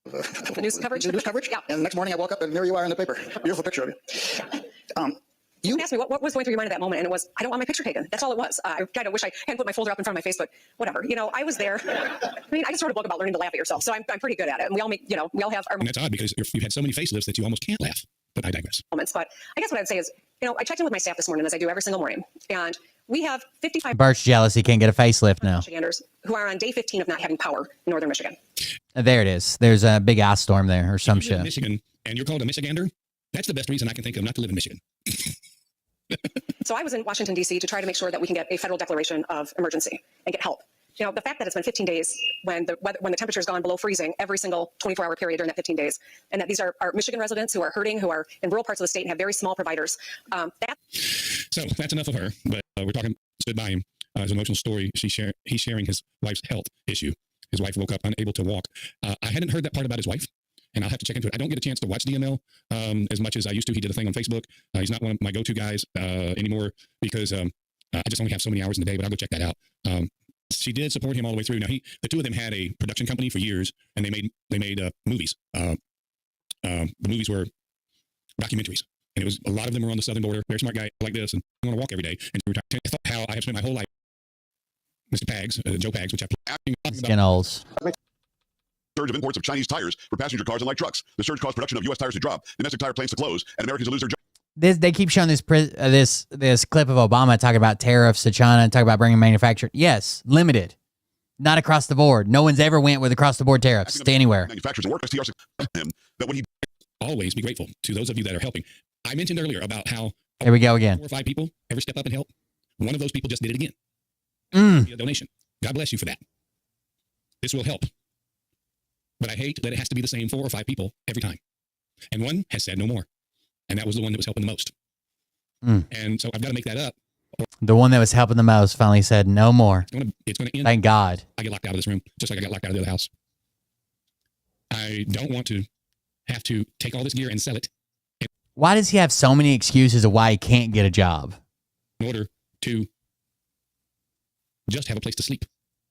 The news coverage? The news coverage? Yeah. And the next morning I woke up and there you are in the paper. Beautiful picture of you. You asked me what was going through your mind at that moment, and it was, I don't want my picture taken. That's all it was. I kind of wish I hadn't put my folder up in front of my face, but whatever. You know, I was there. I mean, I just wrote a book about learning to laugh at yourself, so I'm pretty good at it. And we all make, we all have our And that's odd because you've had so many facelifts that you almost can't laugh. But I digress. moments. But I guess what I'd say is, I checked in with my staff this morning, as I do every single morning, and We have 55 Bert's jealous he can't get a facelift now. Michiganders who are on day 15 of not having power in northern Michigan. There it is. There's a big ice storm there or some If you live in shit. Michigan and you're called a Michigander, that's the best reason I can think of not to live in Michigan. So I was in Washington, D.C. to try to make sure that we can get a federal declaration of emergency and get help. You know, the fact that it's been 15 days when the temperature has gone below freezing every single 24-hour period during that 15 days, and that these are Michigan residents who are hurting, who are in rural parts of the state and have very small providers. So that's enough of her, but we're talking, stood by him, his emotional story. He's sharing his wife's health issue. His wife woke up unable to walk. I hadn't heard that part about his wife, and I'll have to check into it. I don't get a chance to watch DML as much as I used to. He did a thing on Facebook. He's not one of my go-to guys anymore because I just only have so many hours in the day, but I'll go check that out. She did support him all the way through. Now, the two of them had a production company for years, and they made movies. The movies were documentaries, and it was a lot of them were on the southern border. Very smart guy like this, and I want to walk every day. And I thought how I have spent my whole life, Mr. Pags, Joe Pags, which I've Skin holes. Surge of imports of Chinese tires for passenger cars and light trucks. The surge caused production of U.S. tires to drop, domestic tire plants to close, and Americans to lose their jobs. They keep showing this clip of Obama talking about tariffs to China and talking about bringing manufacturing. Yes, limited, not across the board. No one's ever went with across the board tariffs to anywhere. Manufacturers and workers, him that when he always be grateful to those of you that are helping. I mentioned earlier about how here we go again. 4 or 5 people ever step up and help. One of those people just did it again. A donation. God bless you for that. This will help. But I hate that it has to be the same 4 or 5 people every time. And one has said no more. And that was the one that was helping the most. And so I've got to make that up. The one that was helping the most finally said no more. It's going to end. Thank God. I get locked out of this room, just like I got locked out of the other house. I don't want to have to take all this gear and sell it. Why does he have so many excuses of why he can't get a job? In order to just have a place to sleep.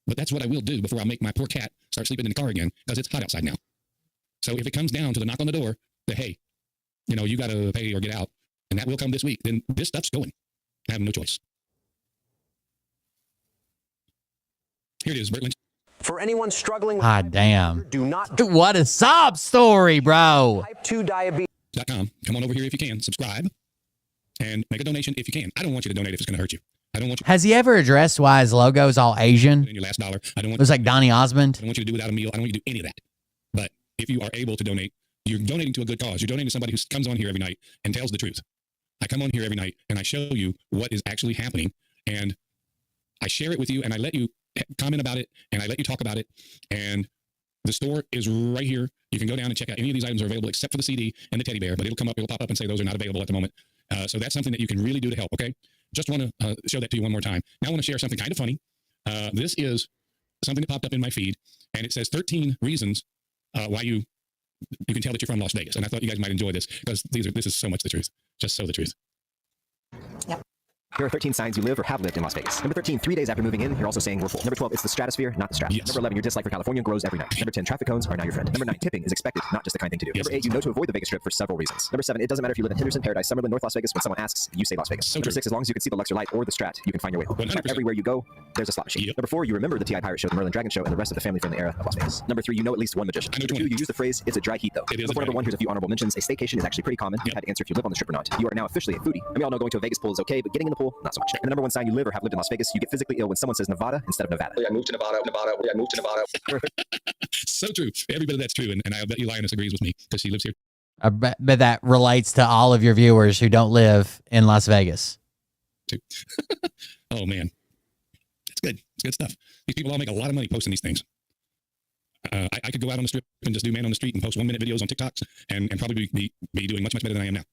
But that's what I will do before I make my poor cat start sleeping in the car again, because it's hot outside now. So if it comes down to the knock on the door, that, hey, you know, you got to pay or get out, and that will come this week, then this stuff's going. I have no choice. Here it is, Bert Lynch. For anyone struggling with God damn. do not What a sob story, bro. type 2 diabetes. .com. Come on over here if you can. Subscribe and make a donation if you can. I don't want you to donate if it's going to hurt you. I don't want you. Has he ever addressed why his logo is all Asian? In your last dollar. I don't want. Looks like Donny Osmond. I don't want you to do without a meal. I don't want you to do any of that. But if you are able to donate, you're donating to a good cause. You're donating to somebody who comes on here every night and tells the truth. I come on here every night and I show you what is actually happening, and I share it with you, and I let you comment about it, and I let you talk about it. And the store is right here. You can go down and check out any of these items are available except for the CD and the teddy bear, but it'll pop up and say those are not available at the moment. So that's something that you can really do to help. Okay. Just want to show that to you one more time. Now I want to share something kind of funny. This is something that popped up in my feed, and it says 13 reasons why you can tell that you're from Las Vegas. And I thought you guys might enjoy this because this is so much the truth. Just so the truth. Here are 13 signs you live or have lived in Las Vegas. Number 13, 3 days after moving in, you're also saying we're full. Number 12, it's the stratosphere, not the strat. Yes. Number 11, your dislike for California grows every night. Number 10, traffic cones are now your friend. Number 9, tipping is expected, not just the kind thing to do. Yes. Number 8, you know to avoid the Vegas Strip for several reasons. Number 7, it doesn't matter if you live in Henderson, Paradise, Summerlin, North Las Vegas. When someone asks, you say Las Vegas. So Number true. 6, as long as you can see the Luxor Light or the Strat, you can find your way home. 100%. Everywhere you go, there's a slot machine. Yep. Number 4, you remember the TI Pirate Show, the Merlin Dragon Show, and the rest of the family-friendly era of Las Vegas. Number 3, you know at least one magician. I know Number 2, 20. you use the phrase, it's a dry heat though. It is Before a dry number 1, here's a few honorable mentions. A staycation is actually pretty common. You had to answer if you live on the Strip or not. You are now officially a foodie. And we all know going to a Vegas pool is okay, but getting in the pool, not so much. And the number 1 sign you live or have lived in Las Vegas, you get physically ill when someone says Nevada instead of Nevada. I moved to Nevada. I moved to Nevada. So true. Every bit of that's true. And I bet you Lioness agrees with me because she lives here. I bet that relates to all of your viewers who don't live in Las Vegas. Too. Oh, man. It's good. It's good stuff. These people all make a lot of money posting these things. I could go out on the strip and just do man on the street and post 1-minute videos on TikToks and probably be doing much, much better than I am now.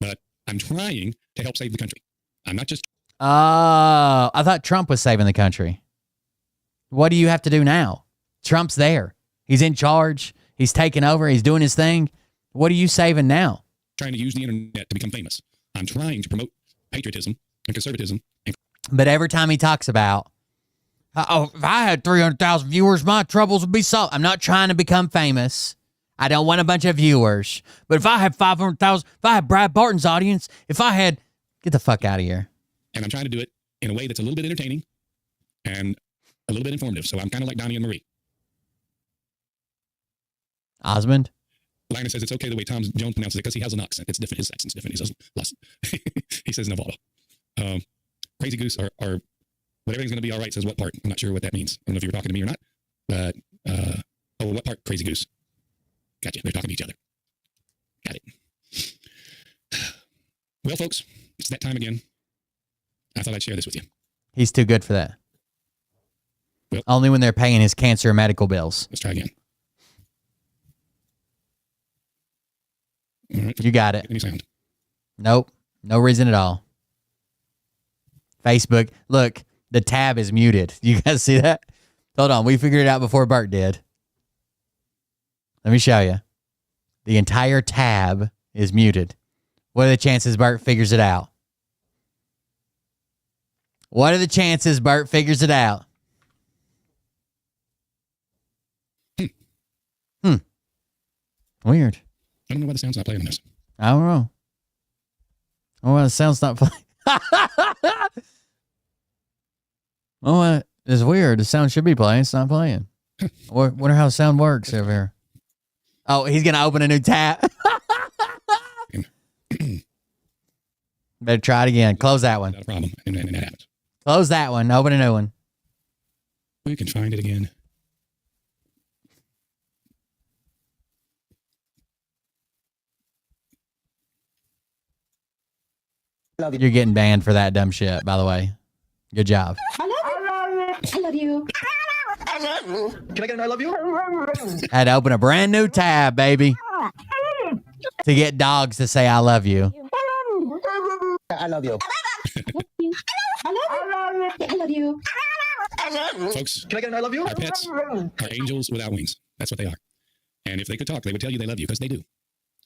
But I'm trying to help save the country. I'm not just... Oh, I thought Trump was saving the country. What do you have to do now? Trump's there. He's in charge. He's taking over. He's doing his thing. What are you saving now? Trying to use the internet to become famous. I'm trying to promote patriotism and conservatism. But every time he talks about, oh, if I had 300,000 viewers, my troubles would be solved. I'm not trying to become famous. I don't want a bunch of viewers. But if I had 500,000, if I had Brad Barton's audience, if I had, get the fuck out of here. And I'm trying to do it in a way that's a little bit entertaining and a little bit informative. So I'm kind of like Donnie and Marie. Osmond? Liner says it's okay the way Tom Jones pronounces it because he has an accent. It's different. His accent's different. He says he says Nevada. Crazy Goose or what everything's going to be all right says what part? I'm not sure what that means. I don't know if you were talking to me or not, but what part? Crazy Goose. Gotcha. They're talking to each other. Got it. Well, folks, it's that time again. I thought I'd share this with you. He's too good for that. Well, only when they're paying his cancer and medical bills. Let's try again. All right. You got it. Any sound? Nope. No reason at all. Facebook. Look, the tab is muted. You guys see that? Hold on. We figured it out before Bert did. Let me show you. The entire tab is muted. What are the chances Bert figures it out? What are the chances Bert figures it out? Weird. I don't know why the sound's not playing on this. I don't know. Oh, well, the sound's not playing. Oh, it's weird. The sound should be playing. It's not playing. Wonder how the sound works over here. Oh, he's going to open a new tab. Better try it again. Close that one. Not a problem. And that happens. Close that one. Open a new one. We can find it again. You're getting banned for that dumb shit, by the way. Good job. I love you. Can I get an I love you? Had to open a brand new tab, baby. To get dogs to say I love you. I love you. I love you. Folks, can I get an I love you? Our pets are angels without wings. That's what they are. And if they could talk, they would tell you they love you, because they do.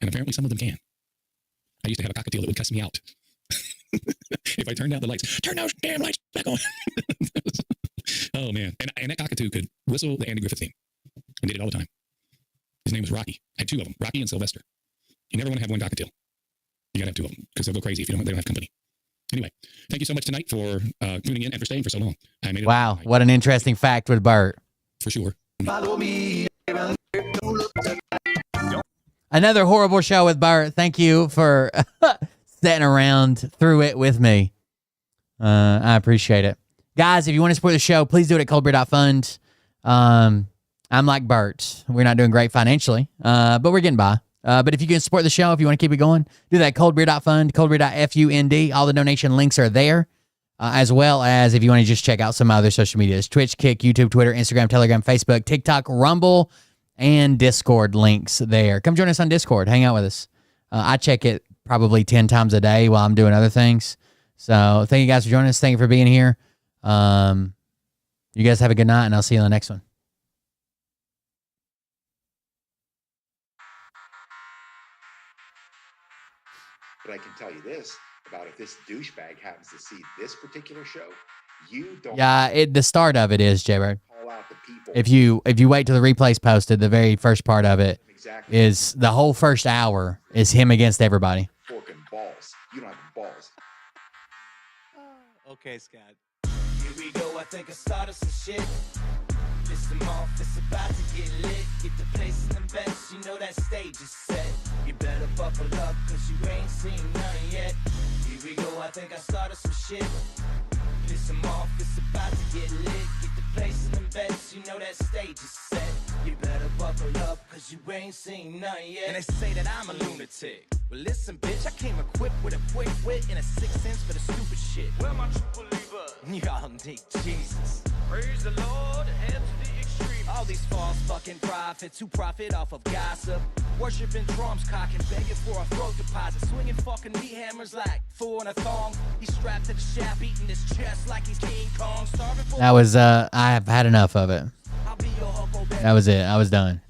And apparently some of them can. I used to have a cockatiel that would cuss me out. If I turned out the lights, turn those damn lights back on. Oh, man. And that cockatoo could whistle the Andy Griffith theme. And did it all the time. His name was Rocky. I had two of them, Rocky and Sylvester. You never want to have one cockatiel. You got to have two of them, because they'll go crazy if they don't have company. Anyway, thank you so much tonight for tuning in and for staying for so long. I made it. Wow, what an interesting fact with Bert. For sure. Follow me. Another horrible show with Bert. Thank you for sitting around through it with me. I appreciate it. Guys, if you want to support the show, please do it at coldbeer.fund. I'm like Bert. We're not doing great financially, but we're getting by. But if you can support the show, if you want to keep it going, do that at coldbeer.fund, coldbeer.fund. All the donation links are there, as well as if you want to just check out some other social medias, Twitch, Kick, YouTube, Twitter, Instagram, Telegram, Facebook, TikTok, Rumble, and Discord links there. Come join us on Discord. Hang out with us. I check it probably 10 times a day while I'm doing other things. So thank you guys for joining us. Thank you for being here. You guys have a good night, and I'll see you in the next one. But I can tell you this about if this douchebag happens to see this particular show, you don't. Yeah, the start of it is, J-Bird. Call out the people. If you wait till the replay's posted, the very first part of it is the whole first hour is him against everybody. Forking balls. You don't have balls. Okay, Scott. Here we go. I think I started some shit. Listen off, it's about to get lit. Get the place in the best, you know that stage is set. You better buckle up, cause you ain't seen none yet. Here we go, I think I started some shit. Listen off, it's about to get lit. Get the place in the best, you know that stage is set. You better buckle up, cause you ain't seen none yet. And they say that I'm a lunatic. Well listen, bitch, I came equipped with a quick wit and a 6th sense for the stupid shit. Where my true believer? Y'all need Jesus. Praise the Lord, head to the extreme. All these false fucking prophets who profit off of gossip. Worshipping drums, cocking, begging for a throat deposit. Swinging fucking meat hammers like four in a thong. He's strapped to the shaft, beating his chest like he's King Kong. Starving for That was, I've had enough of it. That was it. I was done.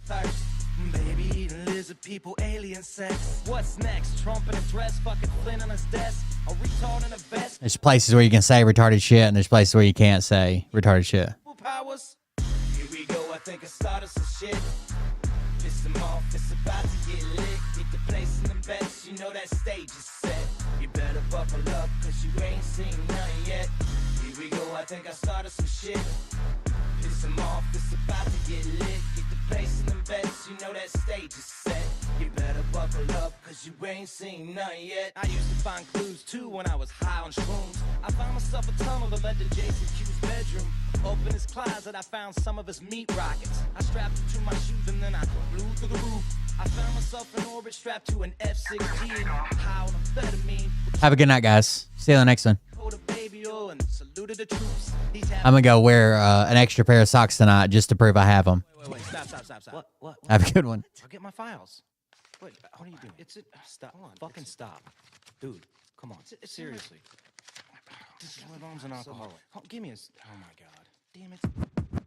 Baby eating lizard people, alien sex. What's next? Trump in a dress, fucking Flynn on his desk. A retard in a vest. There's places where you can say retarded shit, and there's places where you can't say retarded shit. Powers. Here we go, I think I started some shit. Piss them off, it's about to get lit. Get the place in the best, you know that stage is set. You better buckle up, cause you ain't seen none yet. Here we go, I think I started some shit. Piss them off, it's about to get lit. Get the place in the best, you know that stage is set. You better buckle buckle up, cause you ain't seen none yet. I used to find clues too when I was high on shrooms. I found myself a tunnel that led to Jason Q's bedroom. Open his closet, I found some of his meat rockets. I strapped it to my shoes and then I flew through the roof. I found myself in orbit strapped to an F-16. High on amphetamine. Have a good night, guys. See you on the next one. Baby, oh, and saluted the troops. I'm gonna go wear an extra pair of socks tonight just to prove I have them. Wait, stop. What? Have a good one. I'll get my files. Wait, what are you doing? It's a stop. Hold on, fucking stop, dude. Come on, seriously. My mom's an alcoholic. Oh, give me a. Oh my god, damn it.